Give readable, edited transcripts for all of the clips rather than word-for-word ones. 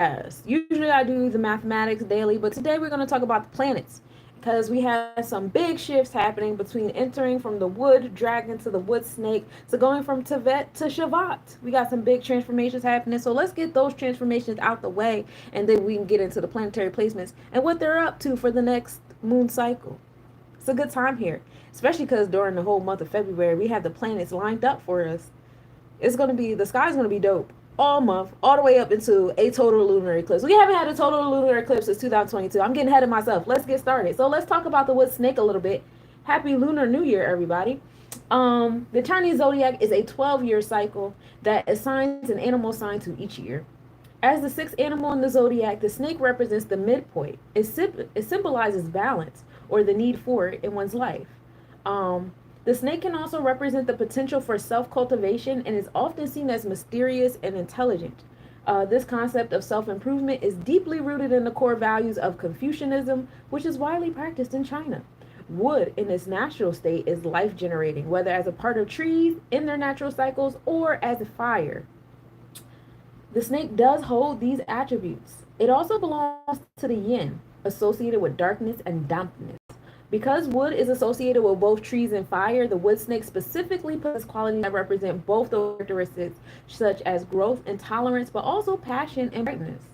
Yes, usually I do the mathematics daily, but today we're going to talk about the planets because we have some big shifts happening between entering from the wood dragon to the wood snake to going from Tevet to Shavat. We got some big transformations happening, so let's get those transformations out the way and then we can get into the planetary placements and what they're up to for the next moon cycle. It's a good time here, especially because during the whole month of February we have the planets lined up for us. It's going to be, the sky's going to be dope all month, all the way up into a total lunar eclipse. We haven't had a total lunar eclipse since 2022. I'm getting ahead of myself. Let's get started. So let's talk about the wood snake a little bit. Happy Lunar New Year, everybody. The Chinese zodiac is a 12-year cycle that assigns an animal sign to each year. As the sixth animal in the zodiac, the snake represents the midpoint. It symbolizes balance or the need for it in one's life. The snake can also represent the potential for self-cultivation and is often seen as mysterious and intelligent. This concept of self-improvement is deeply rooted in the core values of Confucianism, which is widely practiced in China. Wood, in its natural state, is life-generating, whether as a part of trees in their natural cycles or as a fire. The snake does hold these attributes. It also belongs to the yin, associated with darkness and dampness. Because wood is associated with both trees and fire, the wood snake specifically possesses qualities that represent both those characteristics, such as growth and tolerance, but also passion and brightness.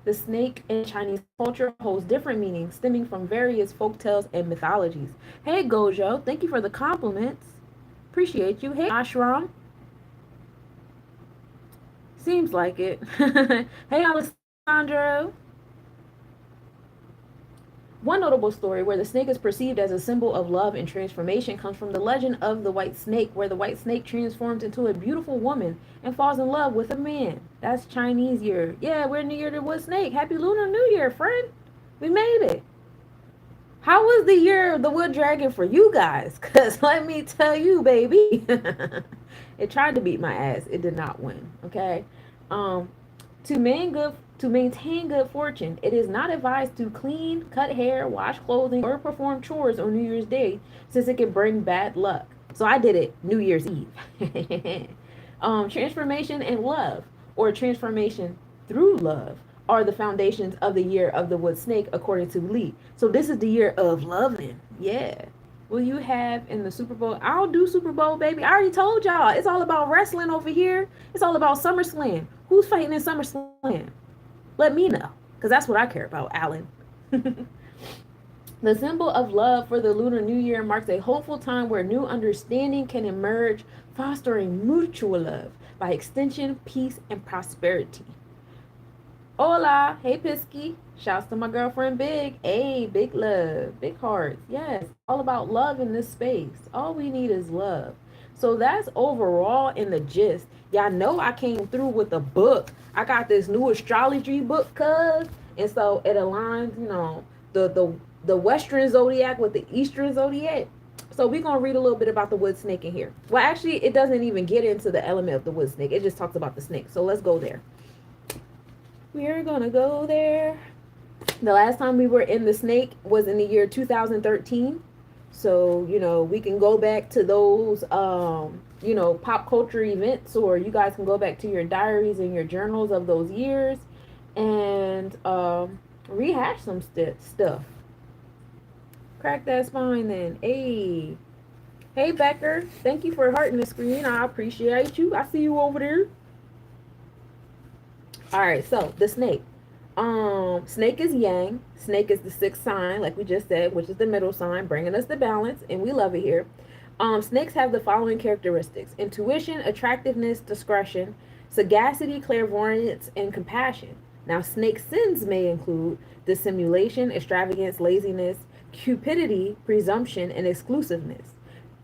The snake in Chinese culture holds different meanings stemming from various folk tales and mythologies. Hey Gojo, thank you for the compliments. Appreciate you. Hey Ashram. Seems like it. Hey Alessandro. One notable story where the snake is perceived as a symbol of love and transformation comes from the legend of the white snake, where the white snake transforms into a beautiful woman and falls in love with a man. That's Chinese year. Yeah, we're in the year of the wood snake. Happy Lunar New Year, friend. We made it. How was the year of the wood dragon for you guys? Because let me tell you, baby, it tried to beat my ass. It did not win, okay? To maintain good fortune, it is not advised to clean, cut hair, wash clothing, or perform chores on New Year's Day since it can bring bad luck. So I did it New Year's Eve. Transformation and love, or transformation through love, are the foundations of the year of the wood snake, according to Lee. So this is the year of loving. Yeah. Will you have in the Super Bowl? I'll do Super Bowl, baby. I already told y'all. It's all about wrestling over here. It's all about SummerSlam. Who's fighting in SummerSlam? Let me know, because that's what I care about, Alan. The symbol of love for the Lunar New Year marks a hopeful time where new understanding can emerge, fostering mutual love, by extension, peace, and prosperity. Hola, hey Pisky. Shouts to my girlfriend Big. Hey, big love, big hearts. Yes, all about love in this space. All we need is love. So that's overall in the gist. Y'all know I came through with a book. I got this new astrology book, and so it aligns, the Western zodiac with the Eastern zodiac. So we're gonna read a little bit about the wood snake in here. Well, actually, it doesn't even get into the element of the wood snake. It just talks about the snake. So let's go there. We're gonna go there. The last time we were in the snake was in the year 2013. So, we can go back to those, pop culture events, or you guys can go back to your diaries and your journals of those years and rehash some stuff. Crack that spine then. Hey, Becker. Thank you for hearting the screen. I appreciate you. I see you over there. All right, so the snake. Snake is yang. Snake is the sixth sign, like we just said, which is the middle sign, bringing us the balance, and we love it here. Snakes have the following characteristics: intuition, attractiveness, discretion, sagacity, clairvoyance, and compassion. Now, snake sins may include dissimulation, extravagance, laziness, cupidity, presumption, and exclusiveness.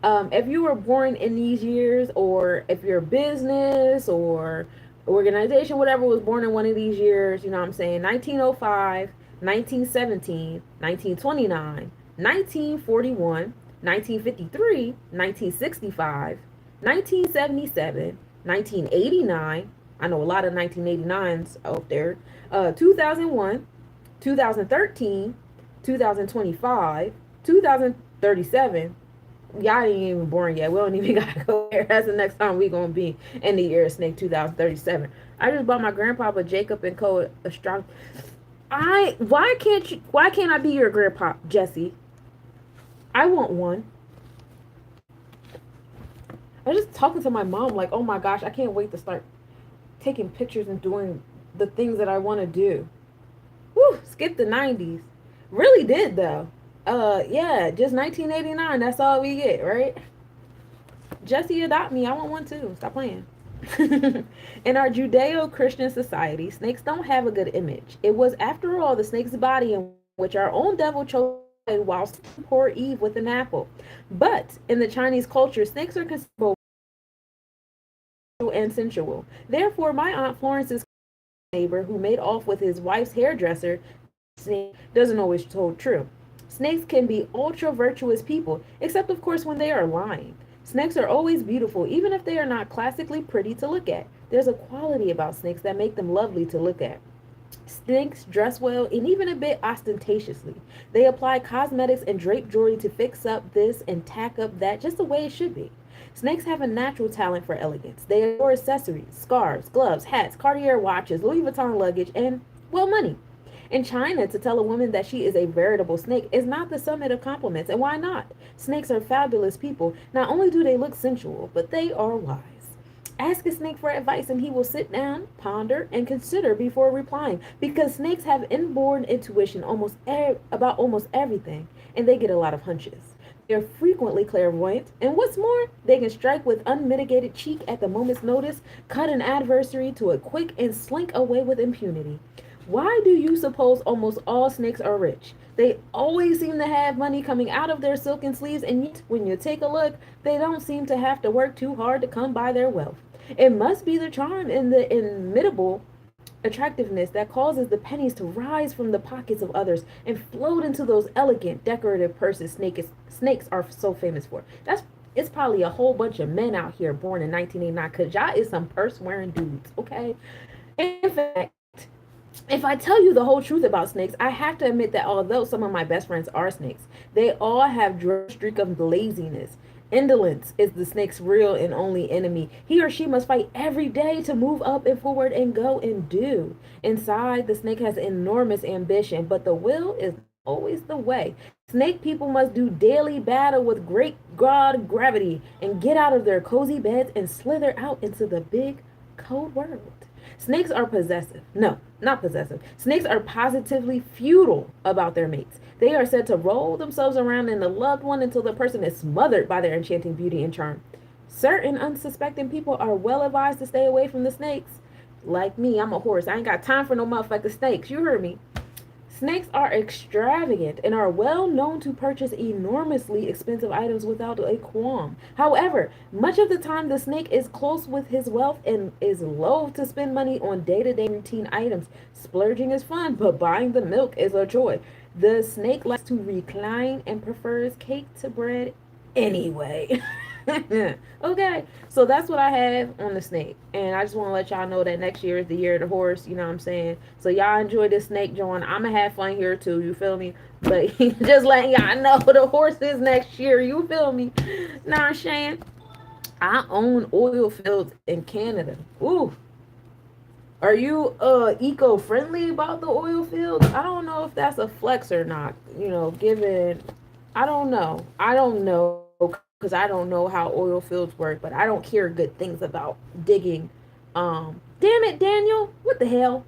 If you were born in these years, or if your business or organization, whatever, was born in one of these years, 1905, 1917, 1929, 1941, 1953, 1965, 1977, 1989. I know a lot of 1989s out there. 2001, 2013, 2025, 2037, y'all ain't even born yet. We don't even gotta go there. That's the next time we gonna be in the year of snake 2037. I just bought my grandpapa Jacob and Co. Astrology. Why can't I be your grandpa, Jesse? I want one. I was just talking to my mom like, oh my gosh, I can't wait to start taking pictures and doing the things that I want to do. Whew, skip the 90s. Really did though. Yeah, just 1989. That's all we get, right? Jesse, adopt me. I want one too. Stop playing. In our Judeo-Christian society, snakes don't have a good image. It was, after all, the snake's body in which our own devil chose while poor Eve with an apple. But in the Chinese culture, snakes are considered and sensual. Therefore, my Aunt Florence's neighbor who made off with his wife's hairdresser doesn't always hold true. Snakes can be ultra virtuous people, except of course when they are lying. Snakes are always beautiful, even if they are not classically pretty to look at. There's a quality about snakes that make them lovely to look at. Snakes dress well and even a bit ostentatiously. They apply cosmetics and drape jewelry to fix up this and tack up that just the way it should be. Snakes have a natural talent for elegance. They adore accessories, scarves, gloves, hats, Cartier watches, Louis Vuitton luggage, and, well, money. In China, to tell a woman that she is a veritable snake is not the summit of compliments, and why not? Snakes are fabulous people. Not only do they look sensual, but they are wise. Ask a snake for advice and he will sit down, ponder, and consider before replying, because snakes have inborn intuition about almost everything, and they get a lot of hunches. They're frequently clairvoyant, and what's more, they can strike with unmitigated cheek at the moment's notice, cut an adversary to a quick, and slink away with impunity. Why do you suppose almost all snakes are rich? They always seem to have money coming out of their silken sleeves, and yet when you take a look, they don't seem to have to work too hard to come by their wealth. It must be the charm in the inimitable attractiveness that causes the pennies to rise from the pockets of others and float into those elegant, decorative purses snakes are so famous for. It's probably a whole bunch of men out here born in 1989, because y'all is some purse-wearing dudes, okay? In fact, if I tell you the whole truth about snakes, I have to admit that although some of my best friends are snakes, they all have a streak of laziness. Indolence is the snake's real and only enemy. He or she must fight every day to move up and forward and go and do. Inside, the snake has enormous ambition, but the will is always the way. Snake people must do daily battle with great God gravity and get out of their cozy beds and slither out into the big, cold world. Snakes are possessive. No, not possessive. Snakes are positively feudal about their mates. They are said to roll themselves around in the loved one until the person is smothered by their enchanting beauty and charm. Certain unsuspecting people are well advised to stay away from the snakes. Like me, I'm a horse. I ain't got time for no motherfucking snakes. You heard me. Snakes are extravagant and are well known to purchase enormously expensive items without a qualm. However, much of the time the snake is close with his wealth and is loath to spend money on day-to-day routine items. Splurging is fun, but buying the milk is a joy. The snake likes to recline and prefers cake to bread anyway. Okay, so that's what I have on the snake, and I just want to let y'all know that next year is the year of the horse. You know what I'm saying? So y'all enjoy this snake joint. I'm gonna have fun here too, you feel me? But just letting y'all know the horse is next year, you feel me? Nah, Shan, I own oil fields in Canada. Ooh, are you eco-friendly about the oil fields? I don't know if that's a flex or not, you know, given I don't know because I don't know how oil fields work, but I don't hear good things about digging. Damn it, Daniel, what the hell?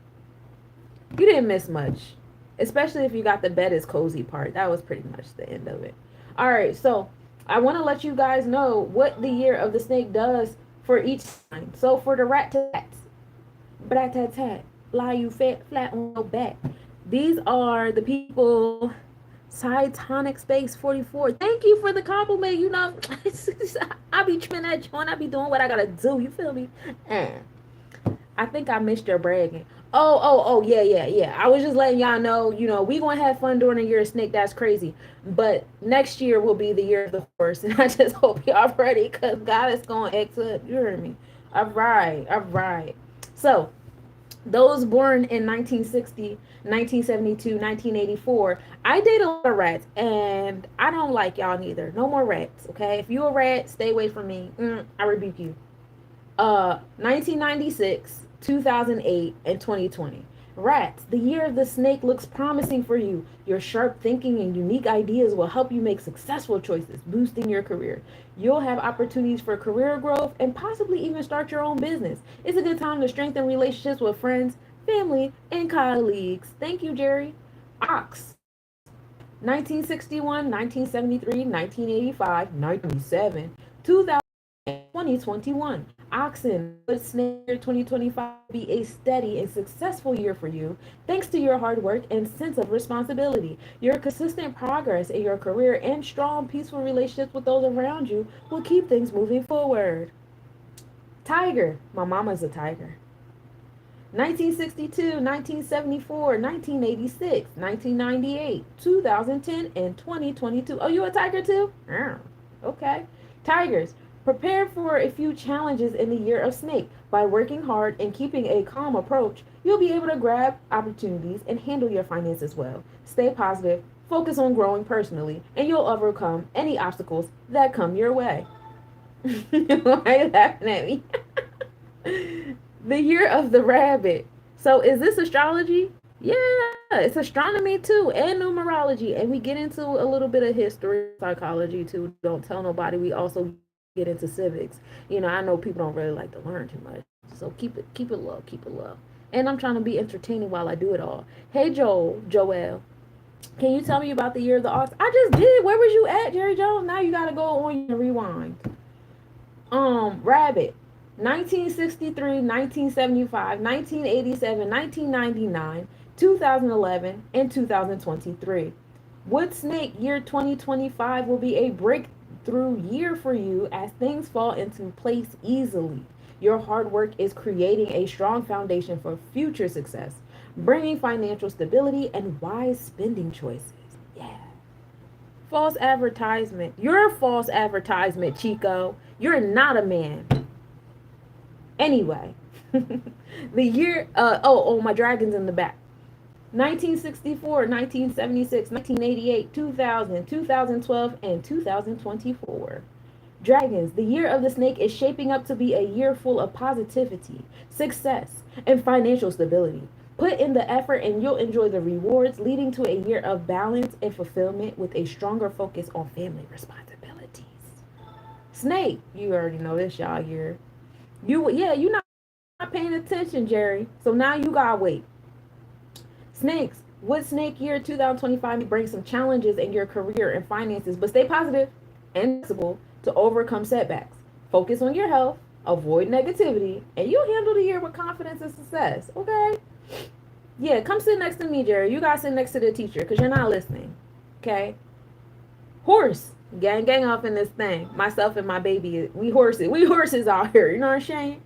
You didn't miss much, especially if you got the bed is cozy part. That was pretty much the end of it. All right, so I want to let you guys know what the year of the snake does for each sign. So for the rat-tats, brat-tat-tat, lie you flat on your back. These are the people. Titanic Space 44. Thank you for the compliment. You know, I be trimming that joint. I be doing what I gotta do. You feel me? I think I missed your bragging. Oh, yeah. I was just letting y'all know, you know, we gonna have fun during the year of snake. That's crazy. But next year will be the year of the horse. And I just hope y'all ready, because God is gonna X up. You heard me? All right. So, Those born in 1960, 1972, 1984, I date a lot of rats, and I don't like y'all neither. No more rats, okay? If you a rat, stay away from me. I rebuke you. 1996, 2008, and 2020. Rats, the year of the snake looks promising for you. Your sharp thinking and unique ideas will help you make successful choices, boosting your career. You'll have opportunities for career growth and possibly even start your own business. It's a good time to strengthen relationships with friends, family, and colleagues. Thank you, Jerry. Ox, 1961, 1973, 1985, 97, 2000. 2021. Oxen, wood snake 2025 be a steady and successful year for you thanks to your hard work and sense of responsibility. Your consistent progress in your career and strong, peaceful relationships with those around you will keep things moving forward. Tiger, my mama's a tiger. 1962, 1974, 1986, 1998, 2010, and 2022. Oh, you a tiger too? Okay. Tigers, prepare for a few challenges in the year of snake. By working hard and keeping a calm approach, you'll be able to grab opportunities and handle your finances well. Stay positive, focus on growing personally, and you'll overcome any obstacles that come your way. Why are you laughing at me? The year of the rabbit. So is this astrology? Yeah, it's astronomy too, and numerology. And we get into a little bit of history, psychology too. Don't tell nobody. We also get into civics. You know, I know people don't really like to learn too much. So keep it low, keep it low. And I'm trying to be entertaining while I do it all. Hey Joel, can you tell me about the year of the ox? I just did. Where was you at, Jerry Jones? Now you gotta go on your rewind. Rabbit. 1963, 1975, 1987, 1999, 2011, and 2023. Wood Snake year 2025 will be a breakthrough year for you as things fall into place easily. Your hard work is creating a strong foundation for future success, bringing financial stability and wise spending choices. Yeah. False advertisement. You're a false advertisement, Chico. You're not a man. Anyway, the year, my dragon's in the back. 1964, 1976, 1988, 2000, 2012, and 2024. Dragons, the year of the snake is shaping up to be a year full of positivity, success, and financial stability. Put in the effort and you'll enjoy the rewards, leading to a year of balance and fulfillment with a stronger focus on family responsibilities. Snake, you already know this, y'all. You're not paying attention, Jerry. So now you gotta wait. Snakes, wood snake year 2025 may bring some challenges in your career and finances, but stay positive and flexible to overcome setbacks. Focus on your health, avoid negativity, and you'll handle the year with confidence and success. Okay? Yeah, come sit next to me, Jerry. You gotta sit next to the teacher because you're not listening. Okay? Horse. Gang off in this thing. Myself and my baby, we horses out here. You know what I'm saying?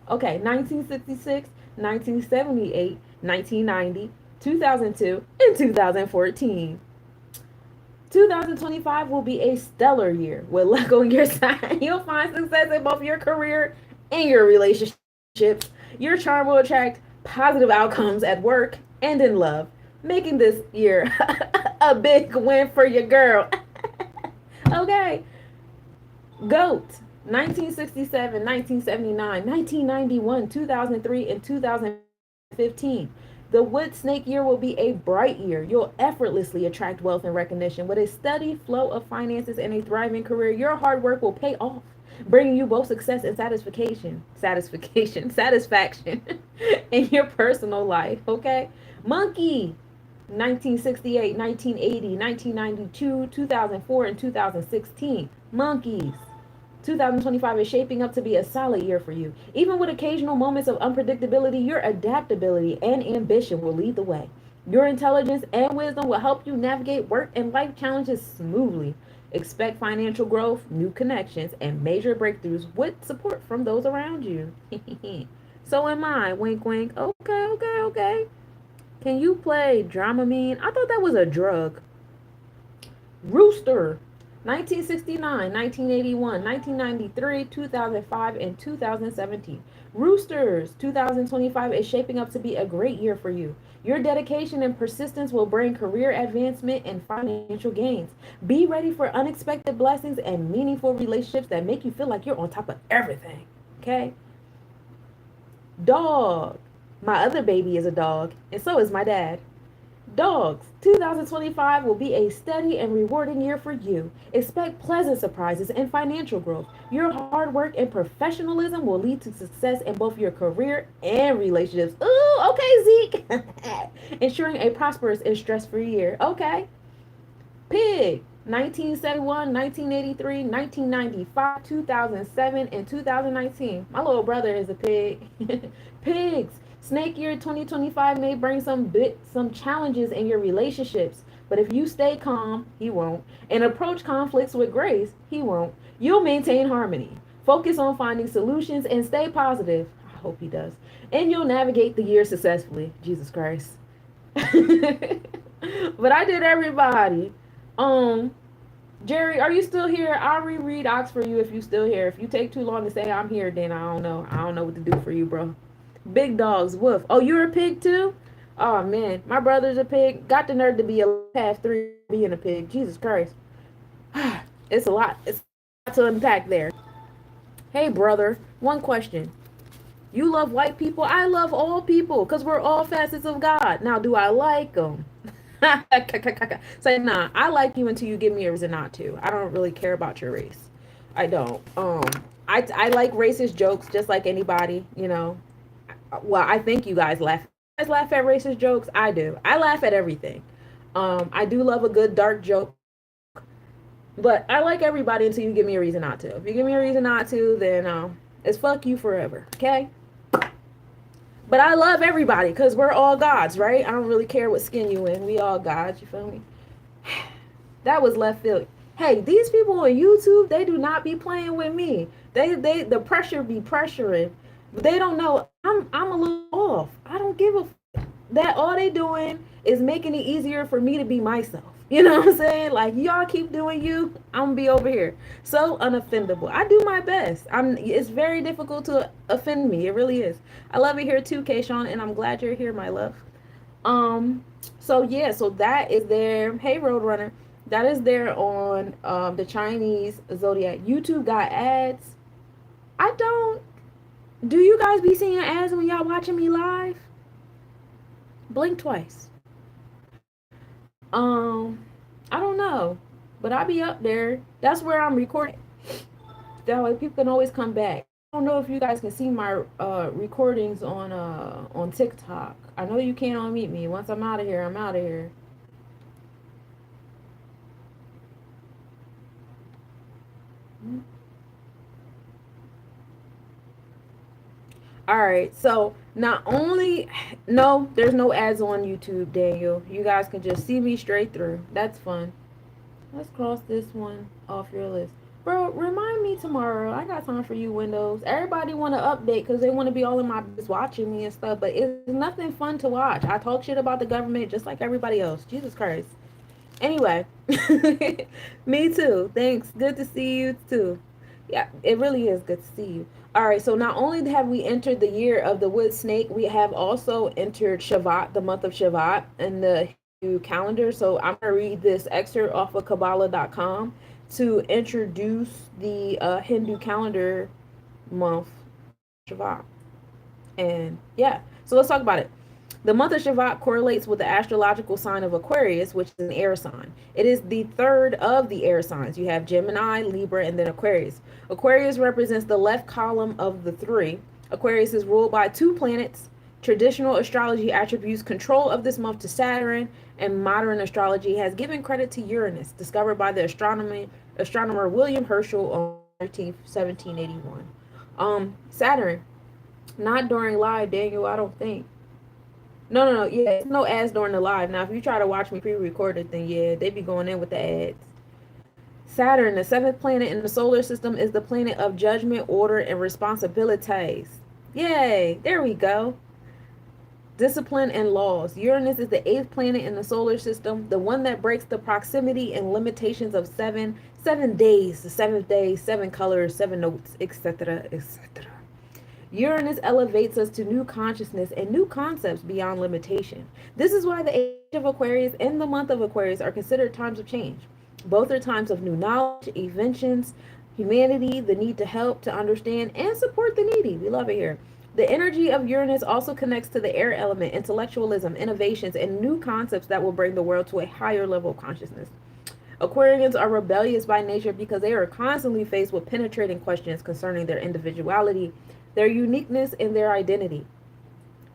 Okay, 1966, 1978, 1990, 2002, and 2014. 2025 will be a stellar year with luck on your side. You'll find success in both your career and your relationships. Your charm will attract positive outcomes at work and in love, making this year a big win for your girl. Okay. Goat. 1967, 1979, 1991, 2003, and 2015. The wood snake year will be a bright year. You'll effortlessly attract wealth and recognition. With a steady flow of finances and a thriving career, your hard work will pay off, bringing you both success and satisfaction in your personal life. Okay. Monkey. 1968, 1980, 1992, 2004, and 2016. Monkeys. 2025 is shaping up to be a solid year for you. Even with occasional moments of unpredictability, your adaptability and ambition will lead the way. Your intelligence and wisdom will help you navigate work and life challenges smoothly. Expect financial growth, new connections, and major breakthroughs with support from those around you. So am I. Wink, wink. Okay. Can you play Dramamine? I thought that was a drug. Rooster. 1969, 1981, 1993, 2005, and 2017. Roosters, 2025 is shaping up to be a great year for you. Your dedication and persistence will bring career advancement and financial gains. Be ready for unexpected blessings and meaningful relationships that make you feel like you're on top of everything. Okay? Dog. My other baby is a dog, and so is my dad. Dogs, 2025 will be a steady and rewarding year for you. Expect pleasant surprises and financial growth. Your hard work and professionalism will lead to success in both your career and relationships. Ooh, okay, Zeke. Ensuring a prosperous and stress-free year. Okay. Pig, 1971, 1983, 1995, 2007, and 2019. My little brother is a pig. Pigs. Snake year 2025 may bring some challenges in your relationships, but if you stay calm, he won't, and approach conflicts with grace, he won't. You'll maintain harmony. Focus on finding solutions and stay positive. I hope he does. And you'll navigate the year successfully. Jesus Christ. But I did everybody. Jerry, are you still here? I'll reread Ox for you if you still here. If you take too long to say I'm here, then I don't know. I don't know what to do for you, bro. Big dogs, woof. Oh, you're a pig too? Oh man, my brother's a pig. Got the nerve to be a half three being a pig. Jesus Christ. It's a lot. It's a lot to unpack there. Hey brother, one question. You love white people? I love all people because we're all facets of God. Now, do I like them? Say, nah, I like you until you give me a reason not to. I don't really care about your race. I don't. I like racist jokes just like anybody, you know. Well, I think you guys laugh. You guys laugh at racist jokes? I do. I laugh at everything. I do love a good dark joke. But I like everybody until you give me a reason not to. If you give me a reason not to, then it's fuck you forever. Okay? But I love everybody because we're all gods, right? I don't really care what skin you in. We all gods, you feel me? That was left field. Hey, these people on YouTube, they do not be playing with me. The pressure be pressuring. But they don't know I'm a little off. I don't give a that all they doing is making it easier for me to be myself. You know what I'm saying? Like, y'all keep doing you, I'm gonna be over here. So unoffendable. I do my best. It's very difficult to offend me. It really is. I love it here too, Kayshawn, and I'm glad you're here, my love. So yeah, so that is there. Hey Roadrunner. That is there on the Chinese zodiac. YouTube got ads. I don't. Do you guys be seeing ads when y'all watching me live? Blink twice. I don't know, but I'll be up there. That's where I'm recording. That way people can always come back. I don't know if you guys can see my recordings on TikTok. I know you can't unmute me. Once I'm out of here, I'm out of here. All right, so not only, no, there's no ads on YouTube, Daniel. You guys can just see me straight through. That's fun. Let's cross this one off your list. Bro, remind me tomorrow. I got time for you, Windows. Everybody want to update because they want to be all in my business watching me and stuff, but it's nothing fun to watch. I talk shit about the government just like everybody else. Jesus Christ. Anyway, me too. Thanks. Good to see you too. Yeah, it really is good to see you. All right, so not only have we entered the year of the wood snake, we have also entered Shavat, the month of Shavat, in the Hindu calendar. So I'm going to read this excerpt off of Kabbalah.com to introduce the Hindu calendar month, Shavat. And yeah, so let's talk about it. The month of Shavat correlates with the astrological sign of Aquarius, which is an air sign. It is the third of the air signs. You have Gemini, Libra, and then Aquarius. Aquarius represents the left column of the three. Aquarius is ruled by two planets. Traditional astrology attributes control of this month to Saturn, and modern astrology has given credit to Uranus, discovered by the astronomer William Herschel on 13th, 1781. Saturn, not during live, Daniel, I don't think. No. Yeah, it's no ads during the live. Now, if you try to watch me pre-recorded, then yeah, they be going in with the ads. Saturn, the seventh planet in the solar system, is the planet of judgment, order, and responsibilities. Yay! There we go. Discipline and laws. Uranus is the 8th planet in the solar system, the one that breaks the proximity and limitations of seven days, the 7th day, 7 colors, 7 notes, etc., etc. Uranus elevates us to new consciousness and new concepts beyond limitation. This is why the age of Aquarius and the month of Aquarius are considered times of change. Both are times of new knowledge, inventions, humanity, the need to help, to understand, and support the needy. We love it here. The energy of Uranus also connects to the air element, intellectualism, innovations, and new concepts that will bring the world to a higher level of consciousness. Aquarians are rebellious by nature because they are constantly faced with penetrating questions concerning their individuality, their uniqueness, and their identity.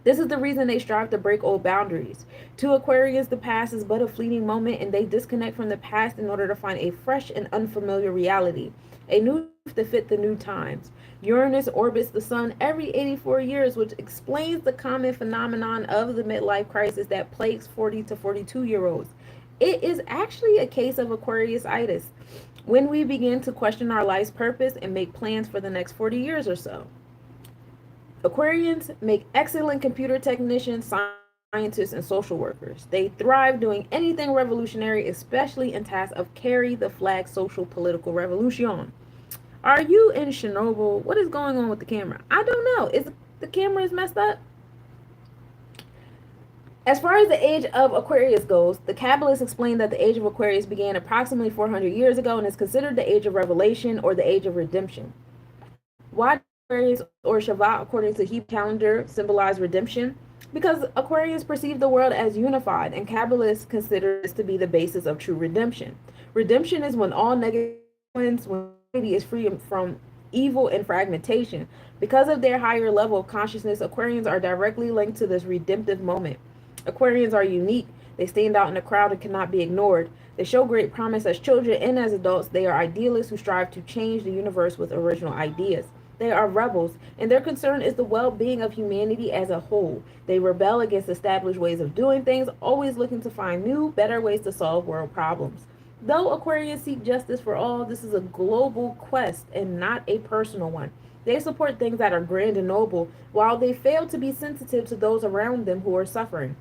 This is the reason they strive to break old boundaries. To Aquarians, the past is but a fleeting moment, and they disconnect from the past in order to find a fresh and unfamiliar reality, a new truth to fit the new times. Uranus orbits the sun every 84 years, which explains the common phenomenon of the midlife crisis that plagues 40 to 42-year-olds. It is actually a case of Aquarius-itis, when we begin to question our life's purpose and make plans for the next 40 years or so. Aquarians make excellent computer technicians, scientists, and social workers. They thrive doing anything revolutionary, especially in tasks of carry the flag social political revolution. Are you in Chernobyl? What is going on with the camera? I don't know. Is the camera is messed up? As far as the age of Aquarius goes, the Kabbalists explain that the age of Aquarius began approximately 400 years ago and is considered the age of revelation or the age of redemption. Why Aquarius or Shavat, according to the Hebrew calendar, symbolize redemption? Because Aquarians perceive the world as unified, and Kabbalists consider this to be the basis of true redemption. Redemption is when all negative wins, when humanity is free from evil and fragmentation. Because of their higher level of consciousness, Aquarians are directly linked to this redemptive moment. Aquarians are unique. They stand out in the crowd and cannot be ignored. They show great promise as children and as adults. They are idealists who strive to change the universe with original ideas. They are rebels, and their concern is the well-being of humanity as a whole. They rebel against established ways of doing things, always looking to find new, better ways to solve world problems. Though Aquarians seek justice for all, this is a global quest and not a personal one. They support things that are grand and noble, while they fail to be sensitive to those around them who are suffering.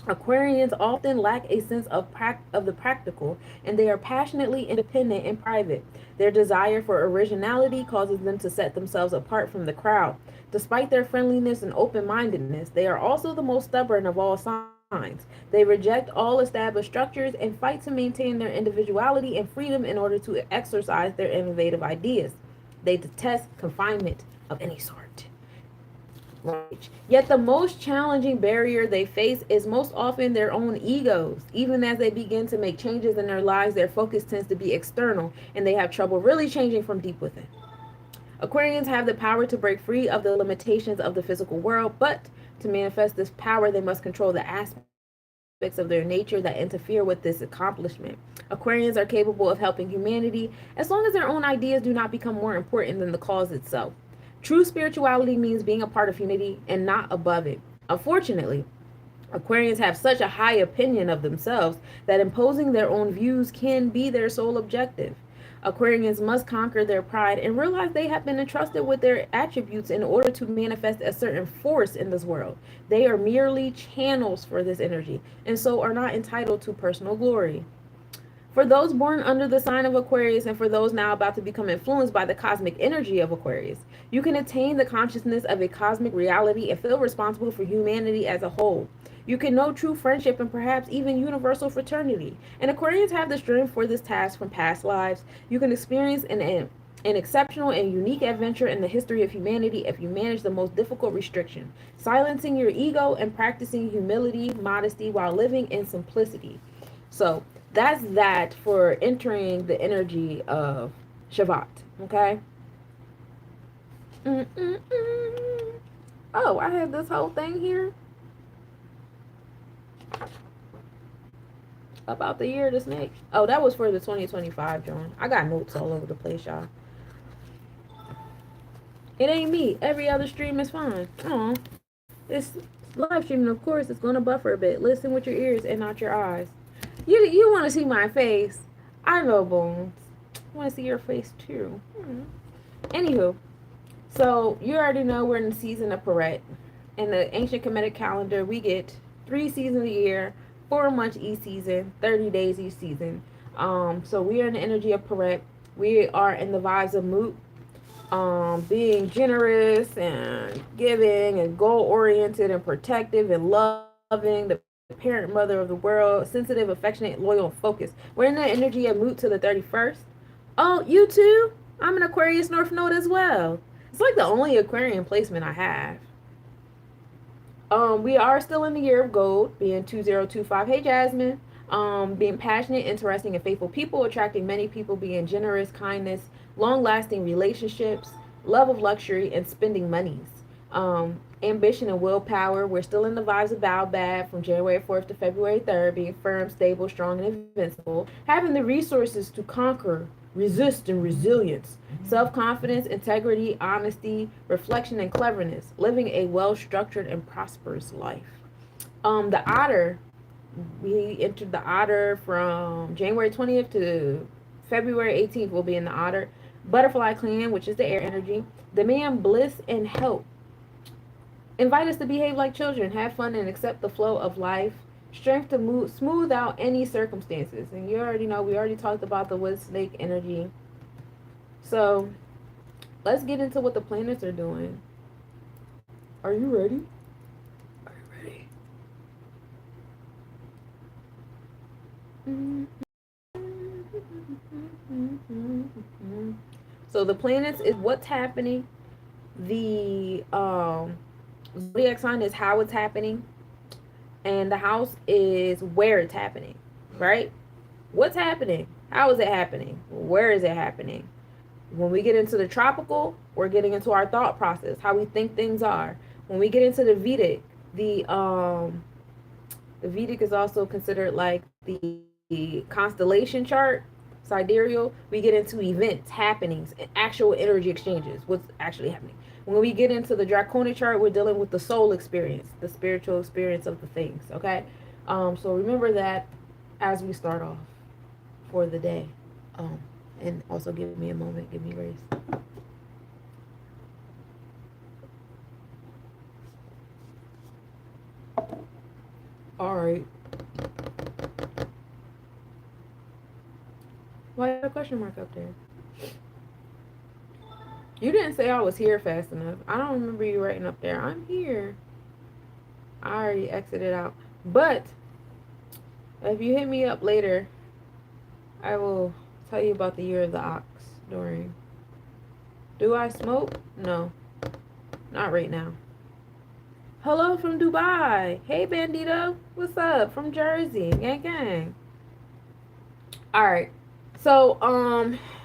Aquarians often lack a sense of the practical, and they are passionately independent and private. Their desire for originality causes them to set themselves apart from the crowd. Despite their friendliness and open-mindedness, they are also the most stubborn of all signs. They reject all established structures and fight to maintain their individuality and freedom in order to exercise their innovative ideas. They detest confinement of any sort. Yet the most challenging barrier they face is most often their own egos. Even as they begin to make changes in their lives, their focus tends to be external, and they have trouble really changing from deep within. Aquarians have the power to break free of the limitations of the physical world, but to manifest this power, they must control the aspects of their nature that interfere with this accomplishment. Aquarians are capable of helping humanity as long as their own ideas do not become more important than the cause itself. True spirituality means being a part of unity and not above it. Unfortunately, Aquarians have such a high opinion of themselves that imposing their own views can be their sole objective. Aquarians must conquer their pride and realize they have been entrusted with their attributes in order to manifest a certain force in this world. They are merely channels for this energy, and so are not entitled to personal glory. For those born under the sign of Aquarius and for those now about to become influenced by the cosmic energy of Aquarius, you can attain the consciousness of a cosmic reality and feel responsible for humanity as a whole. You can know true friendship and perhaps even universal fraternity. And Aquarians have the strength for this task from past lives. You can experience an exceptional and unique adventure in the history of humanity if you manage the most difficult restriction, silencing your ego and practicing humility, modesty, while living in simplicity. So that's that for entering the energy of Shavat, okay? Oh, I have this whole thing here about the year of the snake. Oh, that was for the 2025 John. I got notes all over the place, y'all. It ain't me. Every other stream is fine. Oh, this live streaming, of course, it's going to buffer a bit. Listen with your ears and not your eyes. You want to see my face. I know, Bones. I want to see your face, too. Anywho, so you already know we're in the season of Perret. In the ancient Kemetic calendar, we get 3 seasons a year, 4 months each season, 30 days each season. So we are in the energy of Peret. We are in the vibes of Moot, being generous and giving and goal oriented and protective and loving, the parent mother of the world, sensitive, affectionate, loyal, and focused. We're in the energy of Moot to the 31st. Oh, you too? I'm an Aquarius North Node as well. It's like the only Aquarian placement I have. We are still in the year of gold, being 2025. Hey, Jasmine. Being passionate, interesting, and faithful people, attracting many people, being generous, kindness, long-lasting relationships, love of luxury, and spending monies. Ambition and willpower. We're still in the vibes of Baobab from January 4th to February 3rd, being firm, stable, strong, and invincible. Having the resources to conquer, resist, and resilience. Self-confidence, integrity, honesty, reflection, and cleverness. Living a well-structured and prosperous life. The otter, we entered the otter from January 20th to February 18th. Will be in the otter. Butterfly clan, which is the air energy. Demand bliss and help. Invite us to behave like children, have fun, and accept the flow of life. Strength to smooth out any circumstances. And you already know, we already talked about the wood snake energy. So let's get into what the planets are doing. Are you ready? Are you ready? So the planets is what's happening. The zodiac sign is how it's happening, and the house is where it's happening, right? What's happening? How is it happening? Where is it happening? When we get into the tropical, we're getting into our thought process, how we think things are. When we get into the Vedic, the Vedic is also considered like the constellation chart, sidereal. We get into events, happenings, and actual energy exchanges, what's actually happening. When we get into the Draconic chart, we're dealing with the soul experience, the spiritual experience of the things, okay? So remember that as we start off for the day. And also give me a moment, give me grace. All right. Why a question mark up there? You didn't say I was here fast enough. I don't remember you writing up there. I'm here. I already exited out. But if you hit me up later, I will tell you about the year of the ox during. Do I smoke? No. Not right now. Hello from Dubai. Hey, Bandito. What's up? From Jersey. Gang, gang. All right. So,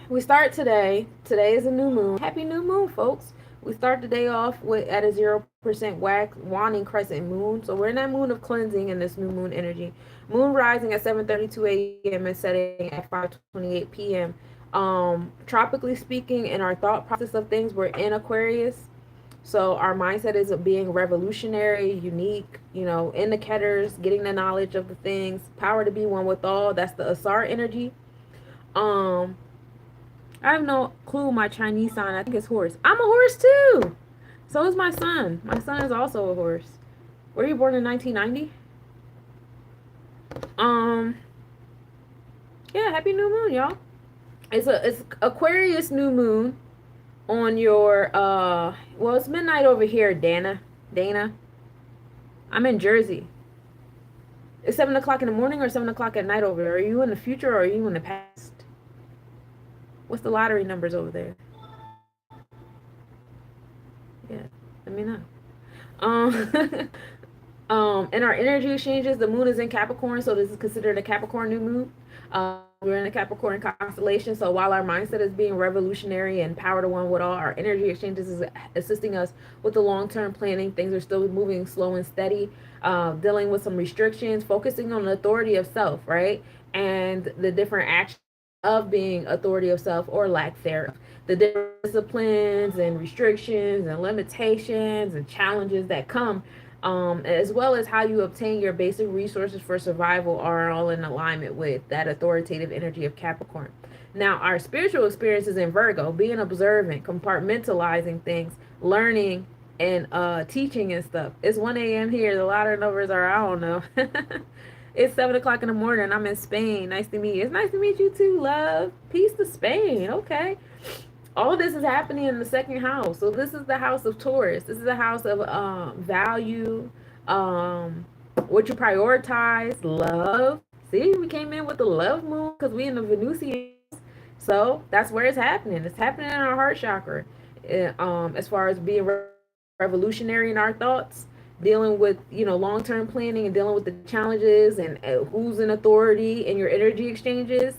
we start today. Today is a new moon. Happy new moon, folks. We start the day off with at a 0% wax waning crescent moon. So we're in that moon of cleansing in this new moon energy. Moon rising at 7:32 a.m. and setting at 5:28 p.m. Tropically speaking, in our thought process of things, we're in Aquarius. So our mindset is of being revolutionary, unique, indicators, getting the knowledge of the things, power to be one with all. That's the Asar energy. I have no clue my Chinese sign. I think it's horse. I'm a horse too. So is my son. My son is also a horse. Were you born in 1990? Yeah, happy new moon, y'all. It's Aquarius new moon on your well, it's midnight over here, Dana. I'm in Jersey. It's 7 o'clock in the morning or 7 o'clock at night over there. Are you in the future or are you in the past? What's the lottery numbers over there? Yeah, let me know. In our energy exchanges, the moon is in Capricorn, so this is considered a Capricorn new moon. We're in the Capricorn constellation, so while our mindset is being revolutionary and power to one with all, our energy exchanges is assisting us with the long-term planning. Things are still moving slow and steady, dealing with some restrictions, focusing on the authority of self, right? And the different actions of being authority of self or lack thereof. The different disciplines and restrictions and limitations and challenges that come, as well as how you obtain your basic resources for survival, are all in alignment with that authoritative energy of Capricorn. Now, our spiritual experiences in Virgo, being observant, compartmentalizing things, learning, and teaching and stuff. It's 1 a.m. here. The louder numbers are, I don't know. It's 7 o'clock in the morning. I'm in Spain. Nice to meet you. It's nice to meet you too, love. Peace to Spain. Okay. All of this is happening in the second house. So this is the house of Taurus. This is the house of value, um, what you prioritize, love. See, we came in with the love moon because we in the Venusian. So that's where it's happening. It's happening in our heart chakra. As far as being revolutionary in our thoughts, dealing with long-term planning and dealing with the challenges and who's in authority in your energy exchanges.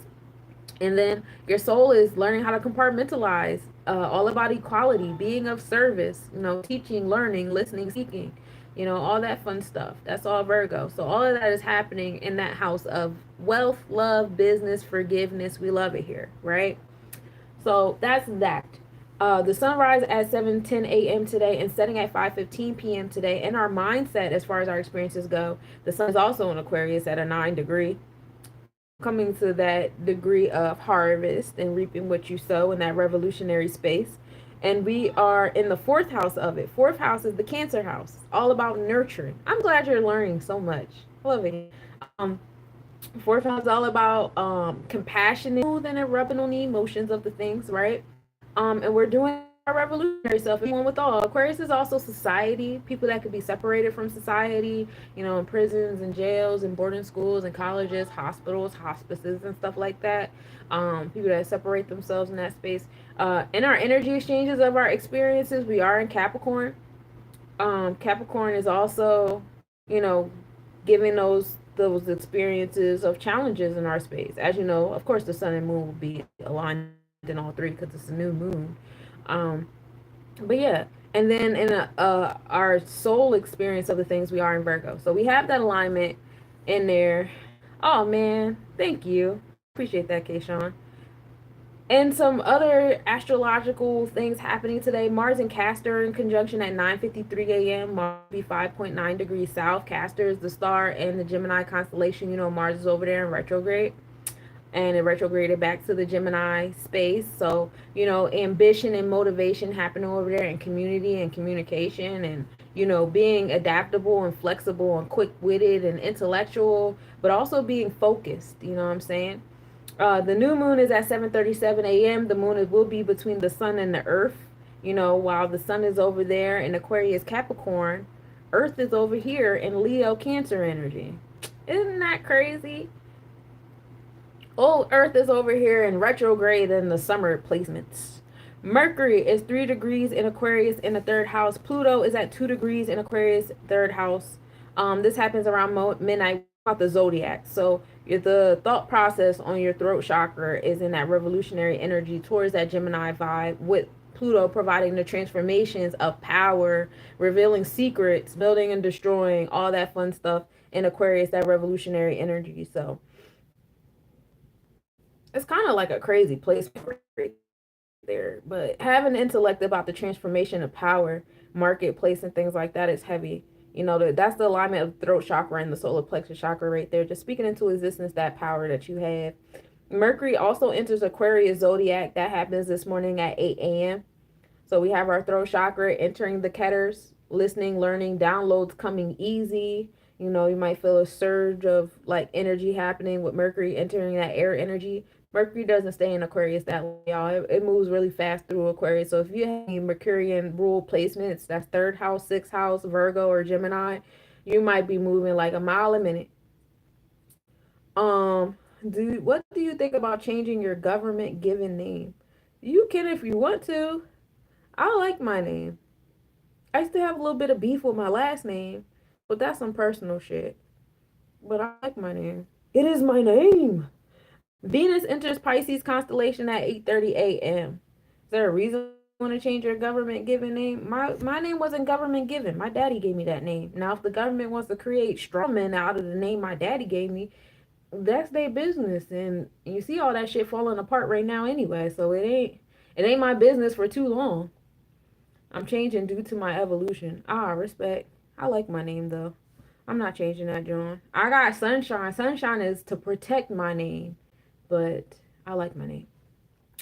And then your soul is learning how to compartmentalize, all about equality, being of service, teaching, learning, listening, seeking, all that fun stuff. That's all Virgo. So all of that is happening in that house of wealth, love, business, forgiveness. We love it here, right? So that's that. The sunrise at 7:10 a.m. today and setting at 5:15 p.m. today. And our mindset, as far as our experiences go, the sun is also in Aquarius at a 9 degree, coming to that degree of harvest and reaping what you sow in that revolutionary space. And we are in the fourth house of it. Fourth house is the Cancer house, all about nurturing. I'm glad you're learning so much. I love it. Fourth house is all about compassion and rubbing on the emotions of the things, right? And we're doing our revolutionary stuff, one with all. Aquarius is also society, people that could be separated from society, in prisons and jails and boarding schools and colleges, hospitals, hospices, and stuff like that. People that separate themselves in that space. In our energy exchanges of our experiences, we are in Capricorn. Capricorn is also, giving those experiences of challenges in our space. As you know, of course, the sun and moon will be aligned in all three because it's a new moon. Um, but yeah, and then in our soul experience of the things, we are in Virgo. So we have that alignment in there. Oh man, thank you. Appreciate that, Kayshawn. And some other astrological things happening today. Mars and Castor in conjunction at 9:53 a.m. Mars will be 5.9 degrees south. Castor is the star in the Gemini constellation. Mars is over there in retrograde. And it retrograded back to the Gemini space. So, ambition and motivation happening over there, and community and communication, and, being adaptable and flexible and quick witted and intellectual, but also being focused. You know what I'm saying? The new moon is at 7:37 a.m. The moon will be between the sun and the earth. While the sun is over there in Aquarius Capricorn, earth is over here in Leo Cancer energy. Isn't that crazy? Old earth is over here in retrograde in the summer placements. Mercury is 3 degrees in Aquarius in the third house. Pluto is at 2 degrees in Aquarius, third house. This happens around midnight about the zodiac. So the thought process on your throat chakra is in that revolutionary energy towards that Gemini vibe, with Pluto providing the transformations of power, revealing secrets, building and destroying, all that fun stuff in Aquarius, that revolutionary energy. So it's kind of like a crazy place there, but having intellect about the transformation of power, marketplace, and things like that is heavy. That's the alignment of the throat chakra and the solar plexus chakra right there, just speaking into existence that power that you have. Mercury also enters Aquarius zodiac. That happens this morning at 8 a.m. So we have our throat chakra entering the Ketters, listening, learning, downloads coming easy. You might feel a surge of like energy happening with Mercury entering that air energy. Mercury doesn't stay in Aquarius that long, y'all. It moves really fast through Aquarius. So if you have any Mercurian rule placements, that's third house, sixth house, Virgo, or Gemini, you might be moving like a mile a minute. What do you think about changing your government given name? You can if you want to. I like my name. I used to have a little bit of beef with my last name, but that's some personal shit. But I like my name. It is my name. Venus enters Pisces constellation at 8:30 a.m. Is there a reason you want to change your government given name? My name wasn't government given. My daddy gave me that name. Now, if the government wants to create strawmen out of the name my daddy gave me, that's their business. And you see all that shit falling apart right now anyway. So it ain't my business for too long. I'm changing due to my evolution. Respect. I like my name though. I'm not changing that, John. I got Sunshine. Sunshine is to protect my name, but I like my name.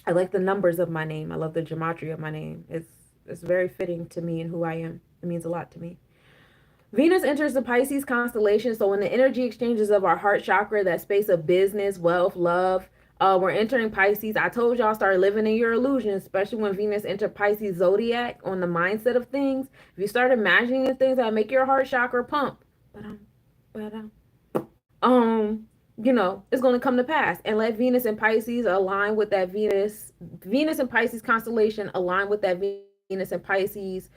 I like the numbers of my name. I love the gematria of my name. It's very fitting to me and who I am. It means a lot to me. Venus enters the Pisces constellation. So when the energy exchanges of our heart chakra, that space of business, wealth, love, we're entering Pisces. I told y'all start living in your illusions, especially when Venus enter Pisces zodiac on the mindset of things. If you start imagining the things that make your heart chakra pump, you know, it's going to come to pass. And let Venus and Pisces align with that Venus and Pisces constellation align with that Venus and Pisces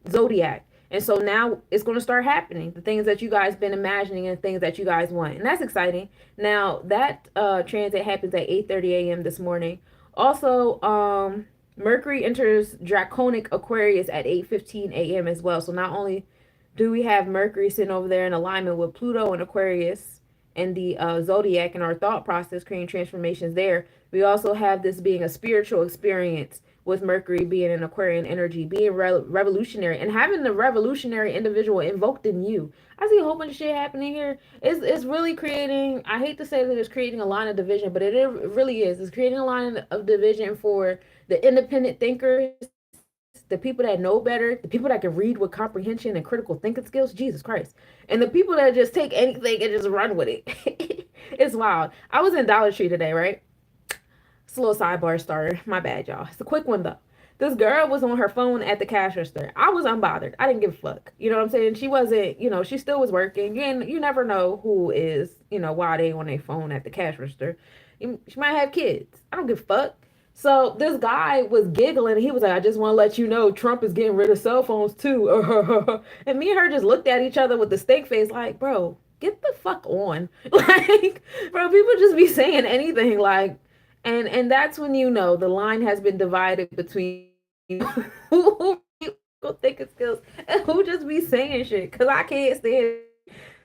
zodiac. And so now it's going to start happening. The things that you guys been imagining and things that you guys want. And that's exciting. Now that transit happens at 8:30 a.m. this morning. Also, Mercury enters Draconic Aquarius at 8:15 a.m. as well. So not only do we have Mercury sitting over there in alignment with Pluto and Aquarius and the zodiac and our thought process creating transformations there, we also have this being a spiritual experience with Mercury being an Aquarian energy, being revolutionary, and having the revolutionary individual invoked in you. I see a whole bunch of shit happening here. It's really creating, I hate to say that it's creating a line of division, but it really is. It's creating a line of division for the independent thinkers, the people that know better, the people that can read with comprehension and critical thinking skills, Jesus Christ, and the people that just take anything and just run with it. It's wild. I was in Dollar Tree today, right? It's a little sidebar starter. My bad, y'all. It's a quick one, though. This girl was on her phone at the cash register. I was unbothered. I didn't give a fuck. You know what I'm saying? She wasn't, you know, she still was working. And you never know who is, you know, why they on their phone at the cash register. She might have kids. I don't give a fuck. So this guy was giggling. And he was like, I just want to let you know Trump is getting rid of cell phones too. And me and her just looked at each other with the steak face like, bro, get the fuck on. Like, bro, people just be saying anything like, and that's when you know the line has been divided between who thinking skills and who just be saying shit. Cause I can't stand.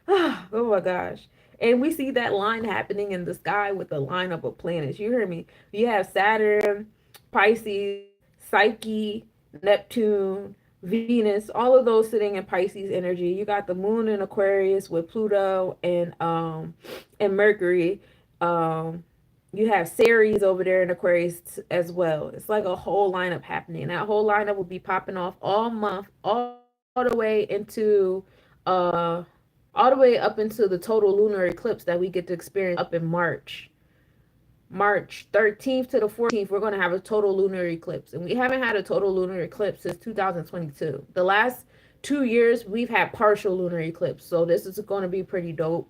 Oh my gosh. And we see that line happening in the sky with the lineup of planets. You hear me? You have Saturn, Pisces, Psyche, Neptune, Venus, all of those sitting in Pisces energy. You got the moon in Aquarius with Pluto and Mercury. You have Ceres over there in Aquarius as well. It's like a whole lineup happening. That whole lineup will be popping off all month, all the way into all the way up into the total lunar eclipse that we get to experience up in March. March 13th to the 14th, we're going to have a total lunar eclipse. And we haven't had a total lunar eclipse since 2022. The last 2 years, we've had partial lunar eclipse. So this is going to be pretty dope.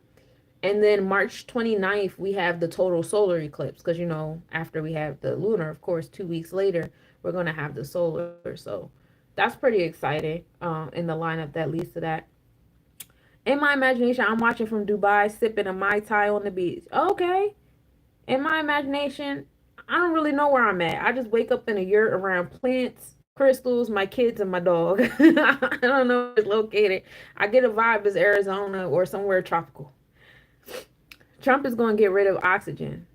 And then March 29th, we have the total solar eclipse. Because, you know, after we have the lunar, of course, 2 weeks later, we're going to have the solar. So that's pretty exciting in the lineup that leads to that. In my imagination, I'm watching from Dubai, sipping a Mai Tai on the beach. Okay. In my imagination, I don't really know where I'm at. I just wake up in a yurt around plants, crystals, my kids, and my dog. I don't know where it's located. I get a vibe as Arizona or somewhere tropical. Trump is going to get rid of oxygen.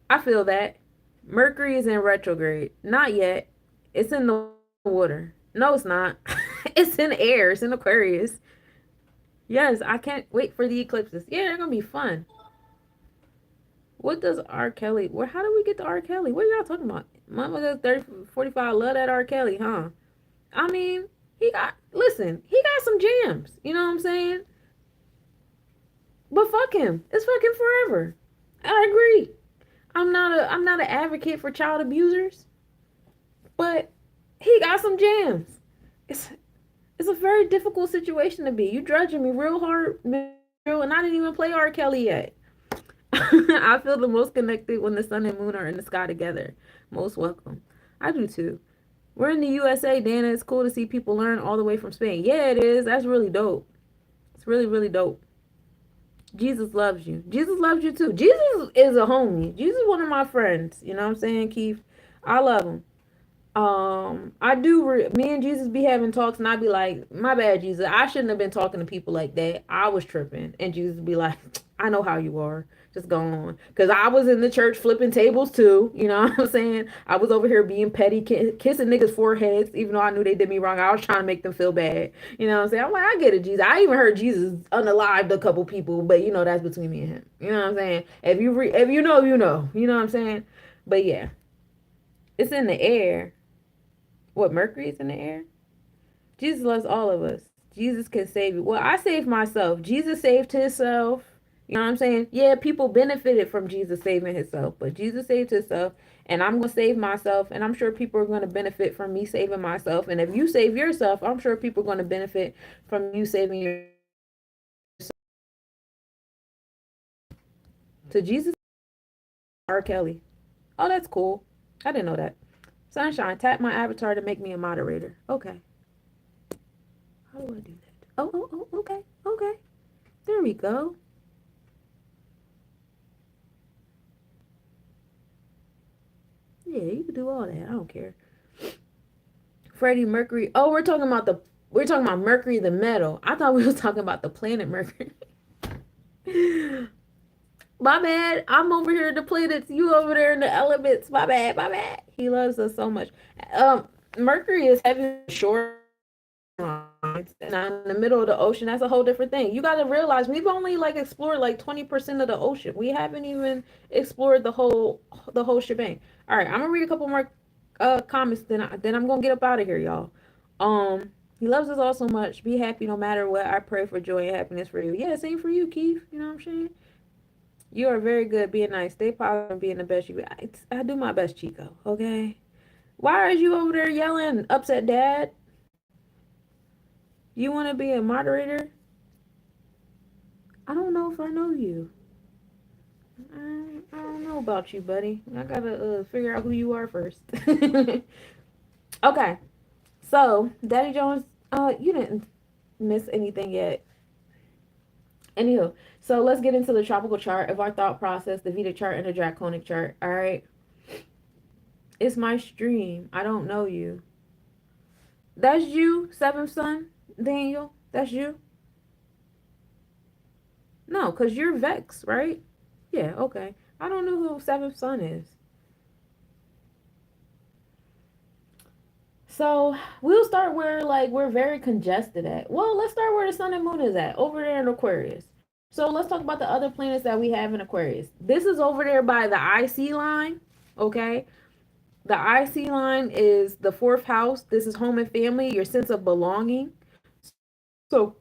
I feel that. Mercury is in retrograde. Not yet. It's in the water. No, it's not. It's in air. It's in Aquarius. Yes, I can't wait for the eclipses. Yeah, they're going to be fun. What does R. Kelly, how do we get to R. Kelly? What are y'all talking about? Mama 30, 45, love that R. Kelly, huh? I mean, he got some jams. You know what I'm saying? But fuck him. It's fucking forever. I agree. I'm not an advocate for child abusers, but he got some jams. It's a very difficult situation to be. You drudging me real hard, and I didn't even play R. Kelly yet. I feel the most connected when the sun and moon are in the sky together. Most welcome. I do too. We're in the USA, Dana. It's cool to see people learn all the way from Spain. Yeah, it is. That's really dope. It's really, really dope. Jesus loves you. Jesus loves you too. Jesus is a homie. Jesus is one of my friends. You know what I'm saying, Keith? I love him. I do. Me and Jesus be having talks, and I be like, "My bad, Jesus. I shouldn't have been talking to people like that. I was tripping." And Jesus be like, "I know how you are. Just go on." Because I was in the church flipping tables too. You know what I'm saying? I was over here being petty, kissing niggas' foreheads, even though I knew they did me wrong. I was trying to make them feel bad. You know what I'm saying? I'm like, I get it, Jesus. I even heard Jesus unalived a couple people, but you know that's between me and him. You know what I'm saying? If you know, you know. You know what I'm saying? But yeah, it's in the air. What, Mercury's in the air? Jesus loves all of us. Jesus can save you. Well, I saved myself. Jesus saved himself. You know what I'm saying? Yeah, people benefited from Jesus saving himself, but Jesus saved himself, and I'm going to save myself, and I'm sure people are going to benefit from me saving myself. And if you save yourself, I'm sure people are going to benefit from you saving yourself. To Jesus, R. Kelly. Oh, that's cool. I didn't know that. Sunshine, tap my avatar to make me a moderator. Okay. How do I do that? Oh, okay. Okay. There we go. Yeah, you can do all that. I don't care. Freddie Mercury. Oh, we're talking about Mercury the metal. I thought we was talking about the planet Mercury. My bad. I'm over here in the planets. You over there in the elements. My bad. My bad. He loves us so much. Mercury is heavy shore lines, and I'm in the middle of the ocean. That's a whole different thing. You got to realize we've only like explored like 20% of the ocean. We haven't even explored the whole shebang. All right, I'm gonna read a couple more comments. Then I'm gonna get up out of here, y'all. He loves us all so much. Be happy no matter what. I pray for joy and happiness for you. Yeah, same for you, Keith. You know what I'm saying? You are very good. Being nice. Stay positive and being the best you. I do my best, Chico. Okay. Why are you over there yelling, upset dad? You want to be a moderator? I don't know if I know you. I don't know about you, buddy. I gotta figure out who you are first. Okay. So, Daddy Jones, you didn't miss anything yet. Anywho, so let's get into the tropical chart of our thought process, the Vedic chart and the Draconic chart. All right. It's my stream. I don't know you. That's you, seventh son, Daniel. That's you. No, because you're Vex, right? Yeah, okay. I don't know who seventh son is. So we'll start where like we're very congested at. Well, let's start where the sun and moon is at, over there in Aquarius. So let's talk about the other planets that we have in Aquarius. This is over there by the IC line, okay? The IC line is the fourth house. This is home and family, your sense of belonging. So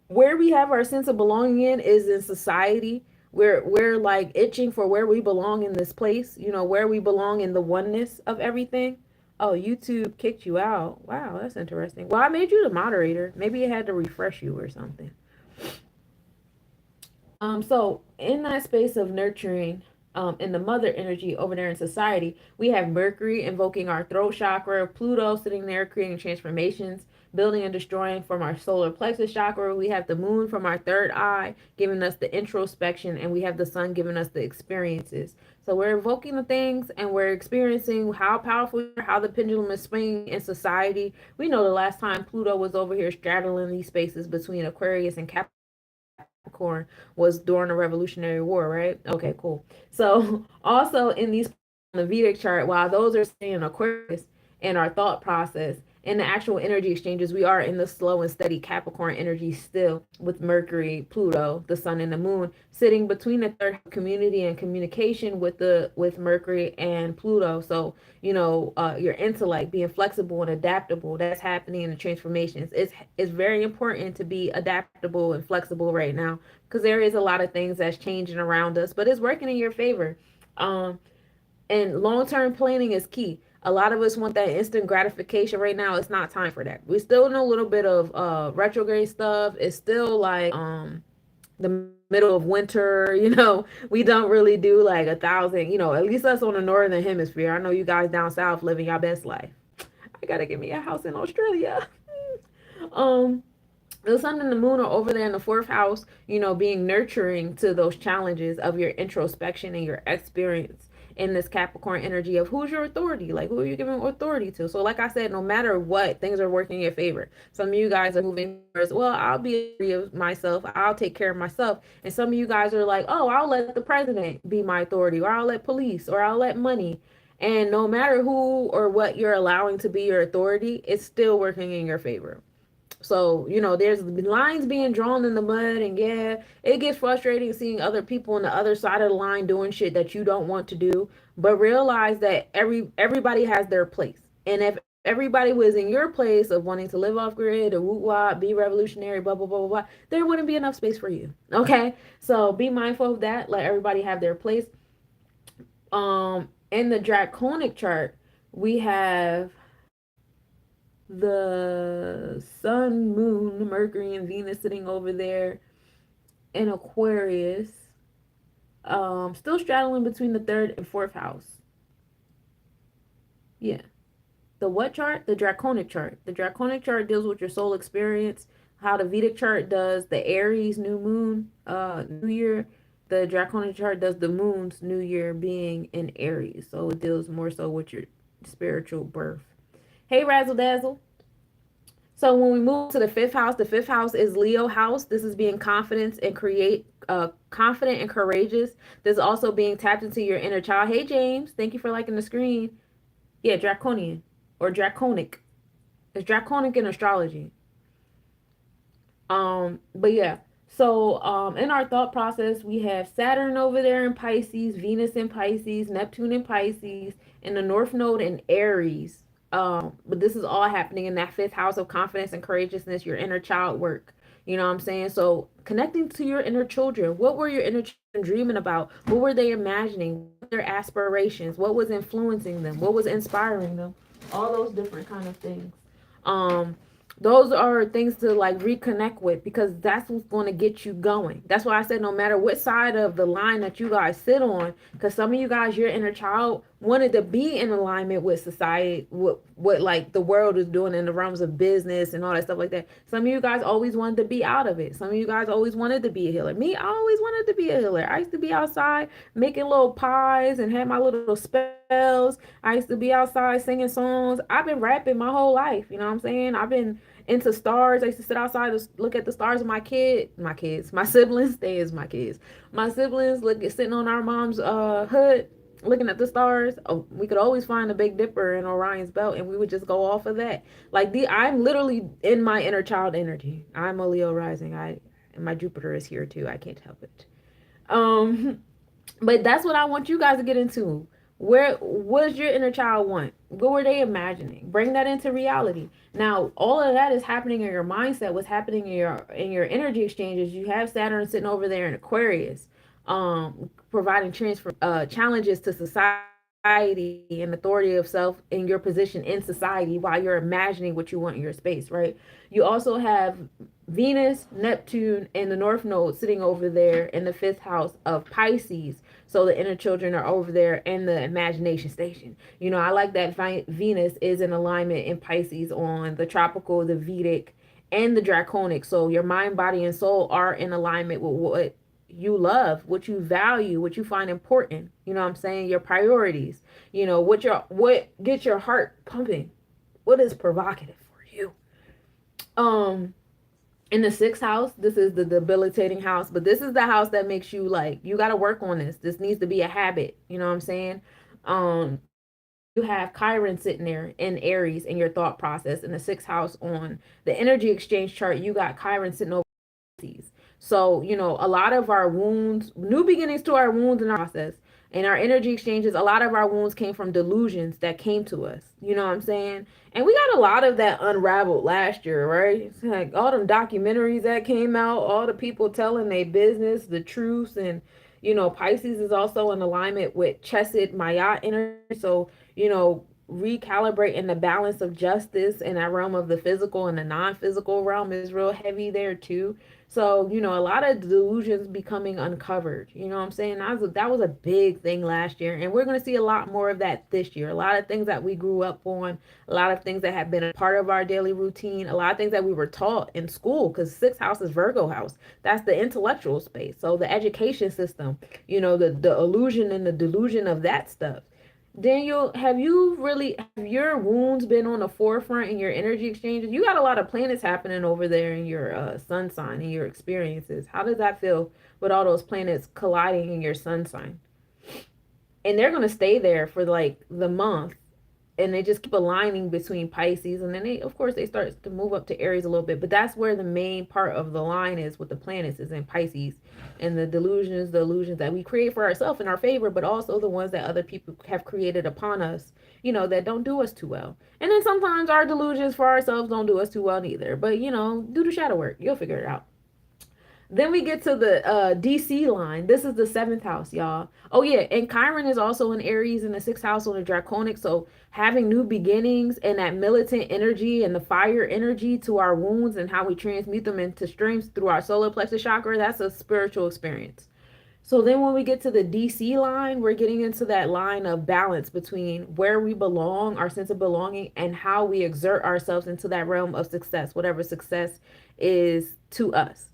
where we have our sense of belonging in is in society. We're like itching for where we belong in this place, where we belong in the oneness of everything. Oh, YouTube kicked you out. Wow, that's interesting. Well, I made you the moderator. Maybe it had to refresh you or something. So in that space of nurturing, in the mother energy over there in society, we have Mercury invoking our throat chakra, Pluto sitting there creating transformations, building and destroying from our solar plexus chakra. We have the moon from our third eye, giving us the introspection, and we have the sun giving us the experiences. So we're invoking the things and we're experiencing how powerful, how the pendulum is swinging in society. We know the last time Pluto was over here straddling these spaces between Aquarius and Capricorn was during the Revolutionary War, right? Okay, cool. So also in the Vedic chart, while those are staying in Aquarius in our thought process, in the actual energy exchanges, we are in the slow and steady Capricorn energy still with Mercury, Pluto, the sun and the moon sitting between the third community and communication with Mercury and Pluto. So, your intellect being flexible and adaptable, that's happening in the transformations. It's very important to be adaptable and flexible right now because there is a lot of things that's changing around us, but it's working in your favor. And long-term planning is key. A lot of us want that instant gratification right now. It's not time for that. We still in a little bit of retrograde stuff. It's still like the middle of winter, we don't really do like 1,000, at least us on the northern hemisphere. I know you guys down south living your best life. I gotta get me a house in Australia. The sun and the moon are over there in the fourth house, being nurturing to those challenges of your introspection and your experience in this Capricorn energy of who's your authority, like who are you giving authority to. So like I said, no matter what, things are working in your favor. Some of you guys are moving towards, well, I'll be myself, I'll take care of myself. And some of you guys are like, oh, I'll let the president be my authority, or I'll let police, or I'll let money. And no matter who or what you're allowing to be your authority, it's still working in your favor. So, there's lines being drawn in the mud, and yeah, it gets frustrating seeing other people on the other side of the line doing shit that you don't want to do. But realize that everybody has their place. And if everybody was in your place of wanting to live off grid or woot wop, be revolutionary, blah blah blah blah blah, there wouldn't be enough space for you. Okay, so be mindful of that. Let everybody have their place. In the Draconic chart, we have the Sun, Moon, Mercury, and Venus sitting over there in Aquarius. Still straddling between the third and fourth house. Yeah. The what chart? The Draconic chart. The Draconic chart deals with your soul experience. How the Vedic chart does the Aries new moon, new year. The Draconic chart does the moon's new year being in Aries. So it deals more so with your spiritual birth. Hey, Razzle Dazzle. So when we move to the fifth house is Leo house. This is being confident and courageous. This is also being tapped into your inner child. Hey, James. Thank you for liking the screen. Yeah, Draconian or Draconic. It's Draconic in astrology. But yeah. So in our thought process, we have Saturn over there in Pisces, Venus in Pisces, Neptune in Pisces, and the North Node in Aries. But this is all happening in that fifth house of confidence and courageousness, your inner child work. You know what I'm saying? So connecting to your inner children. What were your inner children dreaming about? What were they imagining? What were their aspirations? What was influencing them? What was inspiring them? All those different kind of things. Um, those are things to like reconnect with, because that's what's going to get you going. That's why I said no matter what side of the line that you guys sit on, because some of you guys, your inner child wanted to be in alignment with society, what like the world is doing in the realms of business and all that stuff like that. Some of you guys always wanted to be out of it. Some of you guys always wanted to be a healer. Me, I always wanted to be a healer. I used to be outside making little pies and had my little spells. I used to be outside singing songs. I've been rapping my whole life. You know what I'm saying? I've been into stars. I used to sit outside to look at the stars with my siblings. They is my kids. My siblings sitting on our mom's hood, looking at the stars. Oh, we could always find a Big Dipper in Orion's belt, and we would just go off of that. I'm literally in my inner child energy. I'm a Leo rising. And my Jupiter is here too. I can't help it. But that's what I want you guys to get into. What does your inner child want? What were they imagining? Bring that into reality. Now, all of that is happening in your mindset. What's happening in your energy exchanges? You have Saturn sitting over there in Aquarius, providing challenges to society and authority of self in your position in society while you're imagining what you want in your space, right? You also have Venus, Neptune, and the North Node sitting over there in the fifth house of Pisces. So the inner children are over there in the imagination station. You know, I like that Venus is in alignment in Pisces on the tropical, the Vedic, and the Draconic. So your mind, body, and soul are in alignment with what you love, what you value, what you find important. You know what I'm saying? Your priorities. You know, what gets your heart pumping. What is provocative for you? In the sixth house, this is the debilitating house, but this is the house that makes you like, you got to work on this. This needs to be a habit. You know what I'm saying? You have Chiron sitting there in Aries in your thought process. In the sixth house on the energy exchange chart, you got Chiron sitting over Pisces. So, you know, a lot of our wounds, new beginnings to our wounds in our process and our energy exchanges, a lot of our wounds came from delusions that came to us. You know what I'm saying? And we got a lot of that unraveled last year, right? It's like all them documentaries that came out, all the people telling their business, the truths, and you know, Pisces is also in alignment with Chesed Maya energy. So, you know, recalibrating the balance of justice in that realm of the physical and the non-physical realm is real heavy there too. So, you know, a lot of delusions becoming uncovered. You know what I'm saying? That was a big thing last year. And we're going to see a lot more of that this year. A lot of things that we grew up on, a lot of things that have been a part of our daily routine, a lot of things that we were taught in school, because sixth house is Virgo house. That's the intellectual space. So the education system, you know, the illusion and the delusion of that stuff. Daniel, have your wounds been on the forefront in your energy exchanges? You got a lot of planets happening over there in your sun sign and your experiences. How does that feel with all those planets colliding in your sun sign? And they're going to stay there for like the month. and they just keep aligning between Pisces, and then they, of course, they start to move up to Aries a little bit, but that's where the main part of the line is with the planets is in Pisces, and the delusions, the illusions that we create for ourselves in our favor, but also the ones that other people have created upon us, that don't do us too well. And then sometimes our delusions for ourselves don't do us too well neither, but do the shadow work, you'll figure it out. Then we get to the DC line. This is the seventh house, y'all. Oh yeah, and Chiron is also in Aries in the sixth house on the Draconic. So having new beginnings and that militant energy and the fire energy to our wounds and how we transmute them into strengths through our solar plexus chakra, that's a spiritual experience. So then when we get to the DC line, we're getting into that line of balance between where we belong, our sense of belonging, and how we exert ourselves into that realm of success, whatever success is to us.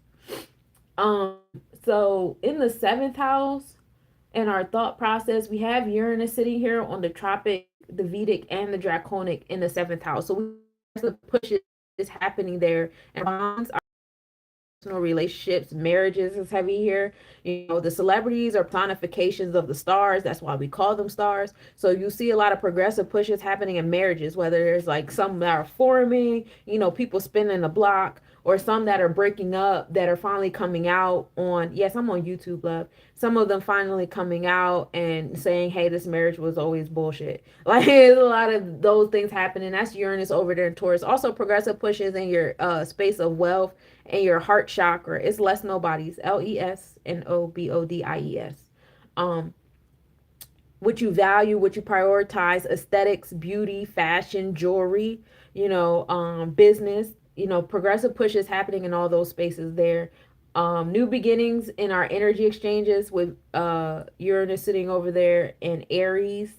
Um, so in the seventh house, in our thought process, we have Uranus sitting here on the tropic, the Vedic, and the Draconic in the seventh house. So we have the pushes is happening there, and bonds, personal relationships, marriages is heavy here. The celebrities are planifications of the stars. That's why we call them stars. So you see a lot of progressive pushes happening in marriages, whether there's like some that are forming, people spinning the block, or some that are breaking up that are finally coming out on, yes, I'm on YouTube, love. Some of them finally coming out and saying, hey, this marriage was always bullshit. Like, there's a lot of those things happening. That's Uranus over there in Taurus. Also, progressive pushes in your space of wealth and your heart chakra. It's lesnobodies, lesnobodies. What you value, what you prioritize, aesthetics, beauty, fashion, jewelry, business, progressive pushes happening in all those spaces there. New beginnings in our energy exchanges with Uranus sitting over there in Aries.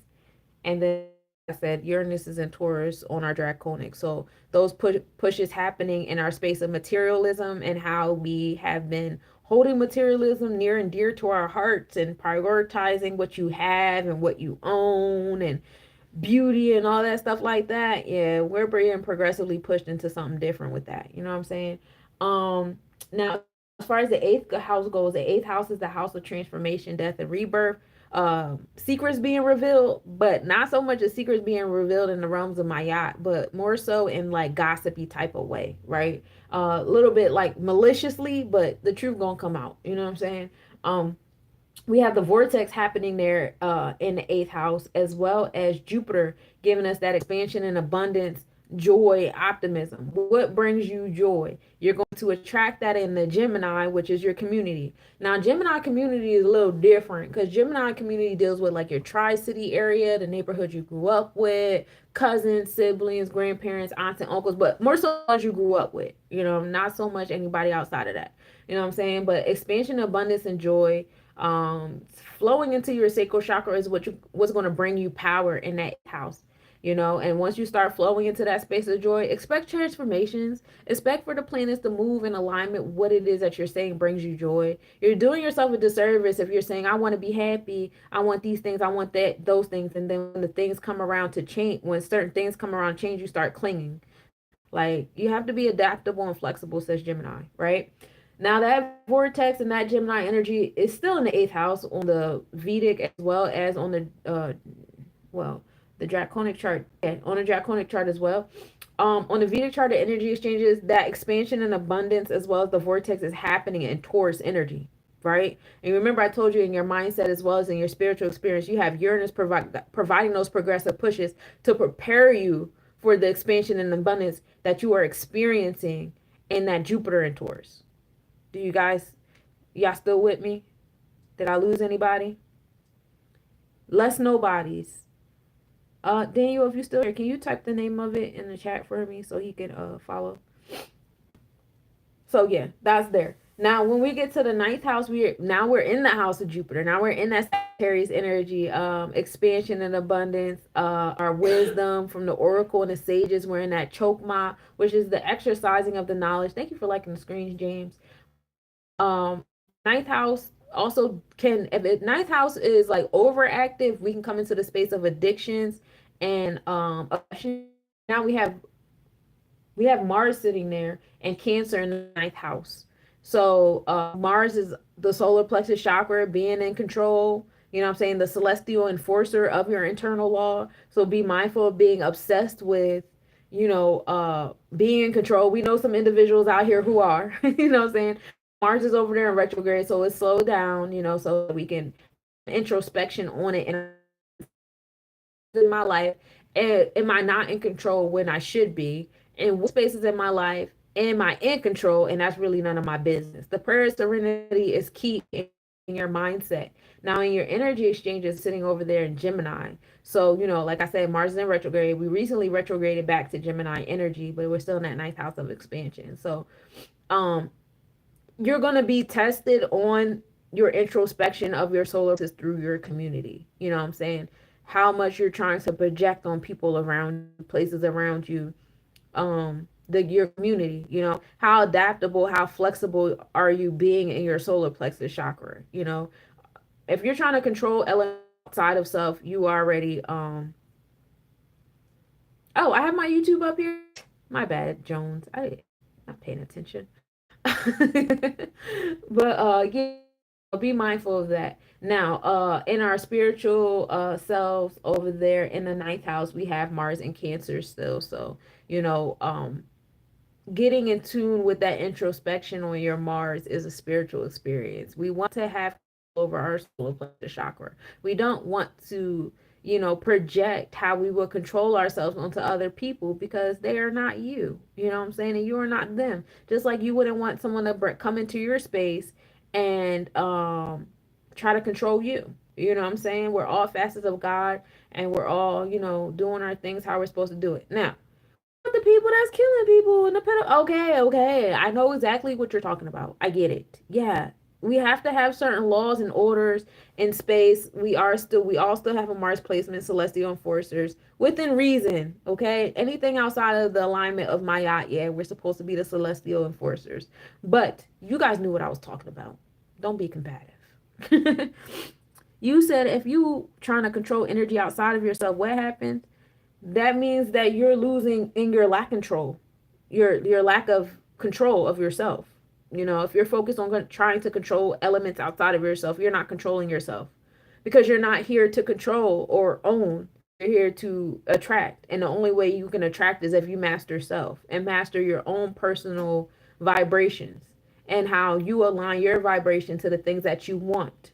And then I said Uranus is in Taurus on our Draconic. So those pushes happening in our space of materialism and how we have been holding materialism near and dear to our hearts and prioritizing what you have and what you own and beauty and all that stuff like that. Yeah, we're being progressively pushed into something different with that. You know what I'm saying? Now, as far as the eighth house goes, the eighth house is the house of transformation, death, and rebirth. Secrets being revealed, but not so much as secrets being revealed in the realms of Mayat, but more so in like gossipy type of way, right? A little bit like maliciously, but the truth gonna come out. You know what I'm saying? We have the vortex happening there in the eighth house, as well as Jupiter giving us that expansion and abundance, joy, optimism. What brings you joy? You're going to attract that in the Gemini, which is your community. Now, Gemini community is a little different because Gemini community deals with like your tri-city area, the neighborhood you grew up with, cousins, siblings, grandparents, aunts, and uncles, but more so as you grew up with, not so much anybody outside of that. You know what I'm saying? But expansion, abundance, and joy, flowing into your sacral chakra is what's going to bring you power in that house. And once you start flowing into that space of joy, expect transformations, expect for the planets to move in alignment with what it is that you're saying brings you joy. You're doing yourself a disservice if you're saying, I want to be happy, I want these things, I want those things, and then when the things come around to change, when certain things come around to change, you start clinging. Like, you have to be adaptable and flexible, says Gemini, right? Now that vortex and that Gemini energy is still in the eighth house on the Vedic, as well as on the Draconic chart, on the Draconic chart as well. On the Vedic chart of energy exchanges, that expansion and abundance, as well as the vortex, is happening in Taurus energy, right? And remember, I told you in your mindset as well as in your spiritual experience, you have Uranus providing those progressive pushes to prepare you for the expansion and abundance that you are experiencing in that Jupiter in Taurus. Do y'all still with me? Did I lose anybody? Lesnobodies. Daniel, if you're still here, can you type the name of it in the chat for me so he can follow? So yeah, that's there. Now, when we get to the ninth house, we're in the house of Jupiter. Now we're in that Sagittarius energy, expansion and abundance, our wisdom from the oracle and the sages. We're in that Chokma, which is the exercising of the knowledge. Thank you for liking the screens, James. Ninth house also if ninth house is like overactive, we can come into the space of addictions and now we have Mars sitting there and Cancer in the ninth house. So Mars is the solar plexus chakra, being in control, You know what I'm saying? The celestial enforcer of your internal law. So be mindful of being obsessed with, being in control. We know some individuals out here who are, you know what I'm saying? Mars is over there in retrograde, so it's slowed down, so we can introspection on it and in my life, and am I not in control when I should be, and what spaces in my life am I in control, and that's really none of my business. The prayer of serenity is key in your mindset. Now in your energy exchanges sitting over there in Gemini, so like I said, Mars is in retrograde. We recently retrograded back to Gemini energy, but we're still in that ninth house of expansion. So um you're going to be tested on your introspection of your solar plexus through your community. You know what I'm saying? How much you're trying to project on people around you, places around you, your community, how adaptable, how flexible are you being in your solar plexus chakra? If you're trying to control elements outside of self, you already oh, I have my YouTube up here. My bad, Jones. I not paying attention. But yeah, be mindful of that. Now, in our spiritual selves over there in the ninth house, we have Mars and Cancer still. So, you know, um, getting in tune with that introspection on your Mars is a spiritual experience. We want to have over our solar plexus chakra. We don't want to, project how we will control ourselves onto other people because they are not you. You know what I'm saying? And you are not them. Just like you wouldn't want someone to come into your space and try to control you. You know what I'm saying? We're all facets of God, and we're all, doing our things how we're supposed to do it. Now, the people that's killing people in the pedo. Okay, okay. I know exactly what you're talking about. I get it. Yeah. We have to have certain laws and orders in space. We all still have a Mars placement, celestial enforcers within reason. Okay. Anything outside of the alignment of Mayat, yeah, we're supposed to be the celestial enforcers. But you guys knew what I was talking about. Don't be combative. You said if you trying to control energy outside of yourself, what happens? That means that you're losing in your lack control, your lack of control of yourself. If you're focused on trying to control elements outside of yourself, you're not controlling yourself because you're not here to control or own. You're here to attract, and the only way you can attract is if you master self and master your own personal vibrations and how you align your vibration to the things that you want.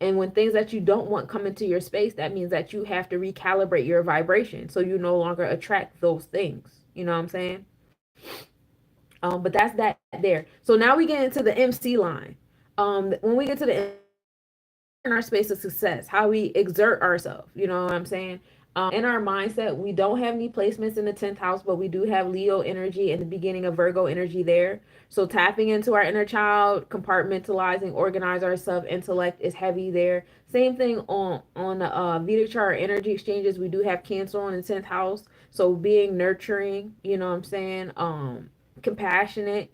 And when things that you don't want come into your space, that means that you have to recalibrate your vibration so you no longer attract those things. You know what I'm saying? But that's that there. So now we get into the MC line. When we get to the in our space of success, how we exert ourselves, you know what I'm saying? In our mindset, we don't have any placements in the 10th house, but we do have Leo energy and the beginning of Virgo energy there. So tapping into our inner child, compartmentalizing, organize ourselves, intellect is heavy there. Same thing on the Vedic chart energy exchanges. We do have Cancer on the 10th house. So being nurturing, you know what I'm saying? Compassionate,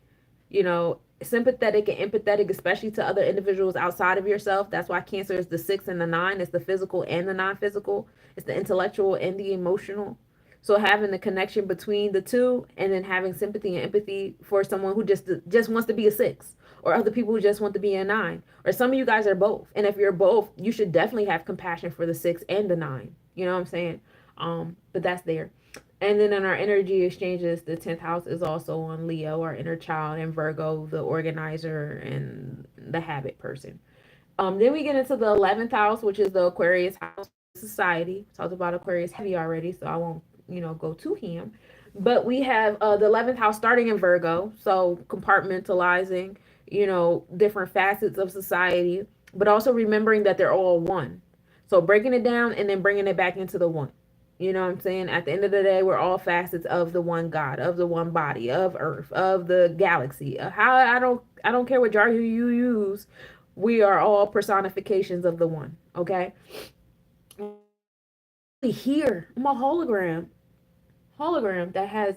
sympathetic and empathetic, especially to other individuals outside of yourself. That's why Cancer is the 6 and the 9. It's the physical and the non-physical. It's the intellectual and the emotional. So having the connection between the two, and then having sympathy and empathy for someone who just wants to be a 6, or other people who just want to be a 9, or some of you guys are both. And if you're both, you should definitely have compassion for the 6 and the 9. You know what I'm saying? But that's there. And then in our energy exchanges, the 10th house is also on Leo, our inner child, and Virgo, the organizer and the habit person. Then we get into the 11th house, which is the Aquarius house society. Talked about Aquarius heavy already, so I won't, go to him. But we have the 11th house starting in Virgo, so compartmentalizing, different facets of society, but also remembering that they're all one. So breaking it down and then bringing it back into the one. You know what I'm saying? At the end of the day, we're all facets of the one God, of the one body, of Earth, of the galaxy. How I don't care what jargon you use. We are all personifications of the one. Okay. Here, I'm a hologram that has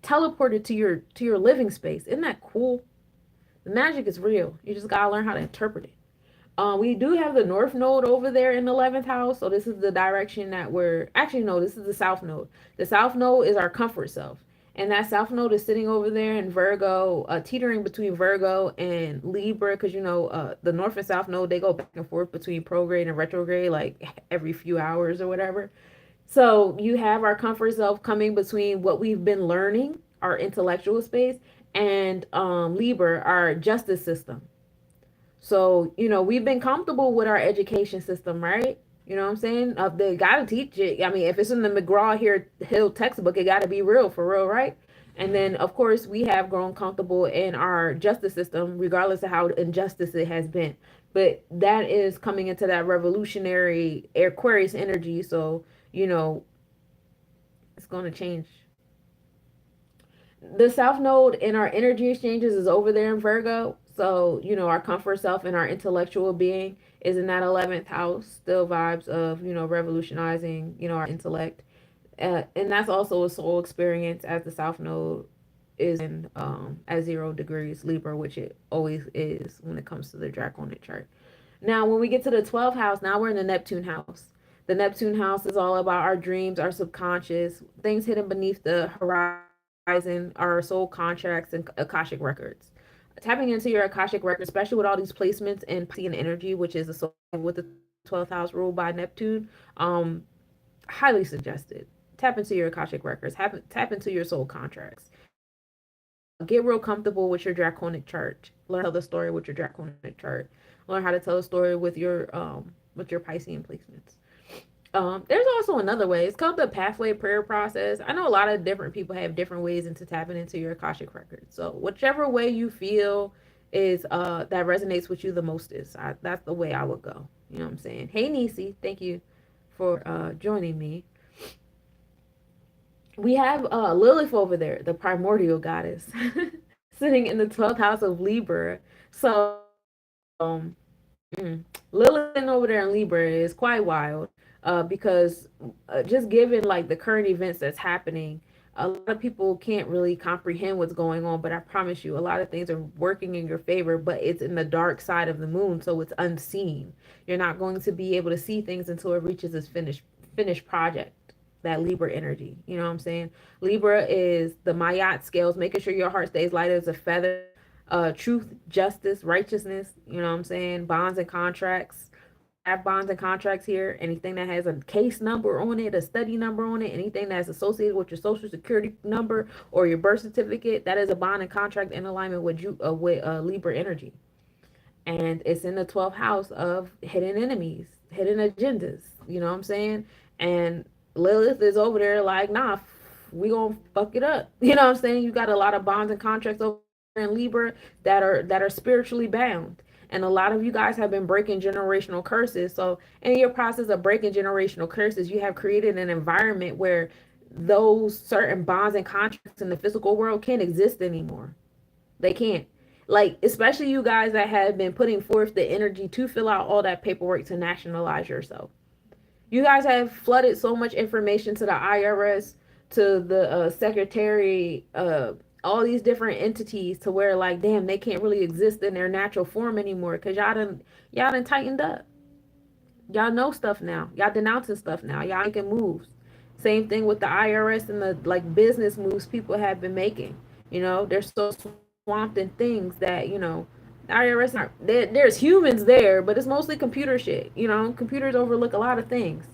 teleported to your living space. Isn't that cool? The magic is real. You just gotta learn how to interpret it. We do have the North Node over there in the 11th house. So this is the direction that we're actually, no, this is the South Node. The South Node is our comfort self. And that South Node is sitting over there in Virgo, teetering between Virgo and Libra, because the North and South Node, they go back and forth between prograde and retrograde like every few hours or whatever. So you have our comfort self coming between what we've been learning, our intellectual space, and Libra, our justice system. So, we've been comfortable with our education system, right? You know what I'm saying? They gotta teach it. I mean, if it's in the McGraw here Hill textbook, it gotta be real for real, right? And then, of course, we have grown comfortable in our justice system, regardless of how injustice it has been. But that is coming into that revolutionary Aquarius energy. So, you know, it's going to change. The South Node in our energy exchanges is over there in Virgo. So, our comfort self and our intellectual being is in that 11th house. Still vibes of, revolutionizing, our intellect. And that's also a soul experience, as the South Node is in at 0 degrees Libra, which it always is when it comes to the Draconic chart. Now, when we get to the 12th house, now we're in the Neptune house. The Neptune house is all about our dreams, our subconscious, things hidden beneath the horizon, our soul contracts, and Akashic records. Tapping into your Akashic records, especially with all these placements and Piscean energy, which is associated with the 12th house ruled by Neptune, highly suggested. Tap into your Akashic records, tap into your soul contracts. Get real comfortable with your Draconic chart. Learn how to tell the story with your Draconic chart. Learn how to tell a story with your Piscean placements. There's also another way. It's called the pathway prayer process. I know a lot of different people have different ways into tapping into your Akashic records. So whichever way you feel is that resonates with you the most that's the way I would go. You know what I'm saying? Hey Nisi, thank you for joining me. We have Lilith over there, the primordial goddess, sitting in the 12th house of Libra. So Lilith over there in Libra is quite wild because just given like the current events that's happening, a lot of people can't really comprehend what's going on. But I promise you, a lot of things are working in your favor, but it's in the dark side of the moon, so it's unseen. You're not going to be able to see things until it reaches its finished project. That Libra energy, you know what I'm saying? Libra is the Mayat scales, making sure your heart stays light as a feather. Truth, justice, righteousness, you know what I'm saying? Bonds and contracts. We have bonds and contracts here. Anything that has a case number on it, a study number on it, anything that's associated with your social security number or your birth certificate, that is a bond and contract in alignment with Libra energy. And it's in the 12th house of hidden enemies, hidden agendas, you know what I'm saying? And Lilith is over there like, nah, we gonna fuck it up. You know what I'm saying? You got a lot of bonds and contracts over in Libra that are spiritually bound. And a lot of you guys have been breaking generational curses. So in your process of breaking generational curses, you have created an environment where those certain bonds and contracts in the physical world can't exist anymore. They can't. Like, especially you guys that have been putting forth the energy to fill out all that paperwork to nationalize yourself. You guys have flooded so much information to the IRS, to the secretary, all these different entities, to where like, damn, they can't really exist in their natural form anymore because y'all done tightened up. Y'all know stuff now. Y'all denouncing stuff now. Y'all making moves. Same thing with the IRS and the like business moves people have been making. They're so swamped in things that IRS not there's humans there, but it's mostly computer shit. Computers overlook a lot of things.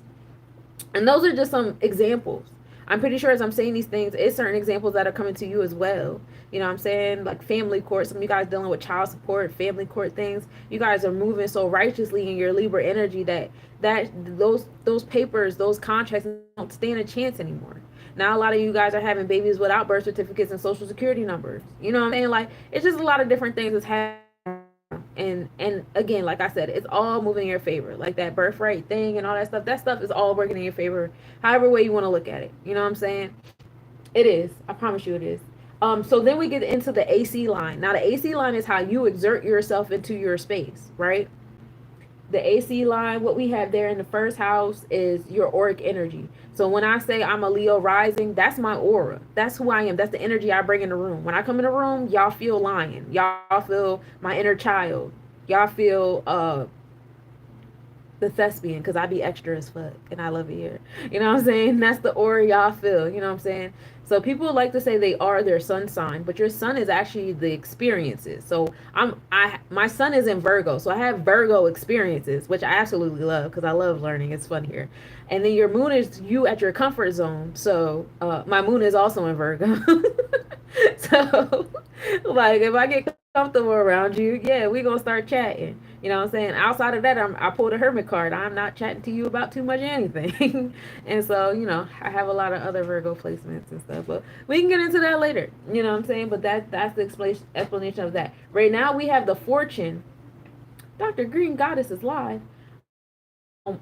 And those are just some examples. I'm pretty sure as I'm saying these things, it's certain examples that are coming to you as well. You know what I'm saying? Like family court, some of you guys dealing with child support, family court things. You guys are moving so righteously in your Libra energy that those papers, those contracts don't stand a chance anymore. Now a lot of you guys are having babies without birth certificates and social security numbers. You know what I'm saying? Like, it's just a lot of different things that's happening. And again, like I said, it's all moving in your favor. Like that birthright thing and all that stuff is all working in your favor, however way you want to look at it. You know what I'm saying? It is. I promise you it is. So then we get into the AC line. Now the AC line is how you exert yourself into your space, right? The AC line, what we have there in the first house is your auric energy. So when I say I'm a Leo rising, that's my aura. That's who I am. That's the energy I bring in the room. When I come in the room, y'all feel lion. Y'all feel my inner child. Y'all feel the thespian, because I be extra as fuck and I love it here. You know what I'm saying? That's the aura y'all feel. You know what I'm saying? So people like to say they are their sun sign, but your sun is actually the experiences. So my sun is in Virgo, so I have Virgo experiences, which I absolutely love because I love learning. It's fun here. And then your moon is you at your comfort zone. So my moon is also in Virgo. So like if I get comfortable around you, yeah, we gonna start chatting. You know what I'm saying? Outside of that, I pulled a hermit card. I'm not chatting to you about too much anything. And so, I have a lot of other Virgo placements and stuff. But we can get into that later. You know what I'm saying? But that's the explanation of that. Right now, we have the fortune. Dr. Green Goddess is live.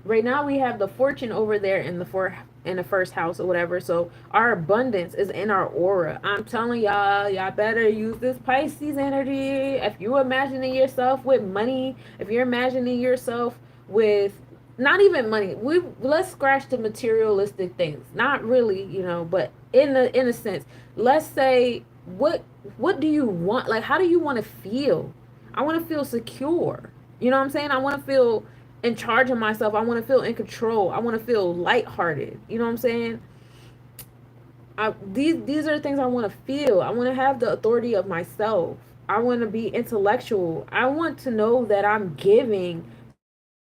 Right now we have the fortune over there in the first house or whatever. So our abundance is in our aura. I'm telling y'all better use this Pisces energy. If you're imagining yourself with money, if you're imagining yourself with not even money, let's scratch the materialistic things. Not really, but in a sense, let's say what do you want? Like, how do you want to feel? I want to feel secure. You know what I'm saying? I want to feel in charge of myself. I want to feel in control. I want to feel lighthearted. You know what I'm saying? These are the things I want to feel. I want to have the authority of myself. I want to be intellectual. I want to know that I'm giving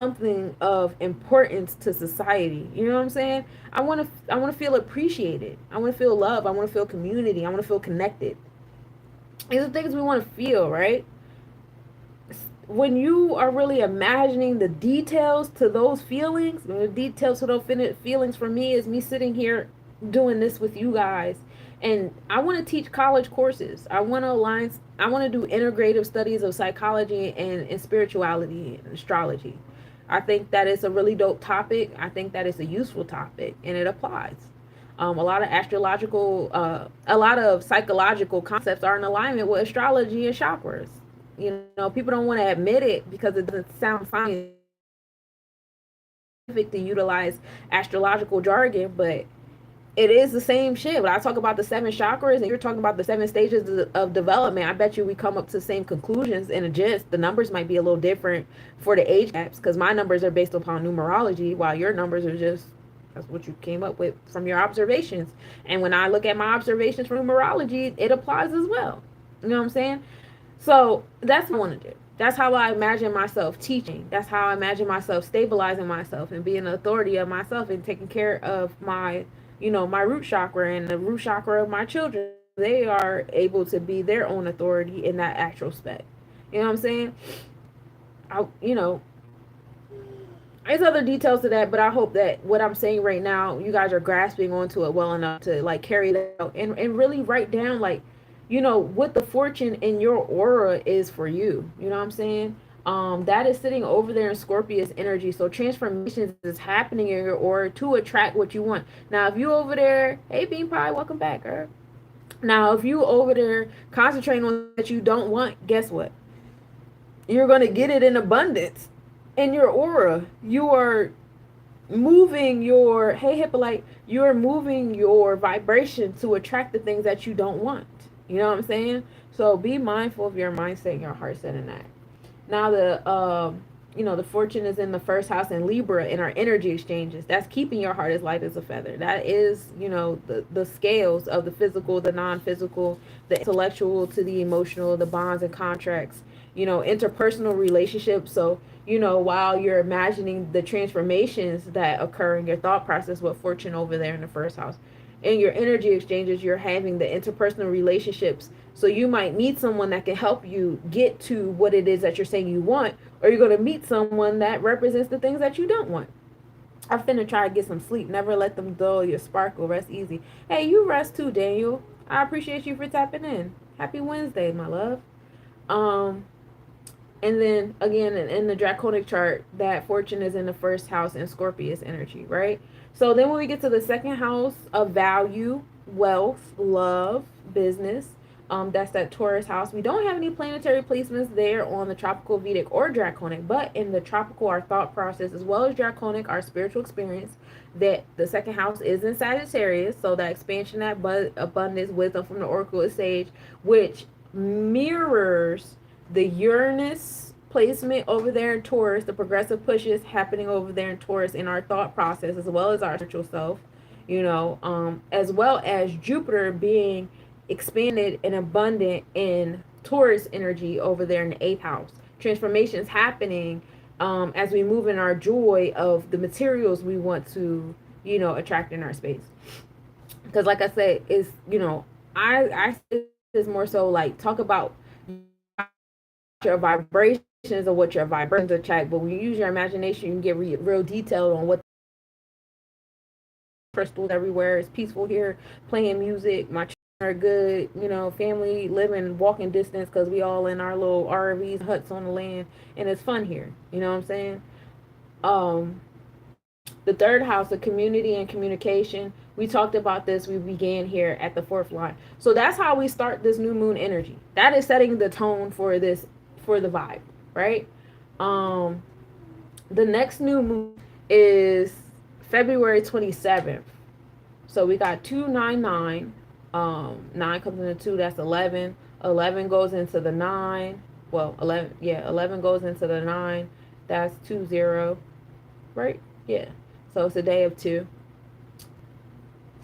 something of importance to society. You know what I'm saying? I want to feel appreciated. I want to feel love. I want to feel community. I want to feel connected. These are things we want to feel, right? When you are really imagining the details to those feelings, the details to those feelings for me is me sitting here doing this with you guys. And I want to teach college courses. I want to do integrative studies of psychology and spirituality and astrology. I think that is a really dope topic. I think that is a useful topic and it applies. A lot of psychological concepts are in alignment with astrology and chakras. People don't want to admit it because it doesn't sound scientific to utilize astrological jargon, but it is the same shit. When I talk about the 7 chakras and you're talking about the 7 stages of development, I bet you we come up to the same conclusions in a gist. The numbers might be a little different for the age gaps because my numbers are based upon numerology while your numbers are just, that's what you came up with from your observations. And when I look at my observations from numerology, it applies as well. You know what I'm saying? So that's what I want to do. That's how I imagine myself teaching. That's how I imagine myself stabilizing myself and being an authority of myself and taking care of my, my root chakra and the root chakra of my children. They are able to be their own authority in that actual spec. You know what I'm saying? There's other details to that, but I hope that what I'm saying right now, you guys are grasping onto it well enough to like carry that out and really write down like, what the fortune in your aura is for you. You know what I'm saying? That is sitting over there in Scorpius energy. So transformations is happening in your aura to attract what you want. Now, if you over there, hey Bean Pie, welcome back, girl. Now, if you over there concentrating on what you don't want, guess what? You're going to get it in abundance in your aura. You are moving your, hey Hippolyte, you're moving your vibration to attract the things that you don't want. You know what I'm saying? So be mindful of your mindset and your heart set in that. Now the fortune is in the first house in Libra in our energy exchanges. That's keeping your heart as light as a feather. That is, the scales of the physical, the non-physical, the intellectual to the emotional, the bonds and contracts, interpersonal relationships. So, while you're imagining the transformations that occur in your thought process with fortune over there in the first house, in your energy exchanges, you're having the interpersonal relationships. So you might meet someone that can help you get to what it is that you're saying you want, or you're going to meet someone that represents the things that you don't want. I'm finna try to get some sleep. Never let them dull your sparkle. Rest easy. Hey, you rest too, Daniel. I appreciate you for tapping in. Happy Wednesday, my love. And then again, in the Draconic chart, that fortune is in the first house in Scorpius energy, right? So then when we get to the second house of value, wealth, love, business, that's that Taurus house. We don't have any planetary placements there on the tropical, Vedic, or Draconic, but in the tropical, our thought process, as well as Draconic, our spiritual experience, that the second house is in Sagittarius. So that expansion, that abundance, wisdom from the Oracle of Sage, which mirrors the Uranus placement over there in Taurus, the progressive pushes happening over there in Taurus in our thought process, as well as our spiritual self, as well as Jupiter being expanded and abundant in Taurus energy over there in the eighth house. Transformations happening as we move in our joy of the materials we want to, attract in our space. Because, like I said, it's, I is more so like talk about your vibrations or what your vibrations attract, but when you use your imagination, you can get real detailed on what crystals everywhere. It's peaceful here, playing music. My children are good, family living walking distance because we all in our little RVs, huts on the land, and it's fun here. You know what I'm saying? The third house of community and communication. We talked about this. We began here at the fourth line. So that's how we start this new moon energy. That is setting the tone for this, for the vibe, right? The next new moon is February 27th. So we got 299. 9 comes into 2, that's 11. 11 goes into the 9. Well, 11 goes into the 9. That's 20, right? Yeah. So it's a day of 2.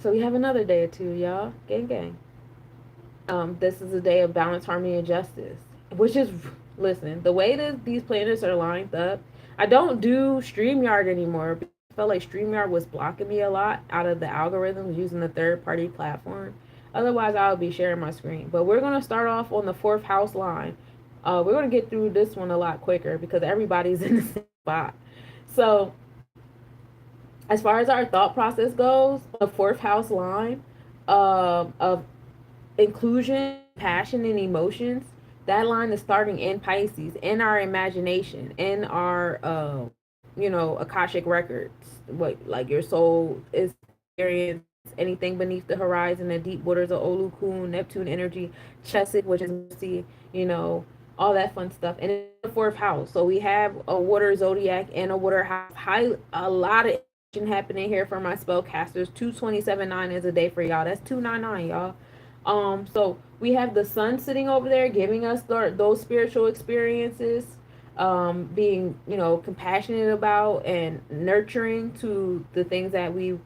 So we have another day of 2, y'all. Gang, gang. This is a day of balance, harmony, and justice, which is, listen, the way that these planets are lined up, I don't do StreamYard anymore. I felt like StreamYard was blocking me a lot out of the algorithms using the third-party platform. Otherwise, I would be sharing my screen. But we're going to start off on the fourth house line. We're going to get through this one a lot quicker because everybody's in the same spot. So as far as our thought process goes, the fourth house line of inclusion, passion, and emotions, that line is starting in Pisces, in our imagination, in our, Akashic records. What, like your soul is experienced anything beneath the horizon, the deep waters of Olukun, Neptune energy, Chesed, which is, all that fun stuff. And in the fourth house, so we have a water zodiac and a water house. A lot of action happening here for my spellcasters. 227.9 is a day for y'all. That's 299, y'all. So we have the sun sitting over there giving us those spiritual experiences, being, compassionate about and nurturing to the things that we,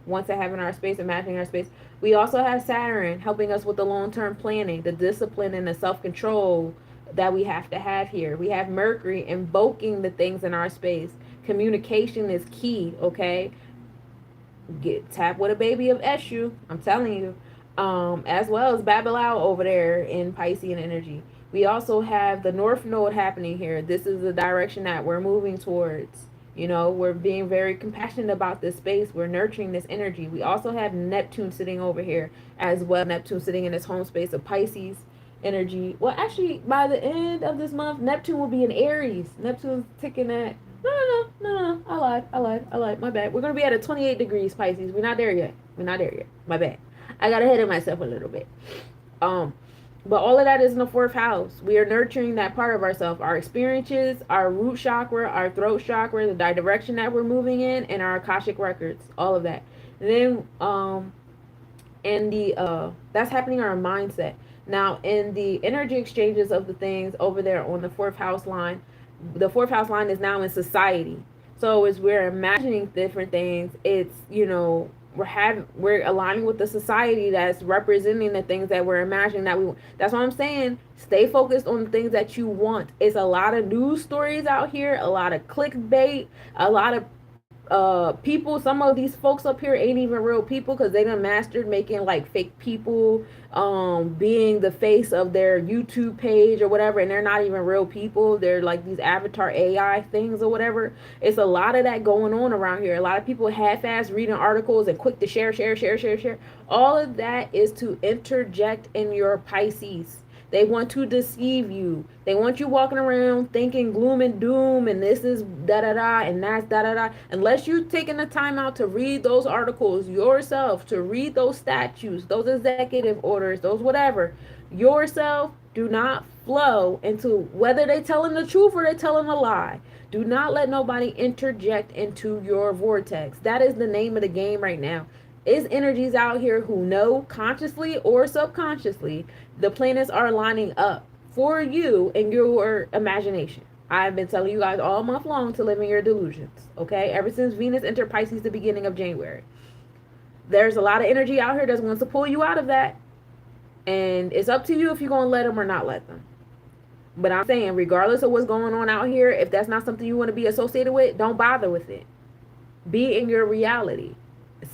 want to have in our space, imagining our space. We also have Saturn helping us with the long-term planning, the discipline and the self-control that we have to have here. We have Mercury invoking the things in our space. Communication is key, okay? Tap with a baby of Eshu, I'm telling you. As well as Babylao over there in Piscean energy. We also have the North Node happening here. This is the direction that we're moving towards. We're being very compassionate about this space. We're nurturing this energy. We also have Neptune sitting over here as well. Neptune sitting in its home space of Pisces energy. Well, actually, by the end of this month, Neptune will be in Aries. Neptune's ticking at... No. I lied. My bad. We're going to be at a 28 degrees Pisces. We're not there yet. My bad. I got ahead of myself a little bit. But all of that is in the fourth house. We are nurturing that part of ourselves, our experiences, our root chakra, our throat chakra, the direction that we're moving in, and our Akashic records, all of that. And then, that's happening in our mindset. Now, in the energy exchanges of the things over there on the fourth house line, the fourth house line is now in society. So as we're imagining different things, it's, we're aligning with the society that's representing the things that we're imagining that we want. That's what I'm saying. Stay focused on the things that you want. It's a lot of news stories out here, a lot of clickbait, a lot of people. Some of these folks up here ain't even real people because they done mastered making like fake people being the face of their YouTube page or whatever, and they're not even real people. They're like these avatar AI things or whatever. It's a lot of that going on around here. A lot of people half-ass reading articles and quick to share. All of that is to interject in your Pisces. They want to deceive you. They want you walking around thinking gloom and doom and this is da-da-da and that's da-da-da. Unless you're taking the time out to read those articles yourself, to read those statutes, those executive orders, those whatever, yourself, do not flow into whether they telling the truth or they telling a lie. Do not let nobody interject into your vortex. That is the name of the game right now. Is energies out here who know consciously or subconsciously the planets are lining up for you and your imagination. I've been telling you guys all month long to live in your delusions, okay? Ever since Venus entered Pisces the beginning of January. There's a lot of energy out here that's going to pull you out of that. And it's up to you if you're going to let them or not let them. But I'm saying, regardless of what's going on out here, if that's not something you want to be associated with, don't bother with it. Be in your reality.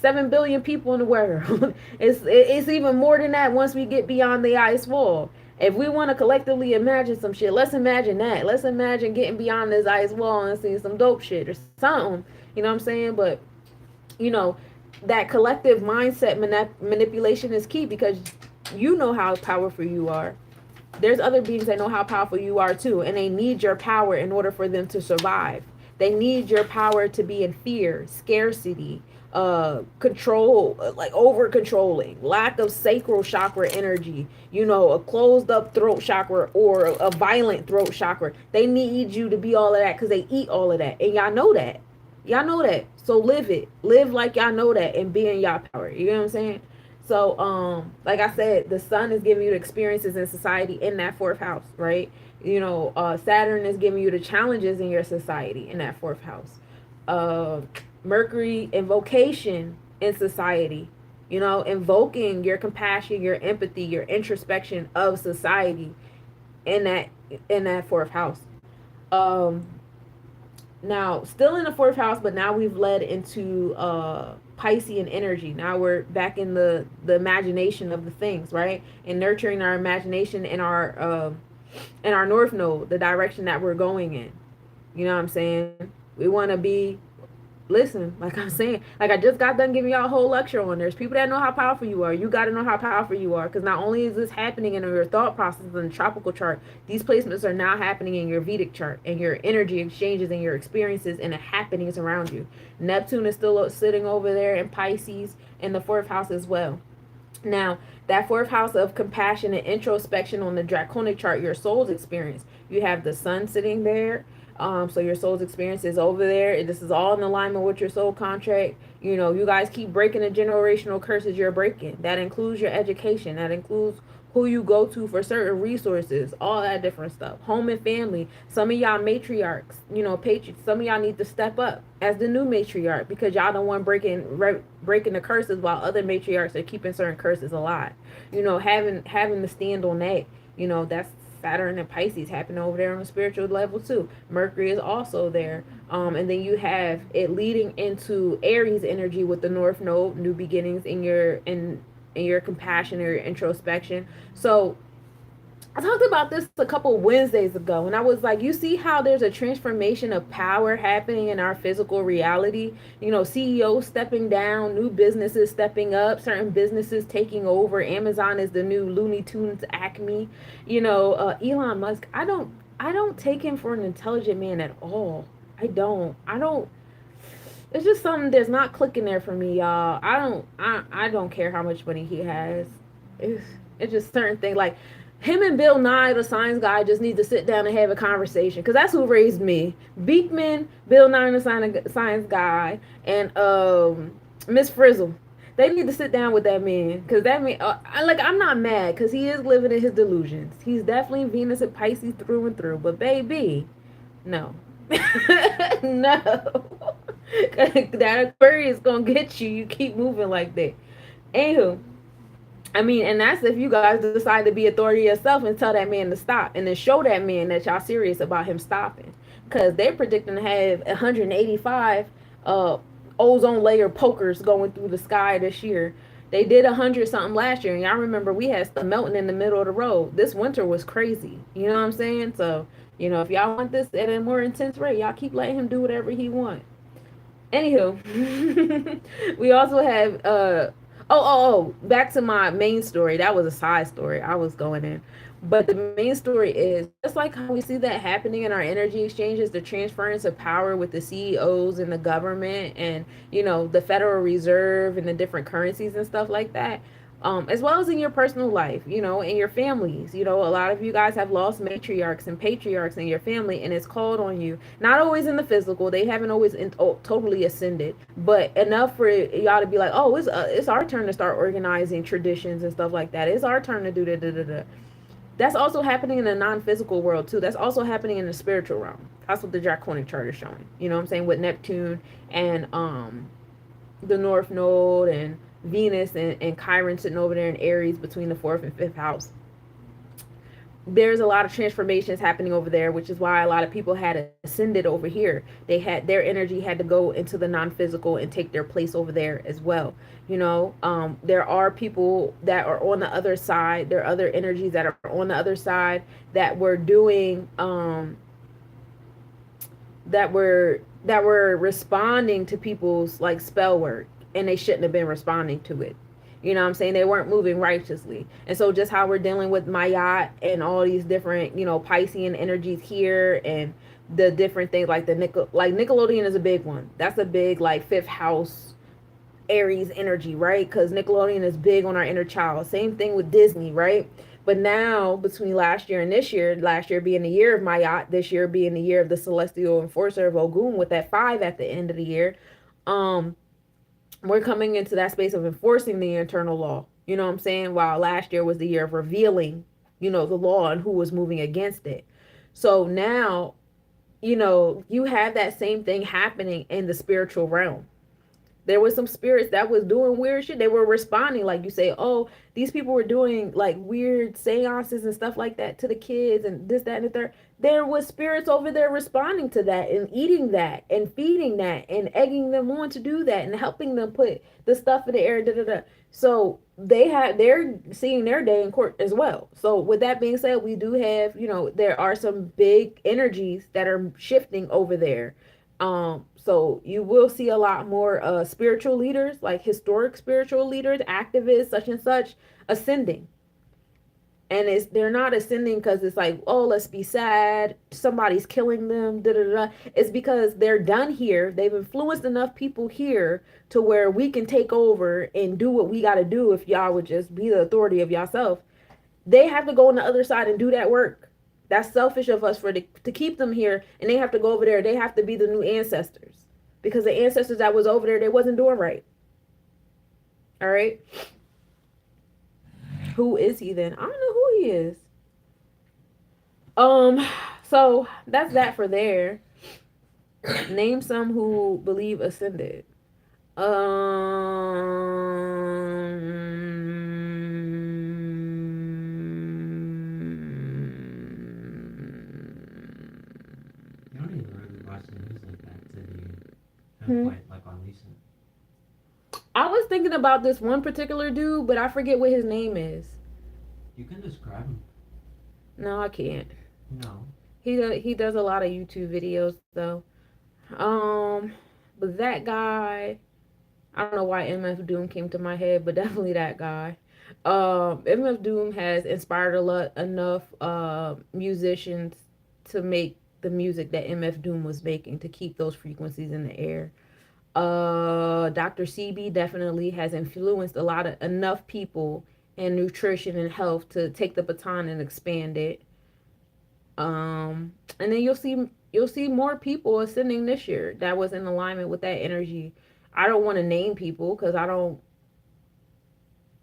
7 billion people in the world. it's even more than that once we get beyond the ice wall. If we want to collectively imagine some shit, let's imagine that. Let's imagine getting beyond this ice wall and seeing some dope shit or something. You know what I'm saying? But, you know, that collective mindset manipulation is key, because you know how powerful you are. There's other beings that know how powerful you are too, and they need your power in order for them to survive. They need your power to be in fear, scarcity, control, like over controlling, lack of sacral chakra energy, you know, a closed up throat chakra or a violent throat chakra. They need you to be all of that because they eat all of that. And y'all know that. Y'all know that. So live it. Live like y'all know that and be in y'all power. You know what I'm saying? So, like I said, the sun is giving you the experiences in society in that fourth house, right? You know, Saturn is giving you the challenges in your society in that fourth house. Mercury, invocation in society, you know, invoking your compassion, your empathy, your introspection of society in that fourth house. Now, still in the fourth house, but now we've led into Piscean energy. Now we're back in the imagination of the things, right? And nurturing our imagination in our north node, the direction that we're going in. You know what I'm saying? We want to be, listen, like I'm saying, like I just got done giving y'all a whole lecture on. There's people that know how powerful you are. You got to know how powerful you are, because not only is this happening in your thought process in the tropical chart, these placements are now happening in your Vedic chart and your energy exchanges and your experiences and the happenings around you. Neptune is still sitting over there in Pisces in the fourth house as well. Now, that fourth house of compassion and introspection on the Draconic chart, your soul's experience. You have the sun sitting there. So your soul's experience is over there. This is all in alignment with your soul contract. You know, you guys keep breaking the generational curses you're breaking. That includes your education. That includes who you go to for certain resources, all that different stuff. Home and family. Some of y'all matriarchs, you know, patriots, some of y'all need to step up as the new matriarch, because y'all don't want breaking the curses while other matriarchs are keeping certain curses alive. You know, having to stand on that. You know, that's Saturn and Pisces happening over there on a spiritual level too. Mercury is also there. And then you have it leading into Aries energy with the North Node, new beginnings in your compassion or your introspection. So I talked about this a couple Wednesdays ago, and I was like, you see how there's a transformation of power happening in our physical reality? You know, CEOs stepping down, new businesses stepping up, certain businesses taking over. Amazon is the new Looney Tunes Acme. You know, Elon Musk, I don't take him for an intelligent man at all. I don't. It's just something that's not clicking there for me, y'all. I don't care how much money he has. It's just certain things, like him and Bill Nye, the science guy, just need to sit down and have a conversation, because that's who raised me. Beekman, Bill Nye, the science guy, and Miss Frizzle. They need to sit down with that man, because that man, I'm not mad, because he is living in his delusions. He's definitely Venus and Pisces through and through, but baby, no. No. That Aquarius gonna get you. You keep moving like that. Anywho, I mean, and that's if you guys decide to be authority yourself and tell that man to stop, and then show that man that y'all serious about him stopping, because they're predicting to have 185 ozone layer pokers going through the sky this year. They did 100 something last year, and y'all remember we had stuff melting in the middle of the road. This winter was crazy. You know what I'm saying? So, you know, if y'all want this at a more intense rate, y'all keep letting him do whatever he wants. Anywho, we also have back to my main story. That was a side story I was going in. But the main story is just like how we see that happening in our energy exchanges, the transference of power with the CEOs and the government and, you know, the Federal Reserve and the different currencies and stuff like that. As well as in your personal life, you know, in your families. You know, a lot of you guys have lost matriarchs and patriarchs in your family, and it's called on you. Not always in the physical. They haven't always totally ascended, but enough for y'all to be like, oh, it's our turn to start organizing traditions and stuff like that. It's our turn to do da. That's also happening in the non-physical world too. That's also happening in the spiritual realm. That's what the Draconic chart is showing. You know what I'm saying? With Neptune and the North Node and Venus and Chiron sitting over there in Aries between the fourth and fifth house. There's a lot of transformations happening over there, which is why a lot of people had ascended over here. They had their energy had to go into the non-physical and take their place over there as well. You know, there are people that are on the other side. There are other energies that are on the other side that were doing that were responding to people's like spell work, and they shouldn't have been responding to it. You know what I'm saying? They weren't moving righteously. And so just how we're dealing with Mayat and all these different, Piscean energies here, and the different things like Nickelodeon is a big one. That's a big like fifth house Aries energy, right? Because Nickelodeon is big on our inner child. Same thing with Disney, right? But now, between last year and this year, last year being the year of Mayat, this year being the year of the celestial enforcer of Ogun with that 5 at the end of the year, we're coming into that space of enforcing the internal law. You know what I'm saying? While last year was the year of revealing, the law and who was moving against it. So now, you have that same thing happening in the spiritual realm. There was some spirits that was doing weird shit. They were responding, like you say, oh, these people were doing like weird seances and stuff like that to the kids and this, that, and the third. There was spirits over there responding to that and eating that and feeding that and egging them on to do that and helping them put the stuff in the air. Da, da, da. So they're seeing their day in court as well. So with that being said, we do have, there are some big energies that are shifting over there. So you will see a lot more spiritual leaders, like historic spiritual leaders, activists, such and such, ascending. And they're not ascending because it's like, oh, let's be sad, somebody's killing them, da da da. It's because they're done here. They've influenced enough people here to where we can take over and do what we got to do. If y'all would just be the authority of yourself, they have to go on the other side and do that work. That's selfish of us to keep them here, and they have to go over there. They have to be the new ancestors, because the ancestors that was over there, they wasn't doing right. All right. Who is he then? I don't know who he is. So that's that for there. Name some who believe ascended. Like on recent. I was thinking about this one particular dude, but I forget what his name is. You can describe him. No, I can't. No. He does a lot of YouTube videos though. But that guy, I don't know why MF Doom came to my head, but definitely that guy. MF Doom has inspired enough musicians to make the music that MF Doom was making, to keep those frequencies in the air. Dr. CB definitely has influenced enough people in nutrition and health to take the baton and expand it. And then you'll see more people ascending this year that was in alignment with that energy. I don't want to name people because I don't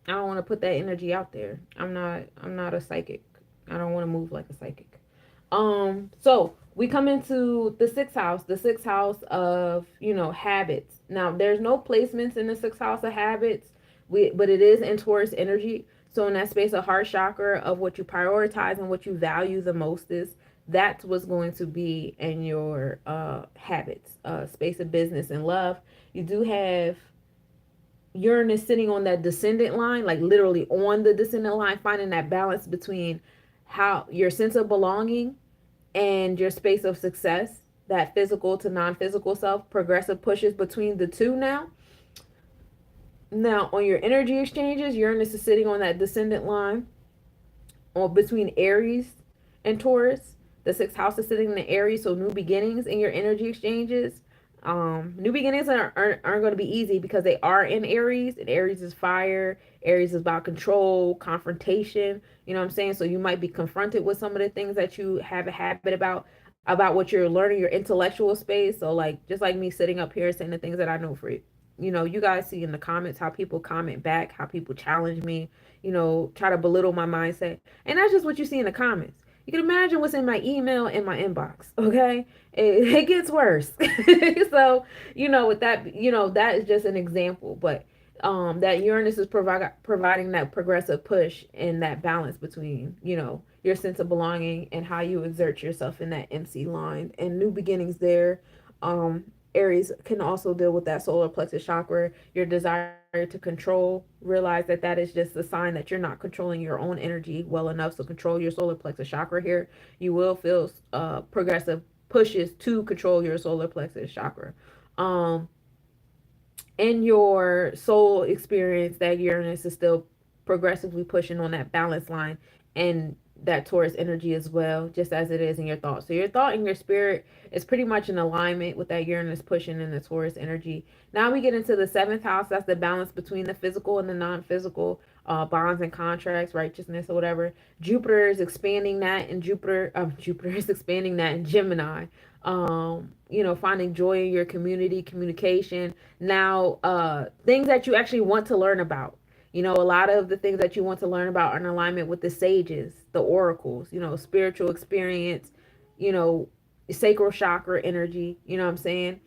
want to put that energy out there. I'm not a psychic. I don't want to move like a psychic. So we come into the sixth house of, habits. Now there's no placements in the sixth house of habits, but it is in Taurus energy. So in that space of heart chakra of what you prioritize and what you value the most that's what's going to be in your habits, space of business and love. You do have Uranus sitting on that descendant line, like literally on the descendant line, finding that balance between how your sense of belonging and your space of success, that physical to non-physical self, progressive pushes between the two now. Now, on your energy exchanges, Uranus is sitting on that descendant line or between Aries and Taurus. The sixth house is sitting in the Aries, so new beginnings in your energy exchanges. New beginnings aren't going to be easy because they are in Aries, and Aries is fire. Aries is about control, confrontation. You know what I'm saying? So you might be confronted with some of the things that you have a habit about what you're learning, your intellectual space. So like, just like me sitting up here saying the things that I know for you. You guys see in the comments how people comment back, how people challenge me, try to belittle my mindset. And that's just what you see in the comments. You can imagine what's in my email and my inbox, okay? It gets worse. So, with that, that is just an example. But that Uranus is providing that progressive push and that balance between, your sense of belonging and how you exert yourself in that MC line and new beginnings there. Um, Aries can also deal with that solar plexus chakra, your desire to control. Realize that that is just a sign that you're not controlling your own energy well enough. So control your solar plexus chakra here. You will feel progressive pushes to control your solar plexus chakra. Um, in your soul experience, that Uranus is still progressively pushing on that balance line and that Taurus energy as well, just as it is in your thoughts. So your thought and your spirit is pretty much in alignment with that Uranus pushing in the Taurus energy. Now we get into the seventh house. That's the balance between the physical and the non-physical, bonds and contracts, righteousness or whatever. Jupiter is expanding that, and Jupiter is expanding that in Gemini. Finding joy in your community, communication. Now, things that you actually want to learn about. A lot of the things that you want to learn about are in alignment with the sages, the oracles, spiritual experience, you know, sacral chakra energy, you know what I'm saying?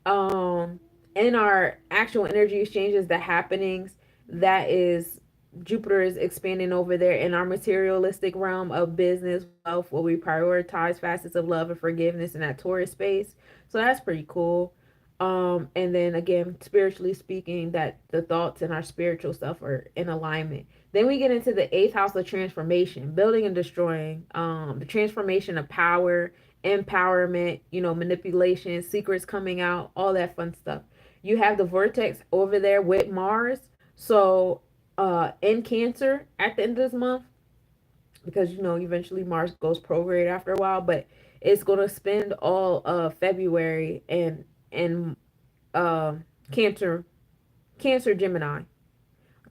Um, in our actual energy exchanges, the happenings, that is Jupiter is expanding over there in our materialistic realm of business, wealth, where we prioritize facets of love and forgiveness in that Taurus space. So that's pretty cool. And then again, spiritually speaking, that the thoughts and our spiritual stuff are in alignment. Then we get into the eighth house of transformation, building and destroying, the transformation of power, empowerment, manipulation, secrets coming out, all that fun stuff. You have the vortex over there with Mars. So in Cancer at the end of this month, because eventually Mars goes prograde after a while, but it's gonna spend all of February and uh, Cancer, Gemini.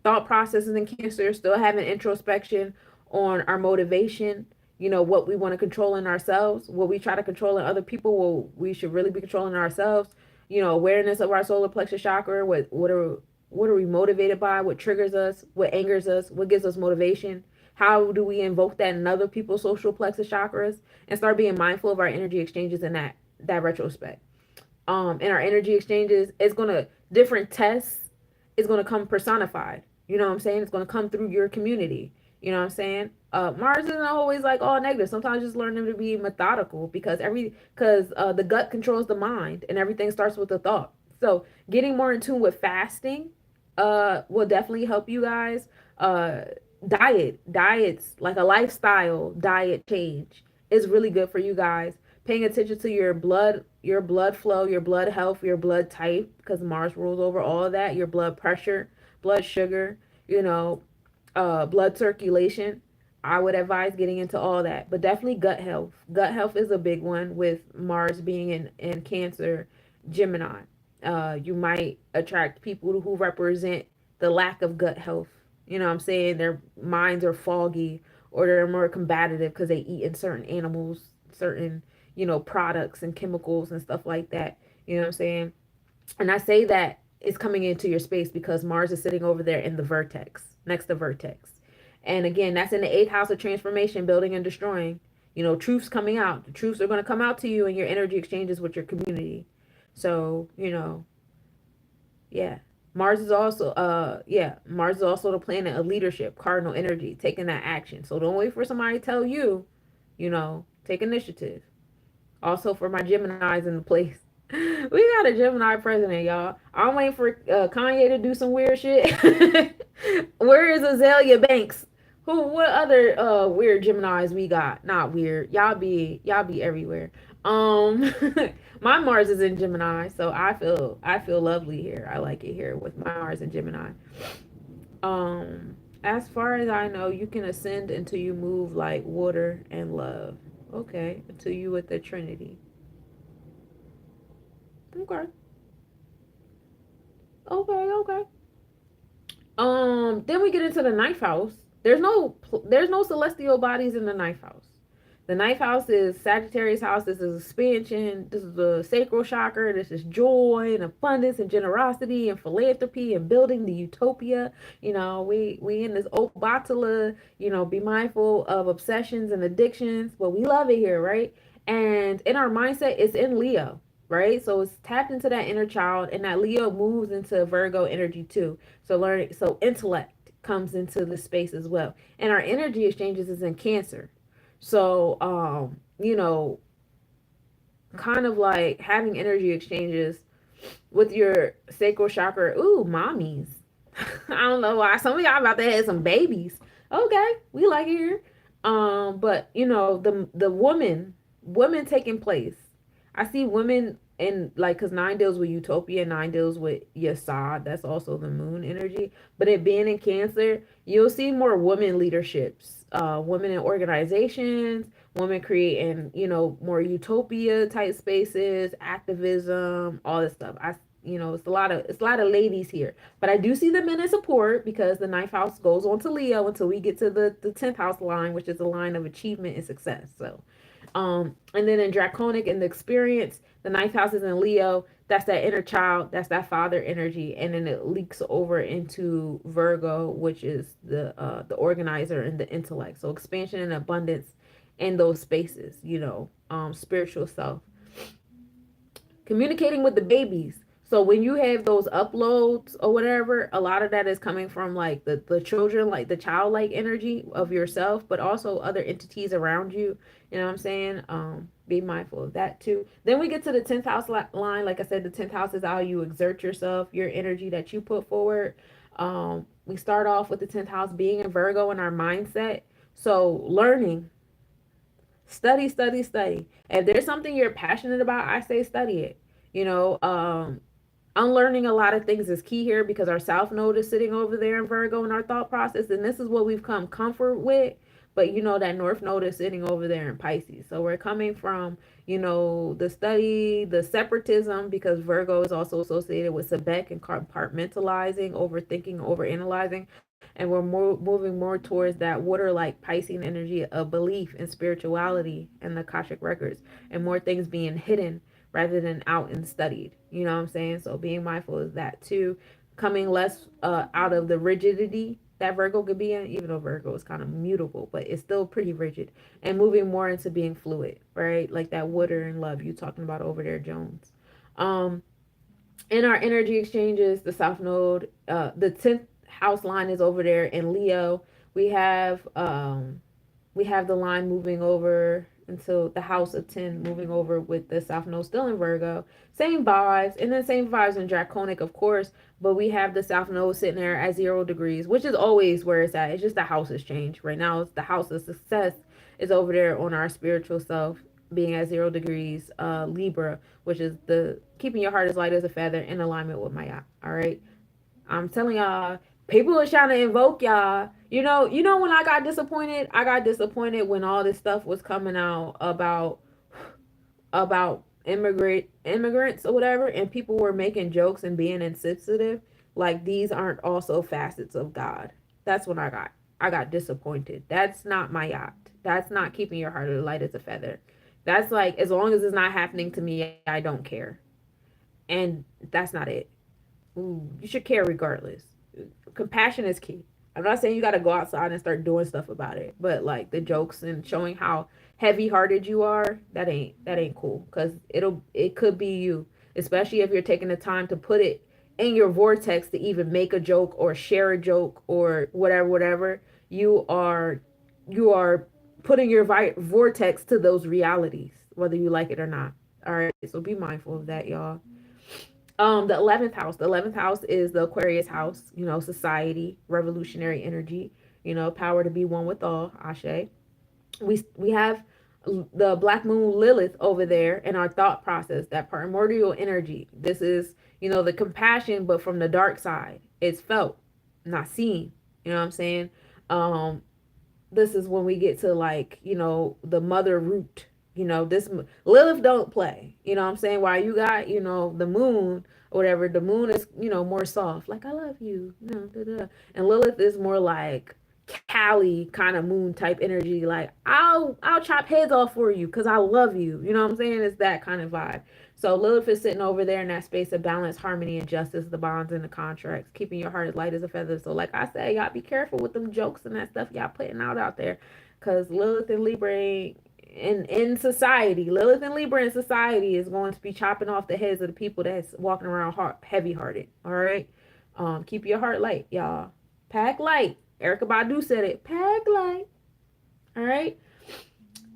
Thought processes in Cancer, still having introspection on our motivation, what we want to control in ourselves, what we try to control in other people, what we should really be controlling ourselves, awareness of our solar plexus chakra, what are we motivated by, what triggers us, what angers us, what gives us motivation, how do we invoke that in other people's social plexus chakras, and start being mindful of our energy exchanges in that retrospect. In our energy exchanges, it's gonna different tests is gonna come personified. You know what I'm saying? It's gonna come through your community. You know what I'm saying? Mars isn't always like all negative. Sometimes just learn them to be methodical because the gut controls the mind and everything starts with the thought. So getting more in tune with fasting will definitely help you guys. Uh diets like a lifestyle diet change is really good for you guys. Paying attention to your blood flow, your blood health, your blood type, because Mars rules over all of that, your blood pressure, blood sugar, blood circulation. I would advise getting into all that, but definitely gut health. Gut health is a big one with Mars being in Cancer, Gemini. You might attract people who represent the lack of gut health. You know what I'm saying? Their minds are foggy or they're more combative because they eat in certain animals, certain, products and chemicals and stuff like that. You know what I'm saying? And I say that it's coming into your space because Mars is sitting over there in the vertex, next to vertex. And again, that's in the eighth house of transformation, building and destroying. Truths coming out. The truths are going to come out to you in your energy exchanges with your community. So, yeah. Mars is also the planet of leadership, cardinal energy, taking that action. So don't wait for somebody to tell you, take initiative. Also for my Geminis in the place. We got a Gemini president, y'all. I'm waiting for Kanye to do some weird shit. Where is Azalea Banks? What other weird Geminis we got? Not weird. Y'all be everywhere. Um my Mars is in Gemini, so I feel lovely here. I like it here with my Mars in Gemini. As far as I know, you can ascend until you move like water and love. Okay, until you with the Trinity. Okay. Okay. Then we get into the ninth house. There's no celestial bodies in the ninth house. The ninth house is Sagittarius house. This is expansion. This is the sacral chakra. This is joy and abundance and generosity and philanthropy and building the utopia. We in this old Batala, be mindful of obsessions and addictions, but we love it here, right? And in our mindset, it's in Leo, right? So it's tapped into that inner child, and that Leo moves into Virgo energy too. So intellect comes into the space as well. And our energy exchanges is in Cancer. So, kind of like having energy exchanges with your sacral chakra. Ooh, mommies. I don't know why. Some of y'all about to have some babies. Okay, we like it here. But the women taking place. I see women in like, because nine deals with utopia, nine deals with Yasad. That's also the moon energy. But it being in Cancer, you'll see more women leaderships, women in organizations, women creating, more utopia type spaces, activism, all this stuff. It's a lot of ladies here, but I do see the men in support because the ninth house goes on to Leo until we get to the 10th house line, which is the line of achievement and success. So, and then in Draconic and the experience, the ninth house is in Leo. That's that inner child. That's that father energy, and then it leaks over into Virgo, which is the organizer and the intellect. So expansion and abundance in those spaces. Spiritual self, communicating with the babies. So when you have those uploads or whatever, a lot of that is coming from like the children, like the childlike energy of yourself, but also other entities around you. You know what I'm saying? Be mindful of that too. Then we get to the 10th house line. Like I said, the 10th house is how you exert yourself, your energy that you put forward. We start off with the 10th house being in Virgo in our mindset. So learning, study, study, study. If there's something you're passionate about, I say study it. You know, unlearning a lot of things is key here because our south node is sitting over there in Virgo in our thought process, and this is what we've come comfort with. But that north node is sitting over there in Pisces. So we're coming from, the study, the separatism, because Virgo is also associated with Sebek and compartmentalizing, overthinking, overanalyzing. And we're moving more towards that water like Piscean energy of belief and spirituality and the Akashic records, and more things being hidden rather than out and studied. You know what I'm saying? So being mindful is that too. Coming less out of the rigidity that Virgo could be in, even though Virgo is kind of mutable, but it's still pretty rigid, and moving more into being fluid, right? Like that water and love you talking about over there, Jones. Um, in our energy exchanges, the South Node, the 10th house line is over there in Leo. We have the line moving over until the house of 10 moving over with the South Node still in Virgo. Same vibes, and then same vibes in Draconic, of course, but we have the South Node sitting there at 0 degrees, which is always where it's at. It's just the house has changed. Right now, it's the house of success is over there on our spiritual self, being at 0 degrees, Libra, which is the keeping your heart as light as a feather in alignment with my yacht. All right. I'm telling y'all, people are trying to invoke y'all. When I got disappointed when all this stuff was coming out about immigrants or whatever, and people were making jokes and being insensitive. Like these aren't also facets of God. That's what I got. I got disappointed. That's not my yacht. That's not keeping your heart as light as a feather. That's like, as long as it's not happening to me, I don't care. And that's not it. Ooh, you should care regardless. Compassion is key. I'm not saying you got to go outside and start doing stuff about it, but like the jokes and showing how heavy-hearted you are, that ain't cool, cuz it could be you, especially if you're taking the time to put it in your vortex to even make a joke or share a joke or whatever. You are putting your vortex to those realities, whether you like it or not. All right, so be mindful of that, y'all. The 11th house. The 11th house is the Aquarius house, society, revolutionary energy, power to be one with all, Ashe. We have the Black Moon Lilith over there in our thought process, that primordial energy. This is, the compassion, but from the dark side. It's felt, not seen. You know what I'm saying? Um, this is when we get to like, the mother root. This Lilith don't play. You know what I'm saying? While you got, the moon or whatever, the moon is, more soft. Like, I love you. Da, da. And Lilith is more like Cali kind of moon type energy. Like I'll chop heads off for you because I love you. You know what I'm saying? It's that kind of vibe. So Lilith is sitting over there in that space of balance, harmony, and justice, the bonds and the contracts, keeping your heart as light as a feather. So like I said, y'all be careful with them jokes and that stuff y'all putting out there. Cause Lilith and Libra in society, Lilith and Libra in society is going to be chopping off the heads of the people that's walking around heavy hearted. All right. Keep your heart light, y'all. Pack light. Erica Badu said it. Pack light. All right.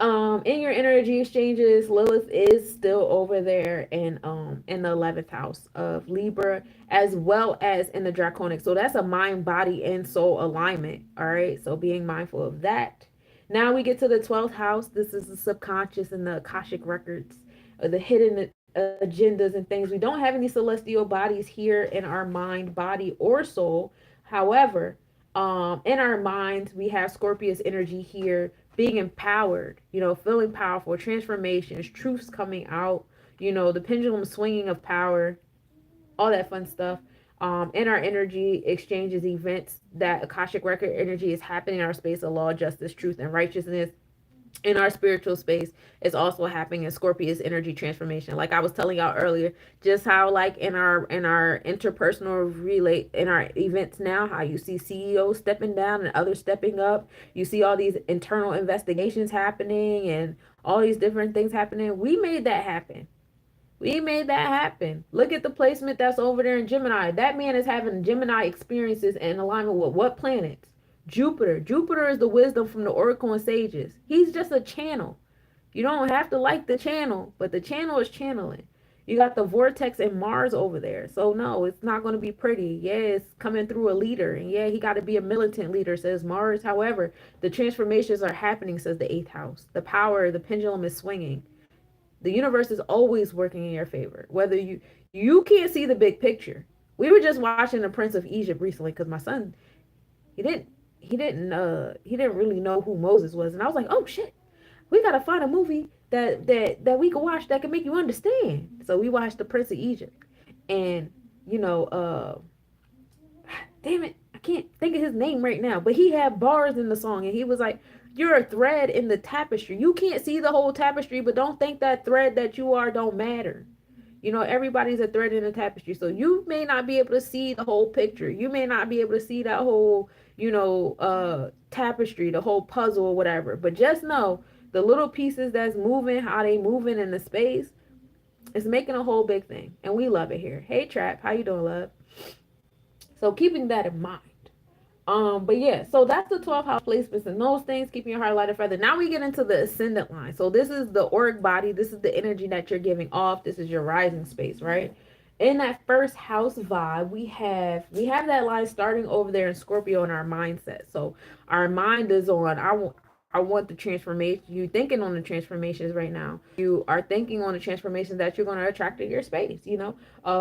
In your energy exchanges, Lilith is still over there in the 11th house of Libra, as well as in the Draconic. So that's a mind, body, and soul alignment. All right. So being mindful of that. Now we get to the 12th house. This is the subconscious and the Akashic records, the hidden agendas and things. We don't have any celestial bodies here in our mind, body, or soul. However, in our minds, we have Scorpius energy here, being empowered, feeling powerful, transformations, truths coming out, the pendulum swinging of power, all that fun stuff. In our energy exchanges, events, that Akashic record energy is happening in our space of law, justice, truth, and righteousness. In our spiritual space, is also happening in Scorpius energy transformation. Like I was telling y'all earlier, just how like in our interpersonal relate in our events now, how you see CEOs stepping down and others stepping up. You see all these internal investigations happening and all these different things happening. We made that happen. We made that happen. Look at the placement that's over there in Gemini. That man is having Gemini experiences in alignment with what planets? Jupiter. Jupiter is the wisdom from the Oracle and Sages. He's just a channel. You don't have to like the channel, but the channel is channeling. You got the vortex and Mars over there. So no, it's not going to be pretty. Yeah, it's coming through a leader. And yeah, he got to be a militant leader, says Mars. However, the transformations are happening, says the 8th house. The power, the pendulum is swinging. The universe is always working in your favor. Whether you can't see the big picture. We were just watching The Prince of Egypt recently because my son, he didn't really know who Moses was, and I was like, oh shit, we gotta find a movie that we can watch that can make you understand. So we watched The Prince of Egypt, and damn it, I can't think of his name right now, but he had bars in the song, and he was like, you're a thread in the tapestry. You can't see the whole tapestry, but don't think that thread that you are don't matter. Everybody's a thread in the tapestry. So you may not be able to see the whole picture. You may not be able to see that whole, tapestry, the whole puzzle or whatever. But just know the little pieces that's moving, how they moving in the space, is making a whole big thing. And we love it here. Hey, Trap. How you doing, love? So keeping that in mind. But yeah, so that's the 12 house placements and those things, keeping your heart light and feather. Now we get into the ascendant line. So this is the auric body. This is the energy that you're giving off. This is your rising space, right? In that first house vibe, we have that line starting over there in Scorpio in our mindset. So our mind is on, I want the transformation. You're thinking on the transformations right now. You are thinking on the transformations that you're going to attract in your space,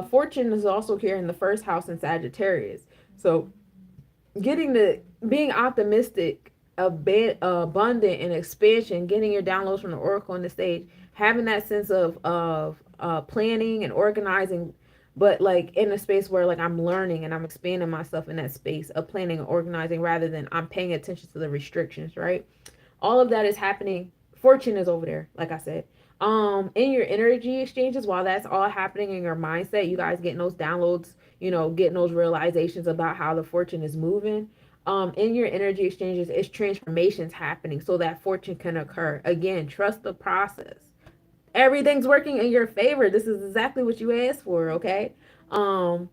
Fortune is also here in the first house in Sagittarius. So being optimistic, abundant, and expansion, getting your downloads from the Oracle on the stage, having that sense of planning and organizing, but like in a space where like I'm learning and I'm expanding myself in that space of planning and organizing rather than I'm paying attention to the restrictions, right? All of that is happening. Fortune is over there, like I said. In your energy exchanges, while that's all happening in your mindset, you guys getting those downloads, getting those realizations about how the fortune is moving. In your energy exchanges, it's transformations happening so that fortune can occur. Again, trust the process. Everything's working in your favor. This is exactly what you asked for, okay? In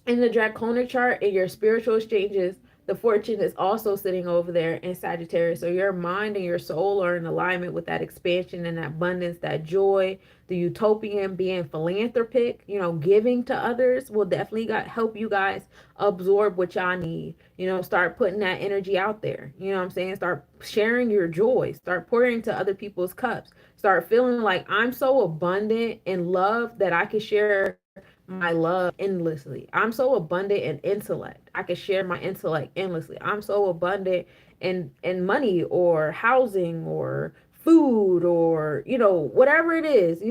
the Draconic chart, in your spiritual exchanges, the fortune is also sitting over there in Sagittarius. So your mind and your soul are in alignment with that expansion and that abundance, that joy, the utopian, being philanthropic, giving to others will definitely help you guys absorb what y'all need. Start putting that energy out there. You know what I'm saying? Start sharing your joy. Start pouring into other people's cups. Start feeling like I'm so abundant in love that I can share my love endlessly. I'm so abundant in intellect. I can share my intellect endlessly. I'm so abundant in money or housing or food or, whatever it is,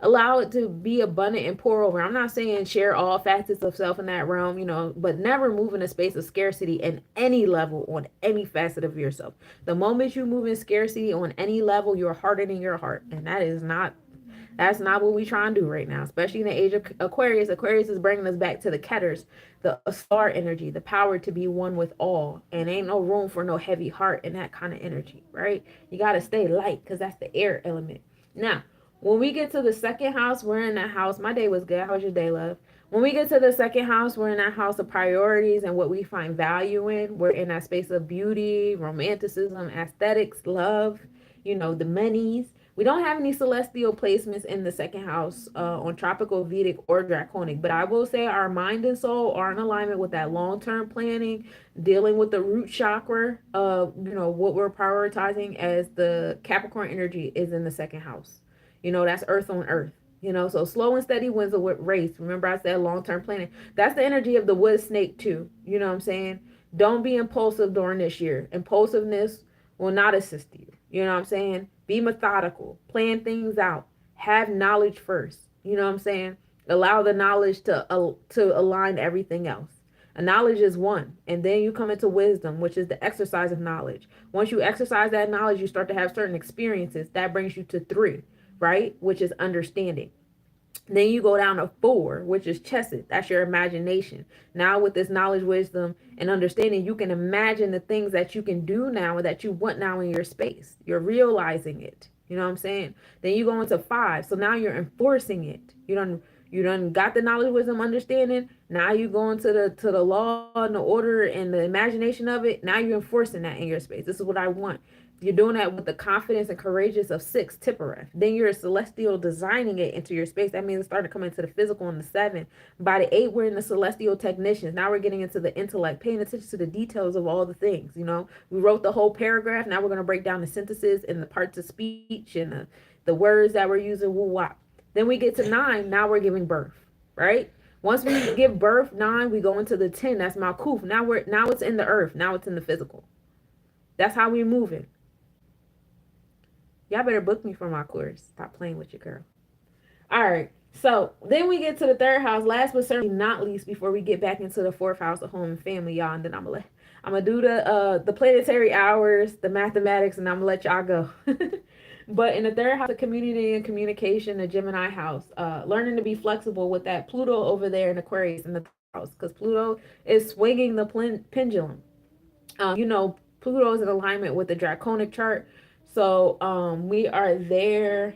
Allow it to be abundant and pour over. I'm not saying share all facets of self in that realm, but never move in a space of scarcity in any level on any facet of yourself. The moment you move in scarcity on any level, you're hardening your heart. And that's not what we try and do right now, especially in the age of Aquarius. Aquarius is bringing us back to the Ketters, the star energy, the power to be one with all. And ain't no room for no heavy heart in that kind of energy, right? You got to stay light because that's the air element. Now, when we get to the second house, we're in that house. My day was good. How was your day, love? When we get to the second house, we're in that house of priorities and what we find value in. We're in that space of beauty, romanticism, aesthetics, love, the monies. We don't have any celestial placements in the second house on tropical, Vedic, or Draconic. But I will say our mind and soul are in alignment with that long-term planning, dealing with the root chakra. What we're prioritizing as the Capricorn energy is in the second house. That's earth on earth. So slow and steady wins a race. Remember I said long-term planning. That's the energy of the wood snake too. You know what I'm saying? Don't be impulsive during this year. Impulsiveness will not assist you. You know what I'm saying? Be methodical. Plan things out. Have knowledge first. You know what I'm saying? Allow the knowledge to align everything else. A knowledge is one. And then you come into wisdom, which is the exercise of knowledge. Once you exercise that knowledge, you start to have certain experiences. That brings you to 3, right? Which is understanding. Then you go down to 4, which is chesed. That's your imagination. Now with this knowledge, wisdom, and understanding, you can imagine the things that you can do now and that you want now in your space. You're realizing it. You know what I'm saying? Then you go into 5. So now you're enforcing it. You done got the knowledge, wisdom, understanding. Now you go into the law and the order and the imagination of it. Now you're enforcing that in your space. This is what I want. You're doing that with the confidence and courageous of 6, Tippereth. Then you're celestial designing it into your space. That means it's starting to come into the physical on the 7. By the 8, we're in the celestial technicians. Now we're getting into the intellect, paying attention to the details of all the things. We wrote the whole paragraph. Now we're going to break down the synthesis and the parts of speech and the words that we're using. Woo wop. Then we get to 9. Now we're giving birth, right? Once we give birth, 9, we go into the 10. That's Malkuth. Now it's in the earth. Now it's in the physical. That's how we're moving. Y'all better book me for my course. Stop playing with your girl. All right. So then we get to the 3rd house. Last but certainly not least, before we get back into the 4th house of home and family, y'all. And then I'm gonna do the planetary hours, the mathematics, and I'm gonna let y'all go. But in the 3rd house of community and communication, the Gemini house, learning to be flexible with that Pluto over there in Aquarius in the 3rd house, because Pluto is swinging the pendulum. Pluto is in alignment with the Draconic chart. So we are there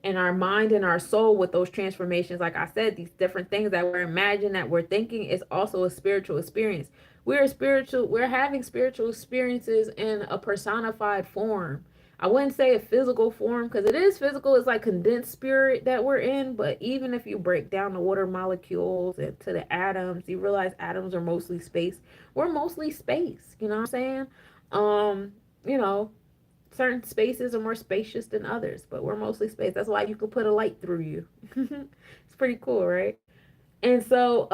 in our mind and our soul with those transformations. Like I said, these different things that we're imagining, that we're thinking, is also a spiritual experience. We're having spiritual experiences in a personified form. I wouldn't say a physical form because it is physical. It's like condensed spirit that we're in. But even if you break down the water molecules and to the atoms, you realize atoms are mostly space. We're mostly space. You know what I'm saying? Certain spaces are more spacious than others, but we're mostly space. That's why you can put a light through you. It's pretty cool, right? And so,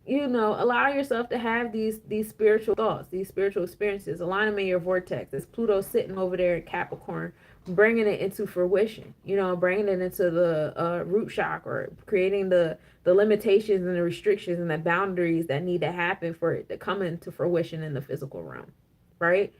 allow yourself to have these spiritual thoughts, these spiritual experiences. Align them in your vortex. It's Pluto sitting over there in Capricorn, bringing it into fruition. Bringing it into the root chakra, creating the limitations and the restrictions and the boundaries that need to happen for it to come into fruition in the physical realm, right?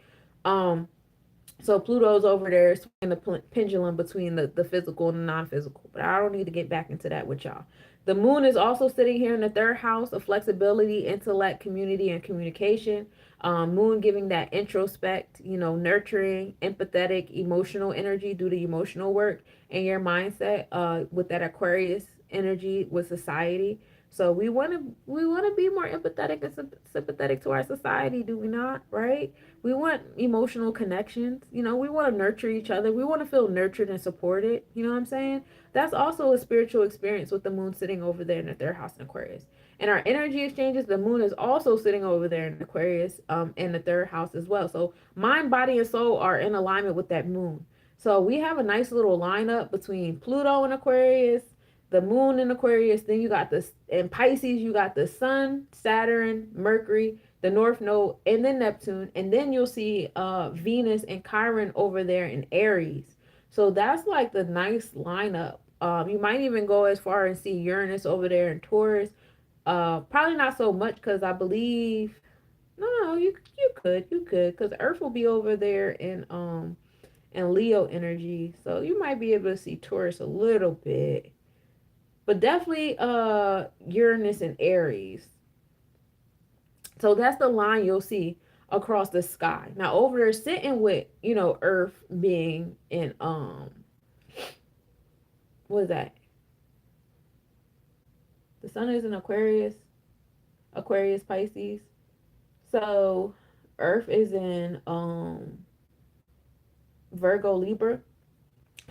So Pluto's over there swinging the pendulum between the physical and the non-physical. But I don't need to get back into that with y'all. The moon is also sitting here in the 3rd house of flexibility, intellect, community, and communication. Moon giving that introspect, nurturing, empathetic, emotional energy, do the emotional work in your mindset with that Aquarius energy with society. So we want to be more empathetic and sympathetic to our society, do we not? Right? We want emotional connections. We want to nurture each other. We want to feel nurtured and supported. You know what I'm saying? That's also a spiritual experience with the moon sitting over there in the 3rd house in Aquarius. And our energy exchanges, the moon is also sitting over there in Aquarius in the 3rd house as well. So mind, body, and soul are in alignment with that moon. So we have a nice little lineup between Pluto and Aquarius, the moon in Aquarius. Then you got this in Pisces, you got the sun, Saturn, Mercury, the North Node, and then Neptune. And then you'll see Venus and Chiron over there in Aries. So that's like the nice lineup. You might even go as far and see Uranus over there in Taurus. Probably not so much because I believe no, you could because Earth will be over there in Leo energy, so you might be able to see Taurus a little bit, but definitely Uranus and Aries. So that's the line you'll see across the sky. Now over there sitting with, Earth being in what is that? The sun is in Aquarius Pisces. So Earth is in Virgo Libra.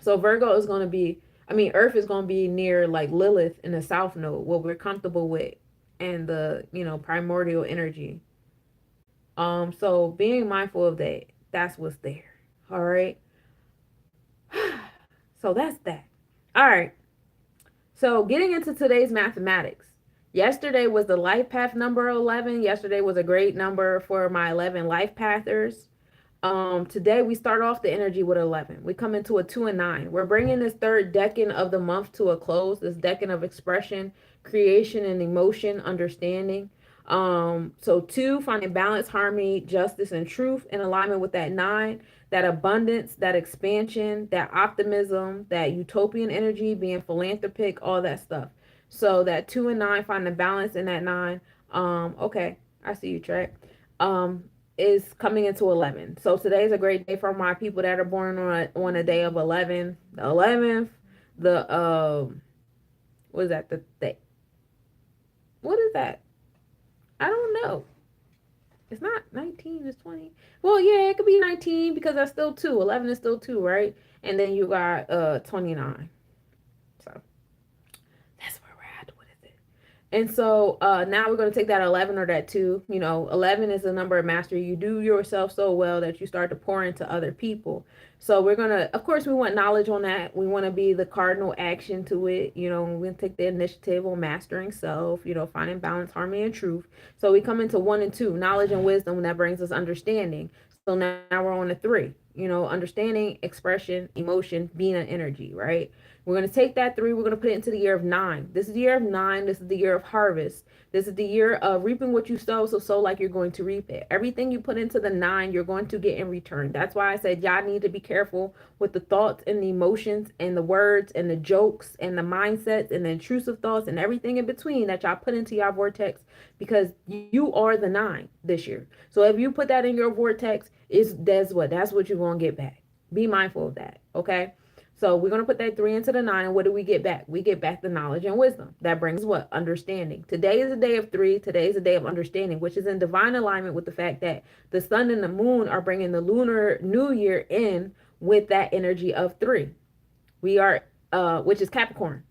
So Virgo is going to be, Earth is going to be near like Lilith in the South Node, what we're comfortable with, and the, primordial energy. So being mindful of that, that's what's there. All right. So that's that. All right. So getting into today's mathematics. Yesterday was the life path number 11. Yesterday was a great number for my 11 life pathers. Today we start off the energy with 11. We come into a 2 and 9. We're bringing this third decan of the month to a close. This decan of expression, creation, and emotion, understanding. So 2, finding balance, harmony, justice, and truth in alignment with that 9, that abundance, that expansion, that optimism, that utopian energy, being philanthropic, all that stuff. So that 2 and 9, finding balance in that 9. Okay, I see you, Track. Is coming into 11. So today is a great day for my people that are born on a day of 11. The 11th, what is that? What is that? I don't know. It's not 19, it's 20. Well, yeah, it could be 19 because that's still 2. 11 is still 2, right? And then you got 29. So that's where we're at. What is it? And so now we're going to take that 11 or that 2. 11 is the number of mastery. You do yourself so well that you start to pour into other people. So we're going to, of course, we want knowledge on that. We want to be the cardinal action to it. We're going to take the initiative on mastering self, finding balance, harmony, and truth. So we come into 1 and 2, knowledge and wisdom, and that brings us understanding. So now we're on to 3, understanding, expression, emotion, being an energy, right? We're going to take that 3, we're going to put it into the year of 9. This is the year of 9. This is the year of harvest. This is the year of reaping what you sow, so sow like you're going to reap it. Everything you put into the 9, you're going to get in return. That's why I said y'all need to be careful with the thoughts and the emotions and the words and the jokes and the mindsets and the intrusive thoughts and everything in between that y'all put into your vortex, because you are the 9 this year. So if you put that in your vortex, that's what you're going to get back. Be mindful of that, okay? So we're going to put that 3 into the 9. And what do we get back? We get back the knowledge and wisdom. That brings what? Understanding. Today is a day of 3. Today is a day of understanding, which is in divine alignment with the fact that the sun and the moon are bringing the lunar new year in with that energy of 3. We are, which is Capricorn.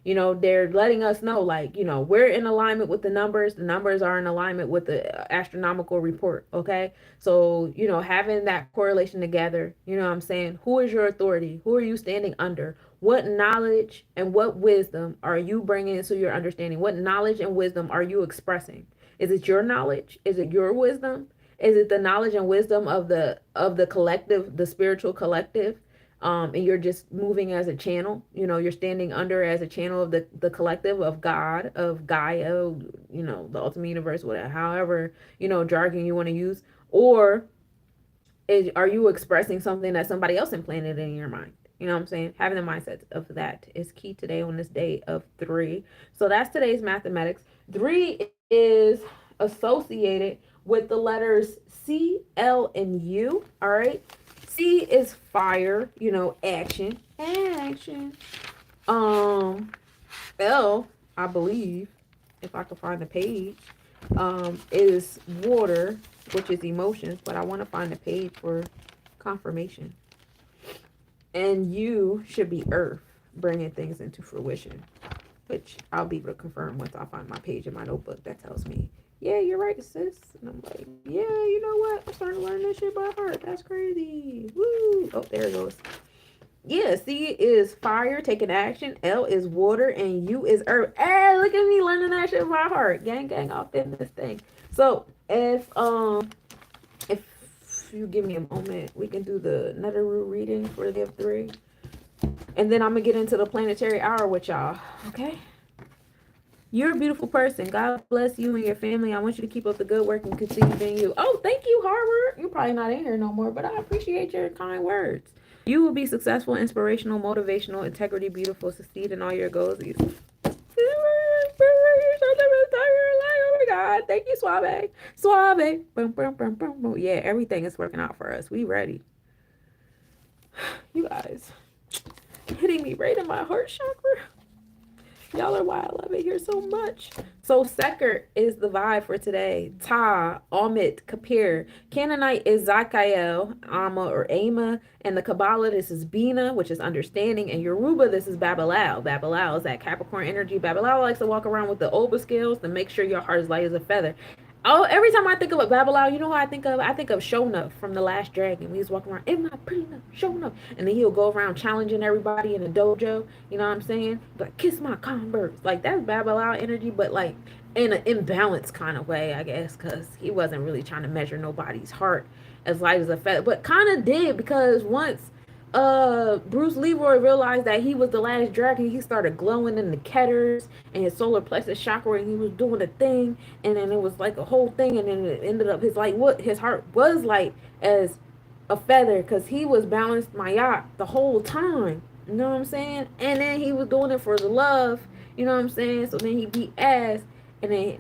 They're letting us know, like, we're in alignment with the numbers. The numbers are in alignment with the astronomical report. Okay. So, having that correlation together, what I'm saying? Who is your authority? Who are you standing under? What knowledge and what wisdom are you bringing into your understanding? What knowledge and wisdom are you expressing? Is it your knowledge? Is it your wisdom? Is it the knowledge and wisdom of the collective, the spiritual collective? And you're just moving as a channel, you're standing under as a channel of the collective of God, of Gaia, the ultimate universe, whatever, however, jargon you want to use. Or are you expressing something that somebody else implanted in your mind? You know what I'm saying? Having the mindset of that is key today on this day of 3. So that's today's mathematics. 3 is associated with the letters C, L, and U. All right. C is fire, action. Action. L, I believe, if I can find the page, is water, which is emotions, but I want to find the page for confirmation. And U should be earth, bringing things into fruition, which I'll be able to confirm once I find my page in my notebook that tells me, yeah, you're right, sis. And I'm like, yeah, you know what? I'm starting to learn this shit by heart. That's crazy. Woo. Oh, there it goes. Yeah, C is fire, taking action. L is water, and U is earth. Hey, look at me learning that shit by heart. Gang, gang, off in this thing. So if you give me a moment, we can do the Natal reading for the 3. And then I'm going to get into the planetary hour with y'all. Okay? You're a beautiful person. God bless you and your family. I want you to keep up the good work and continue being you. Oh, thank you, Harvard. You're probably not in here no more, but I appreciate your kind words. You will be successful, inspirational, motivational, integrity, beautiful, succeed in all your goals. Oh my God. Thank you, Suave. Suave. Boom, boom, boom, boom, boom. Yeah, everything is working out for us. We ready. You guys, hitting me right in my heart chakra. Y'all are why I love it here so much. So Seker is the vibe for today. Ta, Amit, Kapir. Canaanite is Zakael, Ama or Ama. And the Kabbalah, this is Bina, which is understanding. And Yoruba, this is Babalao. Babalao is that Capricorn energy. Babalao likes to walk around with the Oba scales to make sure your heart is light as a feather. Oh, every time I think of a Babalao, you know what I think of? I think of Shona from The Last Dragon. He was walking around, am I pretty enough? Shona. And then he'll go around challenging everybody in a dojo. You know what I'm saying? Like, kiss my converse. Like, that's Babalao energy, but like in an imbalanced kind of way, I guess, because he wasn't really trying to measure nobody's heart as light as a feather. But kind of did, because once Bruce Leroy realized that he was the last dragon, he started glowing in the ketters and his solar plexus chakra, and he was doing a thing, and then it was like a whole thing, and then it ended up his heart was light as a feather, because he was balanced Mayat the whole time. You know what I'm saying? And then he was doing it for the love. You know what I'm saying? So then he beat ass. And then,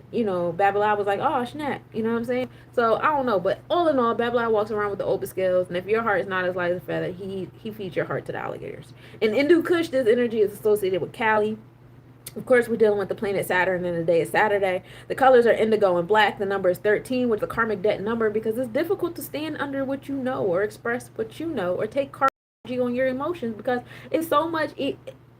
Babylon was like, oh, snap. You know what I'm saying? So, I don't know. But all in all, Babylon walks around with the open scales. And if your heart is not as light as a feather, he feeds your heart to the alligators. In Hindu Kush, this energy is associated with Kali. Of course, we're dealing with the planet Saturn, and the day is Saturday. The colors are indigo and black. The number is 13, which is a karmic debt number, because it's difficult to stand under what you know or express what you know or take energy on your emotions, because it's so much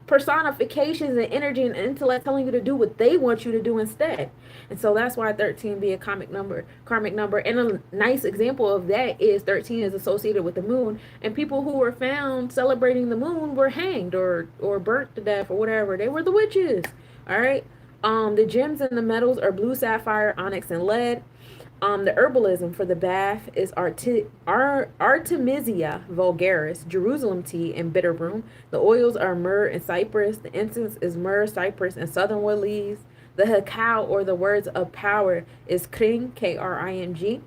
personifications and energy and intellect telling you to do what they want you to do instead. And so that's why 13 be a karmic number. And a nice example of that is 13 is associated with the moon, and people who were found celebrating the moon were hanged or burnt to death or whatever. They were the witches. All right. The gems and the metals are blue sapphire, onyx, and lead. The herbalism for the bath is Artemisia vulgaris, Jerusalem tea, and bitter broom. The oils are myrrh and cypress. The incense is myrrh, cypress, and southernwood leaves. The hakao, or the words of power, is kring, Kring.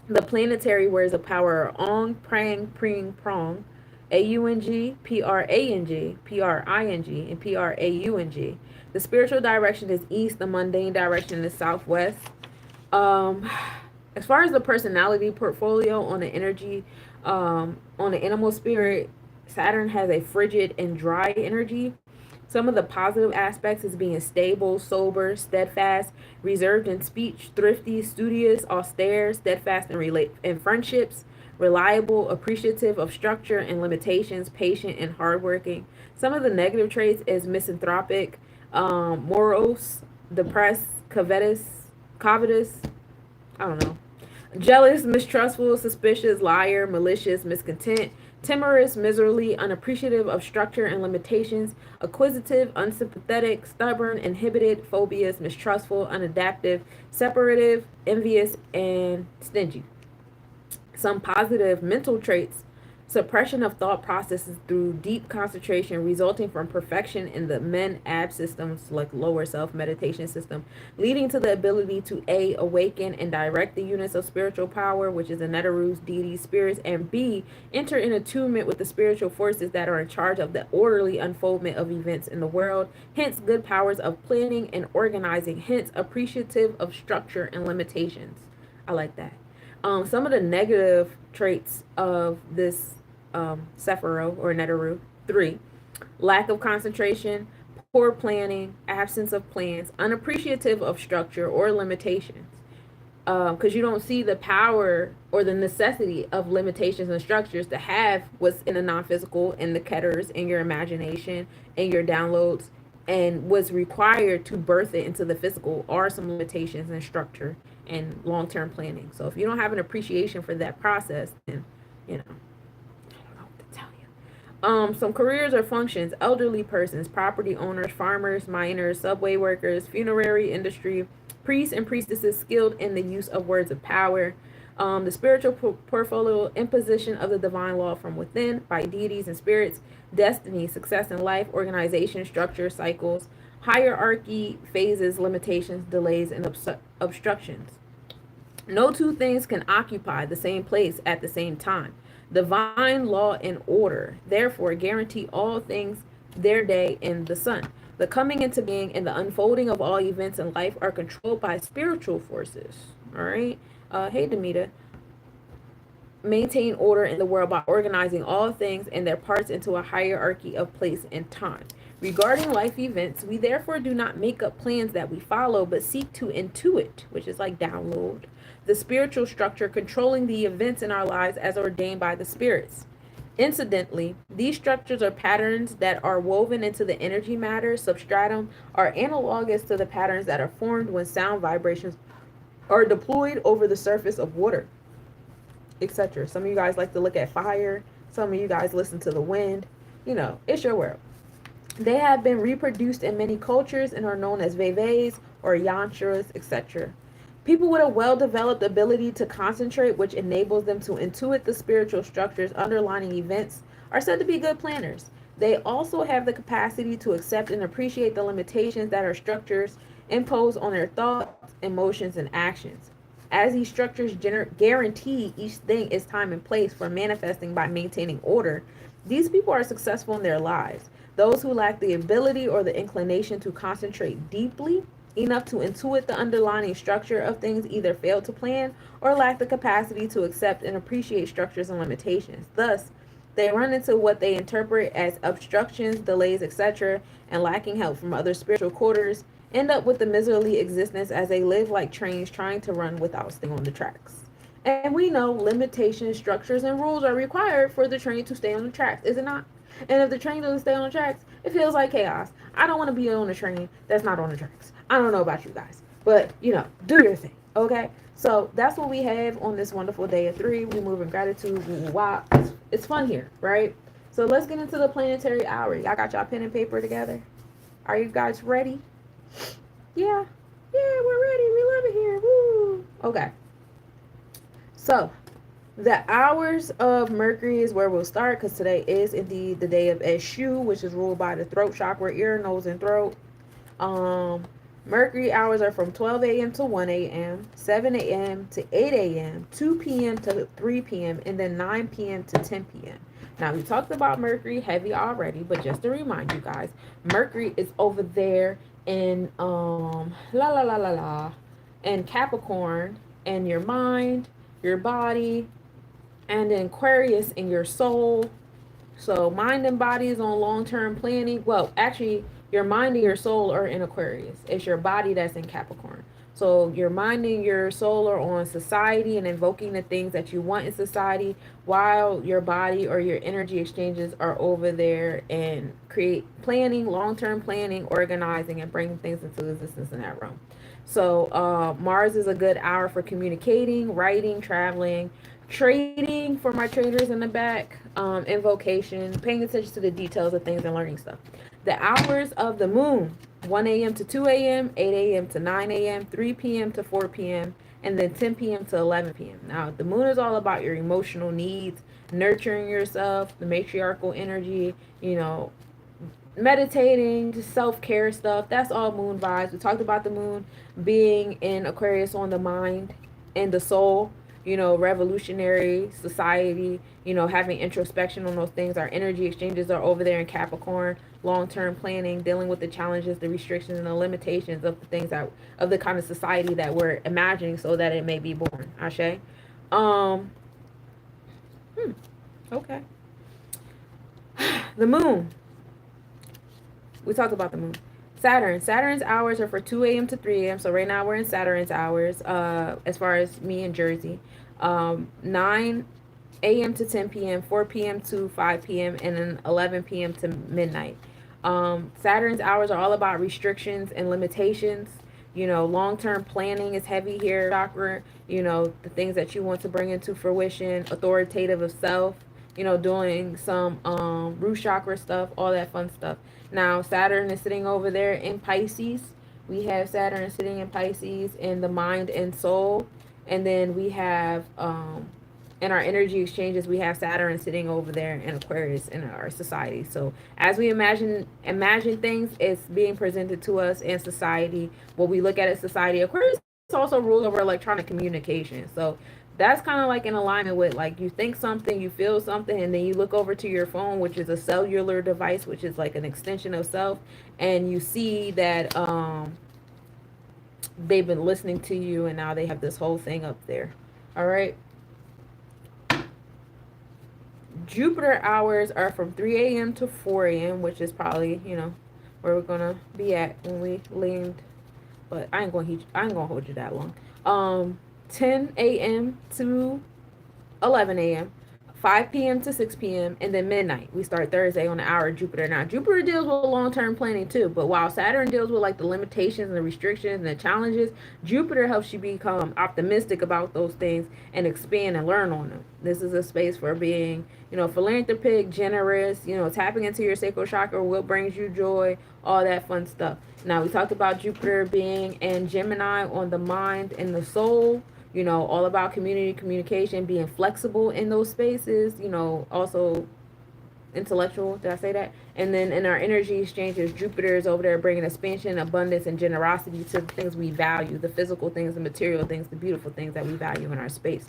The planetary words of power are ong, prang, pring, prong, aung, prang, pring, and praung. The spiritual direction is east. The mundane direction is southwest. As far as the personality portfolio on the energy, on the animal spirit, Saturn has a frigid and dry energy. Some of the positive aspects is being stable, sober, steadfast, reserved in speech, thrifty, studious, austere, steadfast in friendships, reliable, appreciative of structure and limitations, patient and hardworking. Some of the negative traits is misanthropic, morose, depressed, covetous, I don't know, jealous, mistrustful, suspicious, liar, malicious, miscontent, timorous, miserly, unappreciative of structure and limitations, acquisitive, unsympathetic, stubborn, inhibited, phobias, mistrustful, unadaptive, separative, envious, and stingy. Some positive mental traits: suppression of thought processes through deep concentration, resulting from perfection in the men-ab systems, like lower self meditation system, leading to the ability to A, awaken and direct the units of spiritual power, which is the Netarus, deities, spirits, and B, enter in attunement with the spiritual forces that are in charge of the orderly unfoldment of events in the world, hence good powers of planning and organizing, hence appreciative of structure and limitations. I like that. Some of the negative traits of this Sephiro or Netaru: 3, lack of concentration, poor planning, absence of plans, unappreciative of structure or limitations. Because you don't see the power or the necessity of limitations and structures to have what's in the non-physical, in the ketters, in your imagination, in your downloads, and what's required to birth it into the physical are some limitations and structure and long-term planning. So if you don't have an appreciation for that process, then I don't know what to tell you. Some careers or functions: elderly persons, property owners, farmers, miners, subway workers, funerary industry, priests and priestesses skilled in the use of words of power, The spiritual portfolio, imposition of the divine law from within by deities and spirits, destiny, success in life, organization, structure, cycles, hierarchy, phases, limitations, delays, and obstructions. No two things can occupy the same place at the same time. Divine law and order, therefore, guarantee all things their day in the sun. The coming into being and the unfolding of all events in life are controlled by spiritual forces. All right. Hey, Demita. Maintain order in the world by organizing all things and their parts into a hierarchy of place and time. Regarding life events, we therefore do not make up plans that we follow, but seek to intuit, which is like download, the spiritual structure controlling the events in our lives as ordained by the spirits. Incidentally, these structures are patterns that are woven into the energy matter substratum, are analogous to the patterns that are formed when sound vibrations are deployed over the surface of water, etc. Some of you guys like to look at fire. Some of you guys listen to the wind. You know, it's your world. They have been reproduced in many cultures and are known as veves or yantras, etc. People with a well-developed ability to concentrate, which enables them to intuit the spiritual structures underlying events, are said to be good planners. They also have the capacity to accept and appreciate the limitations that our structures impose on their thoughts, emotions, and actions. As these structures guarantee each thing its time and place for manifesting by maintaining order, these people are successful in their lives. Those who lack the ability or the inclination to concentrate deeply enough to intuit the underlying structure of things either fail to plan or lack the capacity to accept and appreciate structures and limitations. Thus, they run into what they interpret as obstructions, delays, etc., and lacking help from other spiritual quarters, end up with the miserly existence as they live like trains trying to run without staying on the tracks. And we know limitations, structures, and rules are required for the train to stay on the tracks, is it not? And if the train doesn't stay on the tracks, it feels like chaos. I don't want to be on a train that's not on the tracks. I don't know about you guys, but you know, do your thing, okay? So that's what we have on this wonderful day of 3. We move in gratitude. Wow, it's fun here, right? So let's get into the planetary hour. Y'all got y'all pen and paper together? Are you guys ready? Yeah, we're ready. We love it here. Woo. Okay. So the hours of Mercury is where we'll start, because today is indeed the day of Eshu, which is ruled by the throat chakra, ear, nose, and throat. Mercury hours are from 12 a.m. to 1 a.m., 7 a.m. to 8 a.m., 2 p.m. to 3 p.m., and then 9 p.m. to 10 p.m. Now, we talked about Mercury heavy already, but just to remind you guys, Mercury is over there in and Capricorn, and your mind, your body, and Aquarius in your soul. So mind and body is on long-term planning. Well, actually, your mind and your soul are in Aquarius. It's your body that's in Capricorn. So your mind and your soul are on society and invoking the things that you want in society, while your body or your energy exchanges are over there and create planning, long-term planning, organizing, and bringing things into existence in that realm. So Mars is a good hour for communicating, writing, traveling, trading for my traders in the back, invocation, paying attention to the details of things and learning stuff. The hours of the moon: 1 a.m. to 2 a.m., 8 a.m. to 9 a.m., 3 p.m. to 4 p.m., and then 10 p.m. to 11 p.m. Now, the moon is all about your emotional needs, nurturing yourself, the matriarchal energy, you know, meditating, just self-care stuff. That's all moon vibes. We talked about the moon being in Aquarius on the mind and the soul, you know, revolutionary society, you know, having introspection on those things. Our energy exchanges are over there in Capricorn, long-term planning, dealing with the challenges, the restrictions, and the limitations of the things that, of the kind of society that we're imagining so that it may be born. Ashe? Okay. The moon. We talked about the moon. Saturn's hours are for 2 a.m. to 3 a.m. So right now we're in Saturn's hours, as far as me in Jersey. 9 a.m. to 10 p.m., 4 p.m. to 5 p.m., and then 11 p.m. to midnight. Saturn's hours are all about restrictions and limitations. You know, long-term planning is heavy here. Chakra, you know, the things that you want to bring into fruition, authoritative of self, you know, doing some root chakra stuff, all that fun stuff. Now, Saturn is sitting over there in Pisces. We have Saturn sitting in Pisces in the mind and soul. And then we have in our energy exchanges, we have Saturn sitting over there in Aquarius in our society. So as we imagine things, it's being presented to us in society. What we look at as society. Aquarius also rules over electronic communication. So that's kind of like in alignment with, like, you think something, you feel something, and then you look over to your phone, which is a cellular device, which is like an extension of self, and you see that they've been listening to you, and now they have this whole thing up there. All right. Jupiter hours are from 3 a.m. to 4 a.m., which is probably, where we're gonna be at when we land. But I ain't gonna hold you that long. 10 a.m. to 11 a.m., 5 p.m. to 6 p.m., and then midnight. We start Thursday on the hour of Jupiter. Now, Jupiter deals with long-term planning too, but while Saturn deals with like the limitations and the restrictions and the challenges, Jupiter helps you become optimistic about those things and expand and learn on them. This is a space for being, philanthropic, generous, tapping into your sacral chakra, what brings you joy, all that fun stuff. Now, we talked about Jupiter being in Gemini on the mind and the soul, all about community communication, being flexible in those spaces, also intellectual. Did I say that? And then in our energy exchanges, Jupiter is over there bringing expansion, abundance, and generosity to the things we value, the physical things, the material things, the beautiful things that we value in our space.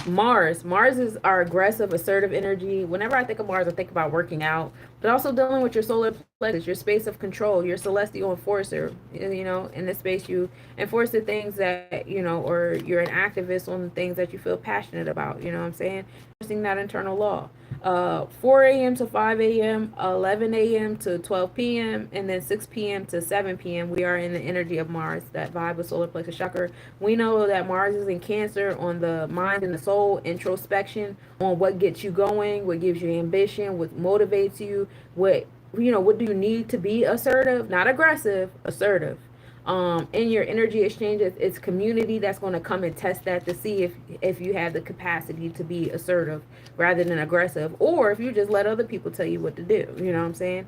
Mars is our aggressive, assertive energy. Whenever I think of Mars, I think about working out, but also dealing with your solar plexus, your space of control, your celestial enforcer. In this space, you enforce the things that, or you're an activist on the things that you feel passionate about. You know what I'm saying? Enforcing that internal law. 4 a.m. to 5 a.m., 11 a.m. to 12 p.m., and then 6 p.m. to 7 p.m. We are in the energy of Mars, that vibe of solar plexus chakra. We know that Mars is in Cancer on the mind and the soul, introspection, on what gets you going, what gives you ambition, what motivates you, what do you need to be assertive, not aggressive, assertive. In your energy exchanges, it's community that's going to come and test that to see if you have the capacity to be assertive rather than aggressive, or if you just let other people tell you what to do. You know what I'm saying?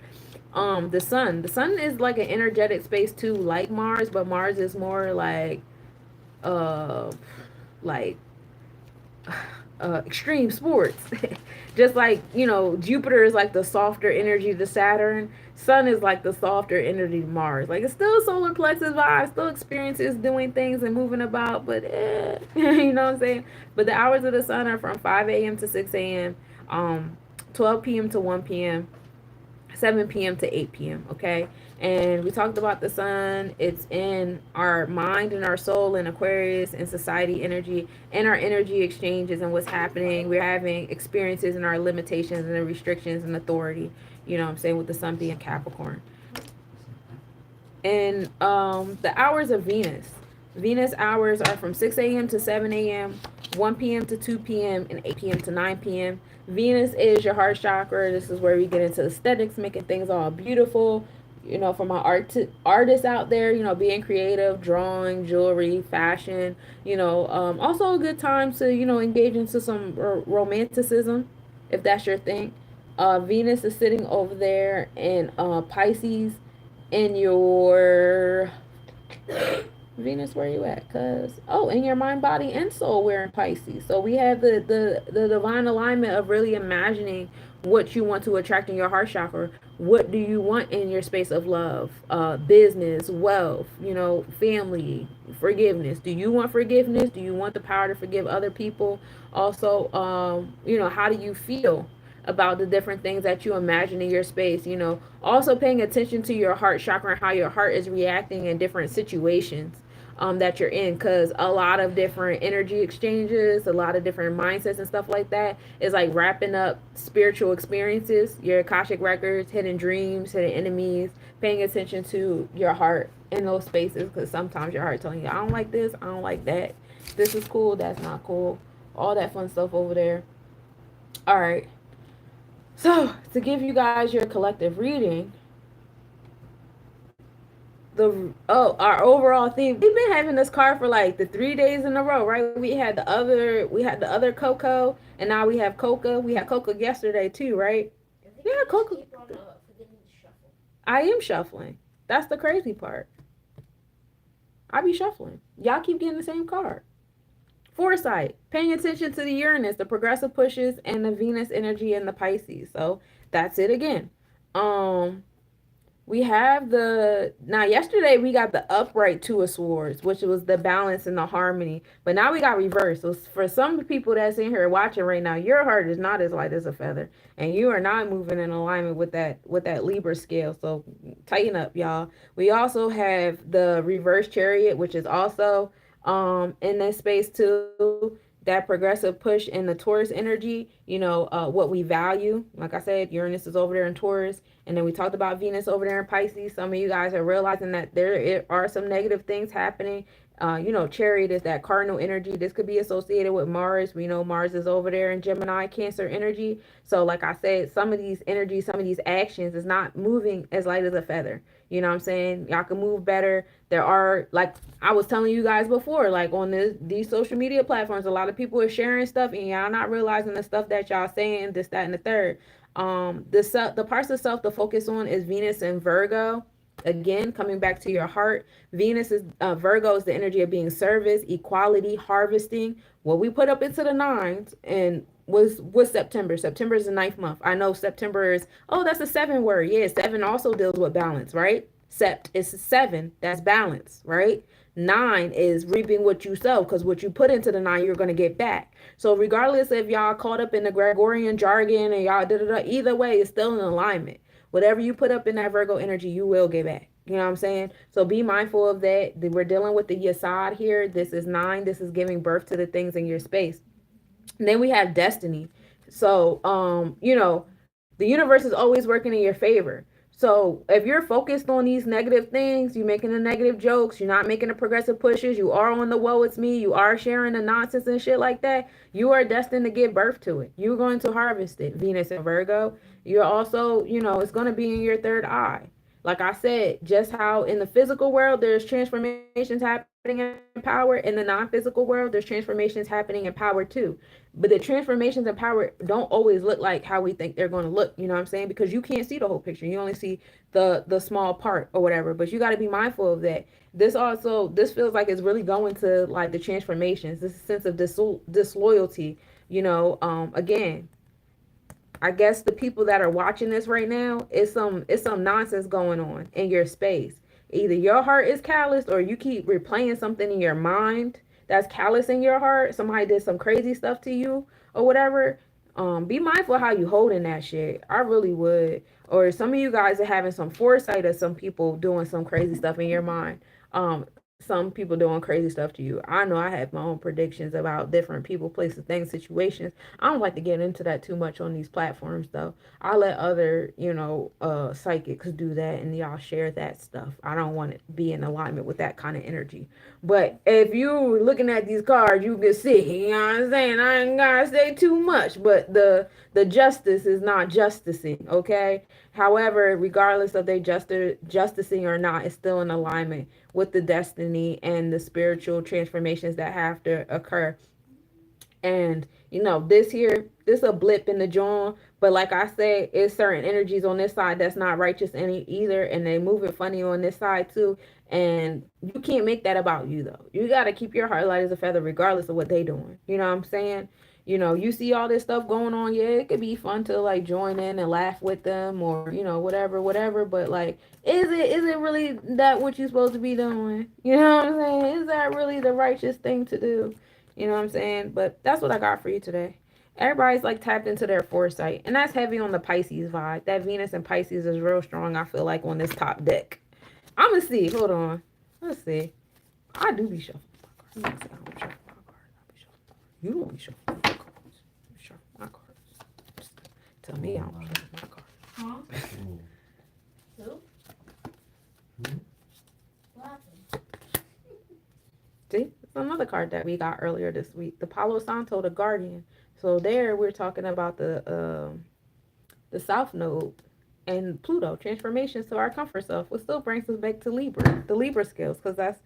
The sun is like an energetic space too, like Mars, but Mars is more uh like extreme sports. Just like, Jupiter is like the softer energy to Saturn. Sun is like the softer energy to Mars. Like, it's still solar plexus vibe, still experiences doing things and moving about, but you know what I'm saying? But the hours of the sun are from 5 a.m. to 6 a.m., 12 p.m. to 1 p.m., 7 p.m. to 8 p.m. Okay. And we talked about the sun. It's in our mind and our soul and Aquarius and society energy and our energy exchanges and what's happening. We're having experiences and our limitations and the restrictions and authority, you know what I'm saying, with the sun being Capricorn. And the hours of Venus. Venus hours are from 6 a.m. to 7 a.m., 1 p.m. to 2 p.m., and 8 p.m. to 9 p.m. Venus is your heart chakra. This is where we get into aesthetics, making things all beautiful. For my artists out there, being creative, drawing, jewelry, fashion. Also a good time to, engage into some romanticism, if that's your thing. Venus is sitting over there in Pisces, in your Venus, where you at? In your mind, body, and soul, we're in Pisces. So we have the divine alignment of really imagining what you want to attract in your heart chakra. What do you want in your space of love, business, wealth, family, forgiveness? Do you want forgiveness? Do you want the power to forgive other people? Also, how do you feel about the different things that you imagine in your space? Also paying attention to your heart chakra and how your heart is reacting in different situations that you're in, because a lot of different energy exchanges, a lot of different mindsets and stuff like that is like wrapping up spiritual experiences, your Akashic records, hidden dreams, hidden enemies, paying attention to your heart in those spaces, because sometimes your heart telling you, I don't like this, I don't like that, this is cool, that's not cool, all that fun stuff over there. All right. So, to give you guys your collective reading, our overall theme. We've been having this card for like the 3 days in a row, right? We had the other Coco, and now we have Coca. We had Coca yesterday too, right? Yeah, Coca. I am shuffling. That's the crazy part. I be shuffling. Y'all keep getting the same card. Foresight, paying attention to the Uranus, the progressive pushes, and the Venus energy in the Pisces. So that's it again. Um, we have now yesterday we got the upright two of swords, which was the balance and the harmony. But now we got reverse. So for some people that's in here watching right now, your heart is not as light as a feather, and you are not moving in alignment with that Libra scale. So tighten up, y'all. We also have the reverse chariot, which is also in this space too. That progressive push in the Taurus energy, what we value. Like I said, Uranus is over there in Taurus. And then we talked about Venus over there in Pisces. Some of you guys are realizing that there are some negative things happening. Chariot is that cardinal energy. This could be associated with Mars. We know Mars is over there in Gemini, Cancer energy. So like I said, some of these energies, some of these actions is not moving as light as a feather. You know what I'm saying? Y'all can move better. There are, like I was telling you guys before, like on these social media platforms, a lot of people are sharing stuff and y'all not realizing the stuff that y'all saying, this, that, and the third. The parts of self to focus on is Venus and Virgo. Again, coming back to your heart, Venus is Virgo is the energy of being service, equality, harvesting. What we put up into the nines and was September. September is the 9th month. I know September is, that's a 7 word. Yeah, 7 also deals with balance, right? Sept is 7. That's balance, right? 9 is reaping what you sow, because what you put into the 9, you're going to get back. So regardless if y'all caught up in the Gregorian jargon and y'all either way, it's still in alignment. Whatever you put up in that Virgo energy, you will get back. You know what I'm saying? So be mindful of that. We're dealing with the Yesod here. This is 9. This is giving birth to the things in your space. And then we have destiny. So, the universe is always working in your favor. So if you're focused on these negative things, you're making the negative jokes, you're not making the progressive pushes, you are on the woe it's me, you are sharing the nonsense and shit like that, you are destined to give birth to it. You're going to harvest it, Venus and Virgo. You're also, it's going to be in your third eye. Like I said, just how in the physical world, there's transformations happening in power. In the non-physical world, there's transformations happening in power too. But the transformations in power don't always look like how we think they're going to look. You know what I'm saying? Because you can't see the whole picture. You only see the small part or whatever. But you got to be mindful of that. This feels like it's really going to like the transformations, this sense of disloyalty, again. I guess the people that are watching this right now, it's some nonsense going on in your space. Either your heart is calloused or you keep replaying something in your mind that's callous in your heart. Somebody did some crazy stuff to you or whatever. Be mindful how you holding that shit. I really would. Or some of you guys are having some foresight of some people doing some crazy stuff in your mind. Some people doing crazy stuff to you. I know I have my own predictions about different people, places, things, situations. I don't like to get into that too much on these platforms, though. I let other, psychics do that, and y'all share that stuff. I don't want to be in alignment with that kind of energy. But if you looking at these cards, you can see, you know what I'm saying? I ain't gotta say too much, but the justice is not justicing, okay? However, regardless of they justicing or not, it's still in alignment with the destiny and the spiritual transformations that have to occur. And this is a blip in the jaw, but like I said, it's certain energies on this side that's not righteous any either, and they move it funny on this side too. And you can't make that about you though. You got to keep your heart light as a feather regardless of what they doing. You know what I'm saying? You see all this stuff going on. Yeah, it could be fun to like join in and laugh with them or, whatever. But like, is it really that what you're supposed to be doing? You know what I'm saying? Is that really the righteous thing to do? You know what I'm saying? But that's what I got for you today. Everybody's like tapped into their foresight. And that's heavy on the Pisces vibe. That Venus and Pisces is real strong, I feel like, on this top deck. I'm going to see. Hold on. Let's see. I do be shuffling my cards. You don't be shuffling my cards. You shuffle my cards. Tell me I don't shuffle my cards. Huh? Who? What happened? See? It's another card that we got earlier this week. The Palo Santo, the Guardian. So there we're talking about the South Node and Pluto, transformations to our comfort self, which still brings us back to Libra, the Libra scales, because that's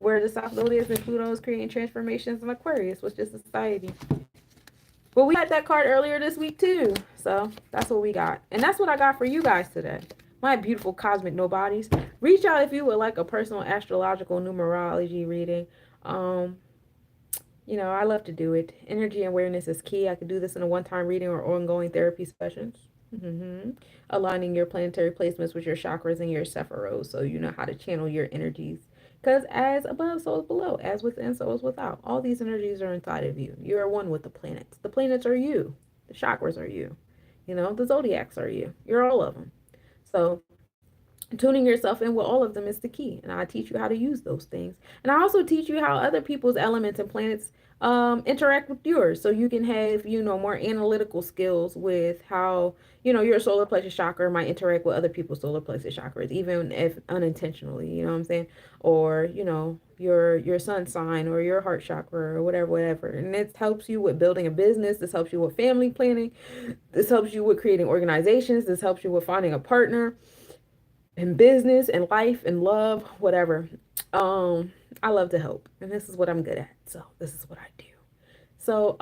where the South Node is, and Pluto is creating transformations in Aquarius, which is society. But we got that card earlier this week too. So that's what we got. And that's what I got for you guys today. My beautiful cosmic nobodies. Reach out if you would like a personal astrological numerology reading. Um, I love to do it. Energy awareness is key. I could do this in a one-time reading or ongoing therapy sessions. hmm Aligning your planetary placements with your chakras and your sephiros, so you know how to channel your energies. Because as above, so is below. As within, so is without. All these energies are inside of you. You are one with the planets. The planets are you. The chakras are you. The zodiacs are you. You're all of them. So tuning yourself in with all of them is the key, and I teach you how to use those things, and I also teach you how other people's elements and planets interact with yours, so you can have more analytical skills with how your solar plexus chakra might interact with other people's solar plexus chakras, even if unintentionally. You know what I'm saying? Or your sun sign or your heart chakra or whatever, and it helps you with building a business. This helps you with family planning. This helps you with creating organizations. This helps you with finding a partner in business and life and love, whatever. I love to help, and this is what I'm good at. So this is what I do. So,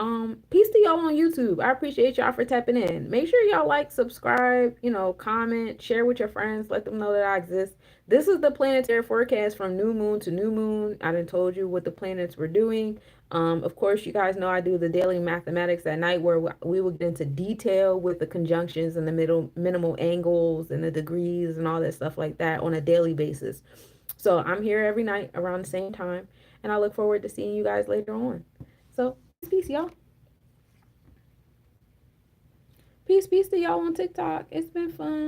peace to y'all on YouTube. I appreciate y'all for tapping in. Make sure y'all like, subscribe, comment, share with your friends, let them know that I exist. This is the planetary forecast from new moon to new moon. I done told you what the planets were doing. Of course, you guys know I do the daily mathematics at night where we will get into detail with the conjunctions and the minimal angles and the degrees and all that stuff like that on a daily basis. So I'm here every night around the same time, and I look forward to seeing you guys later on. So peace, y'all. Peace to y'all on TikTok. It's been fun.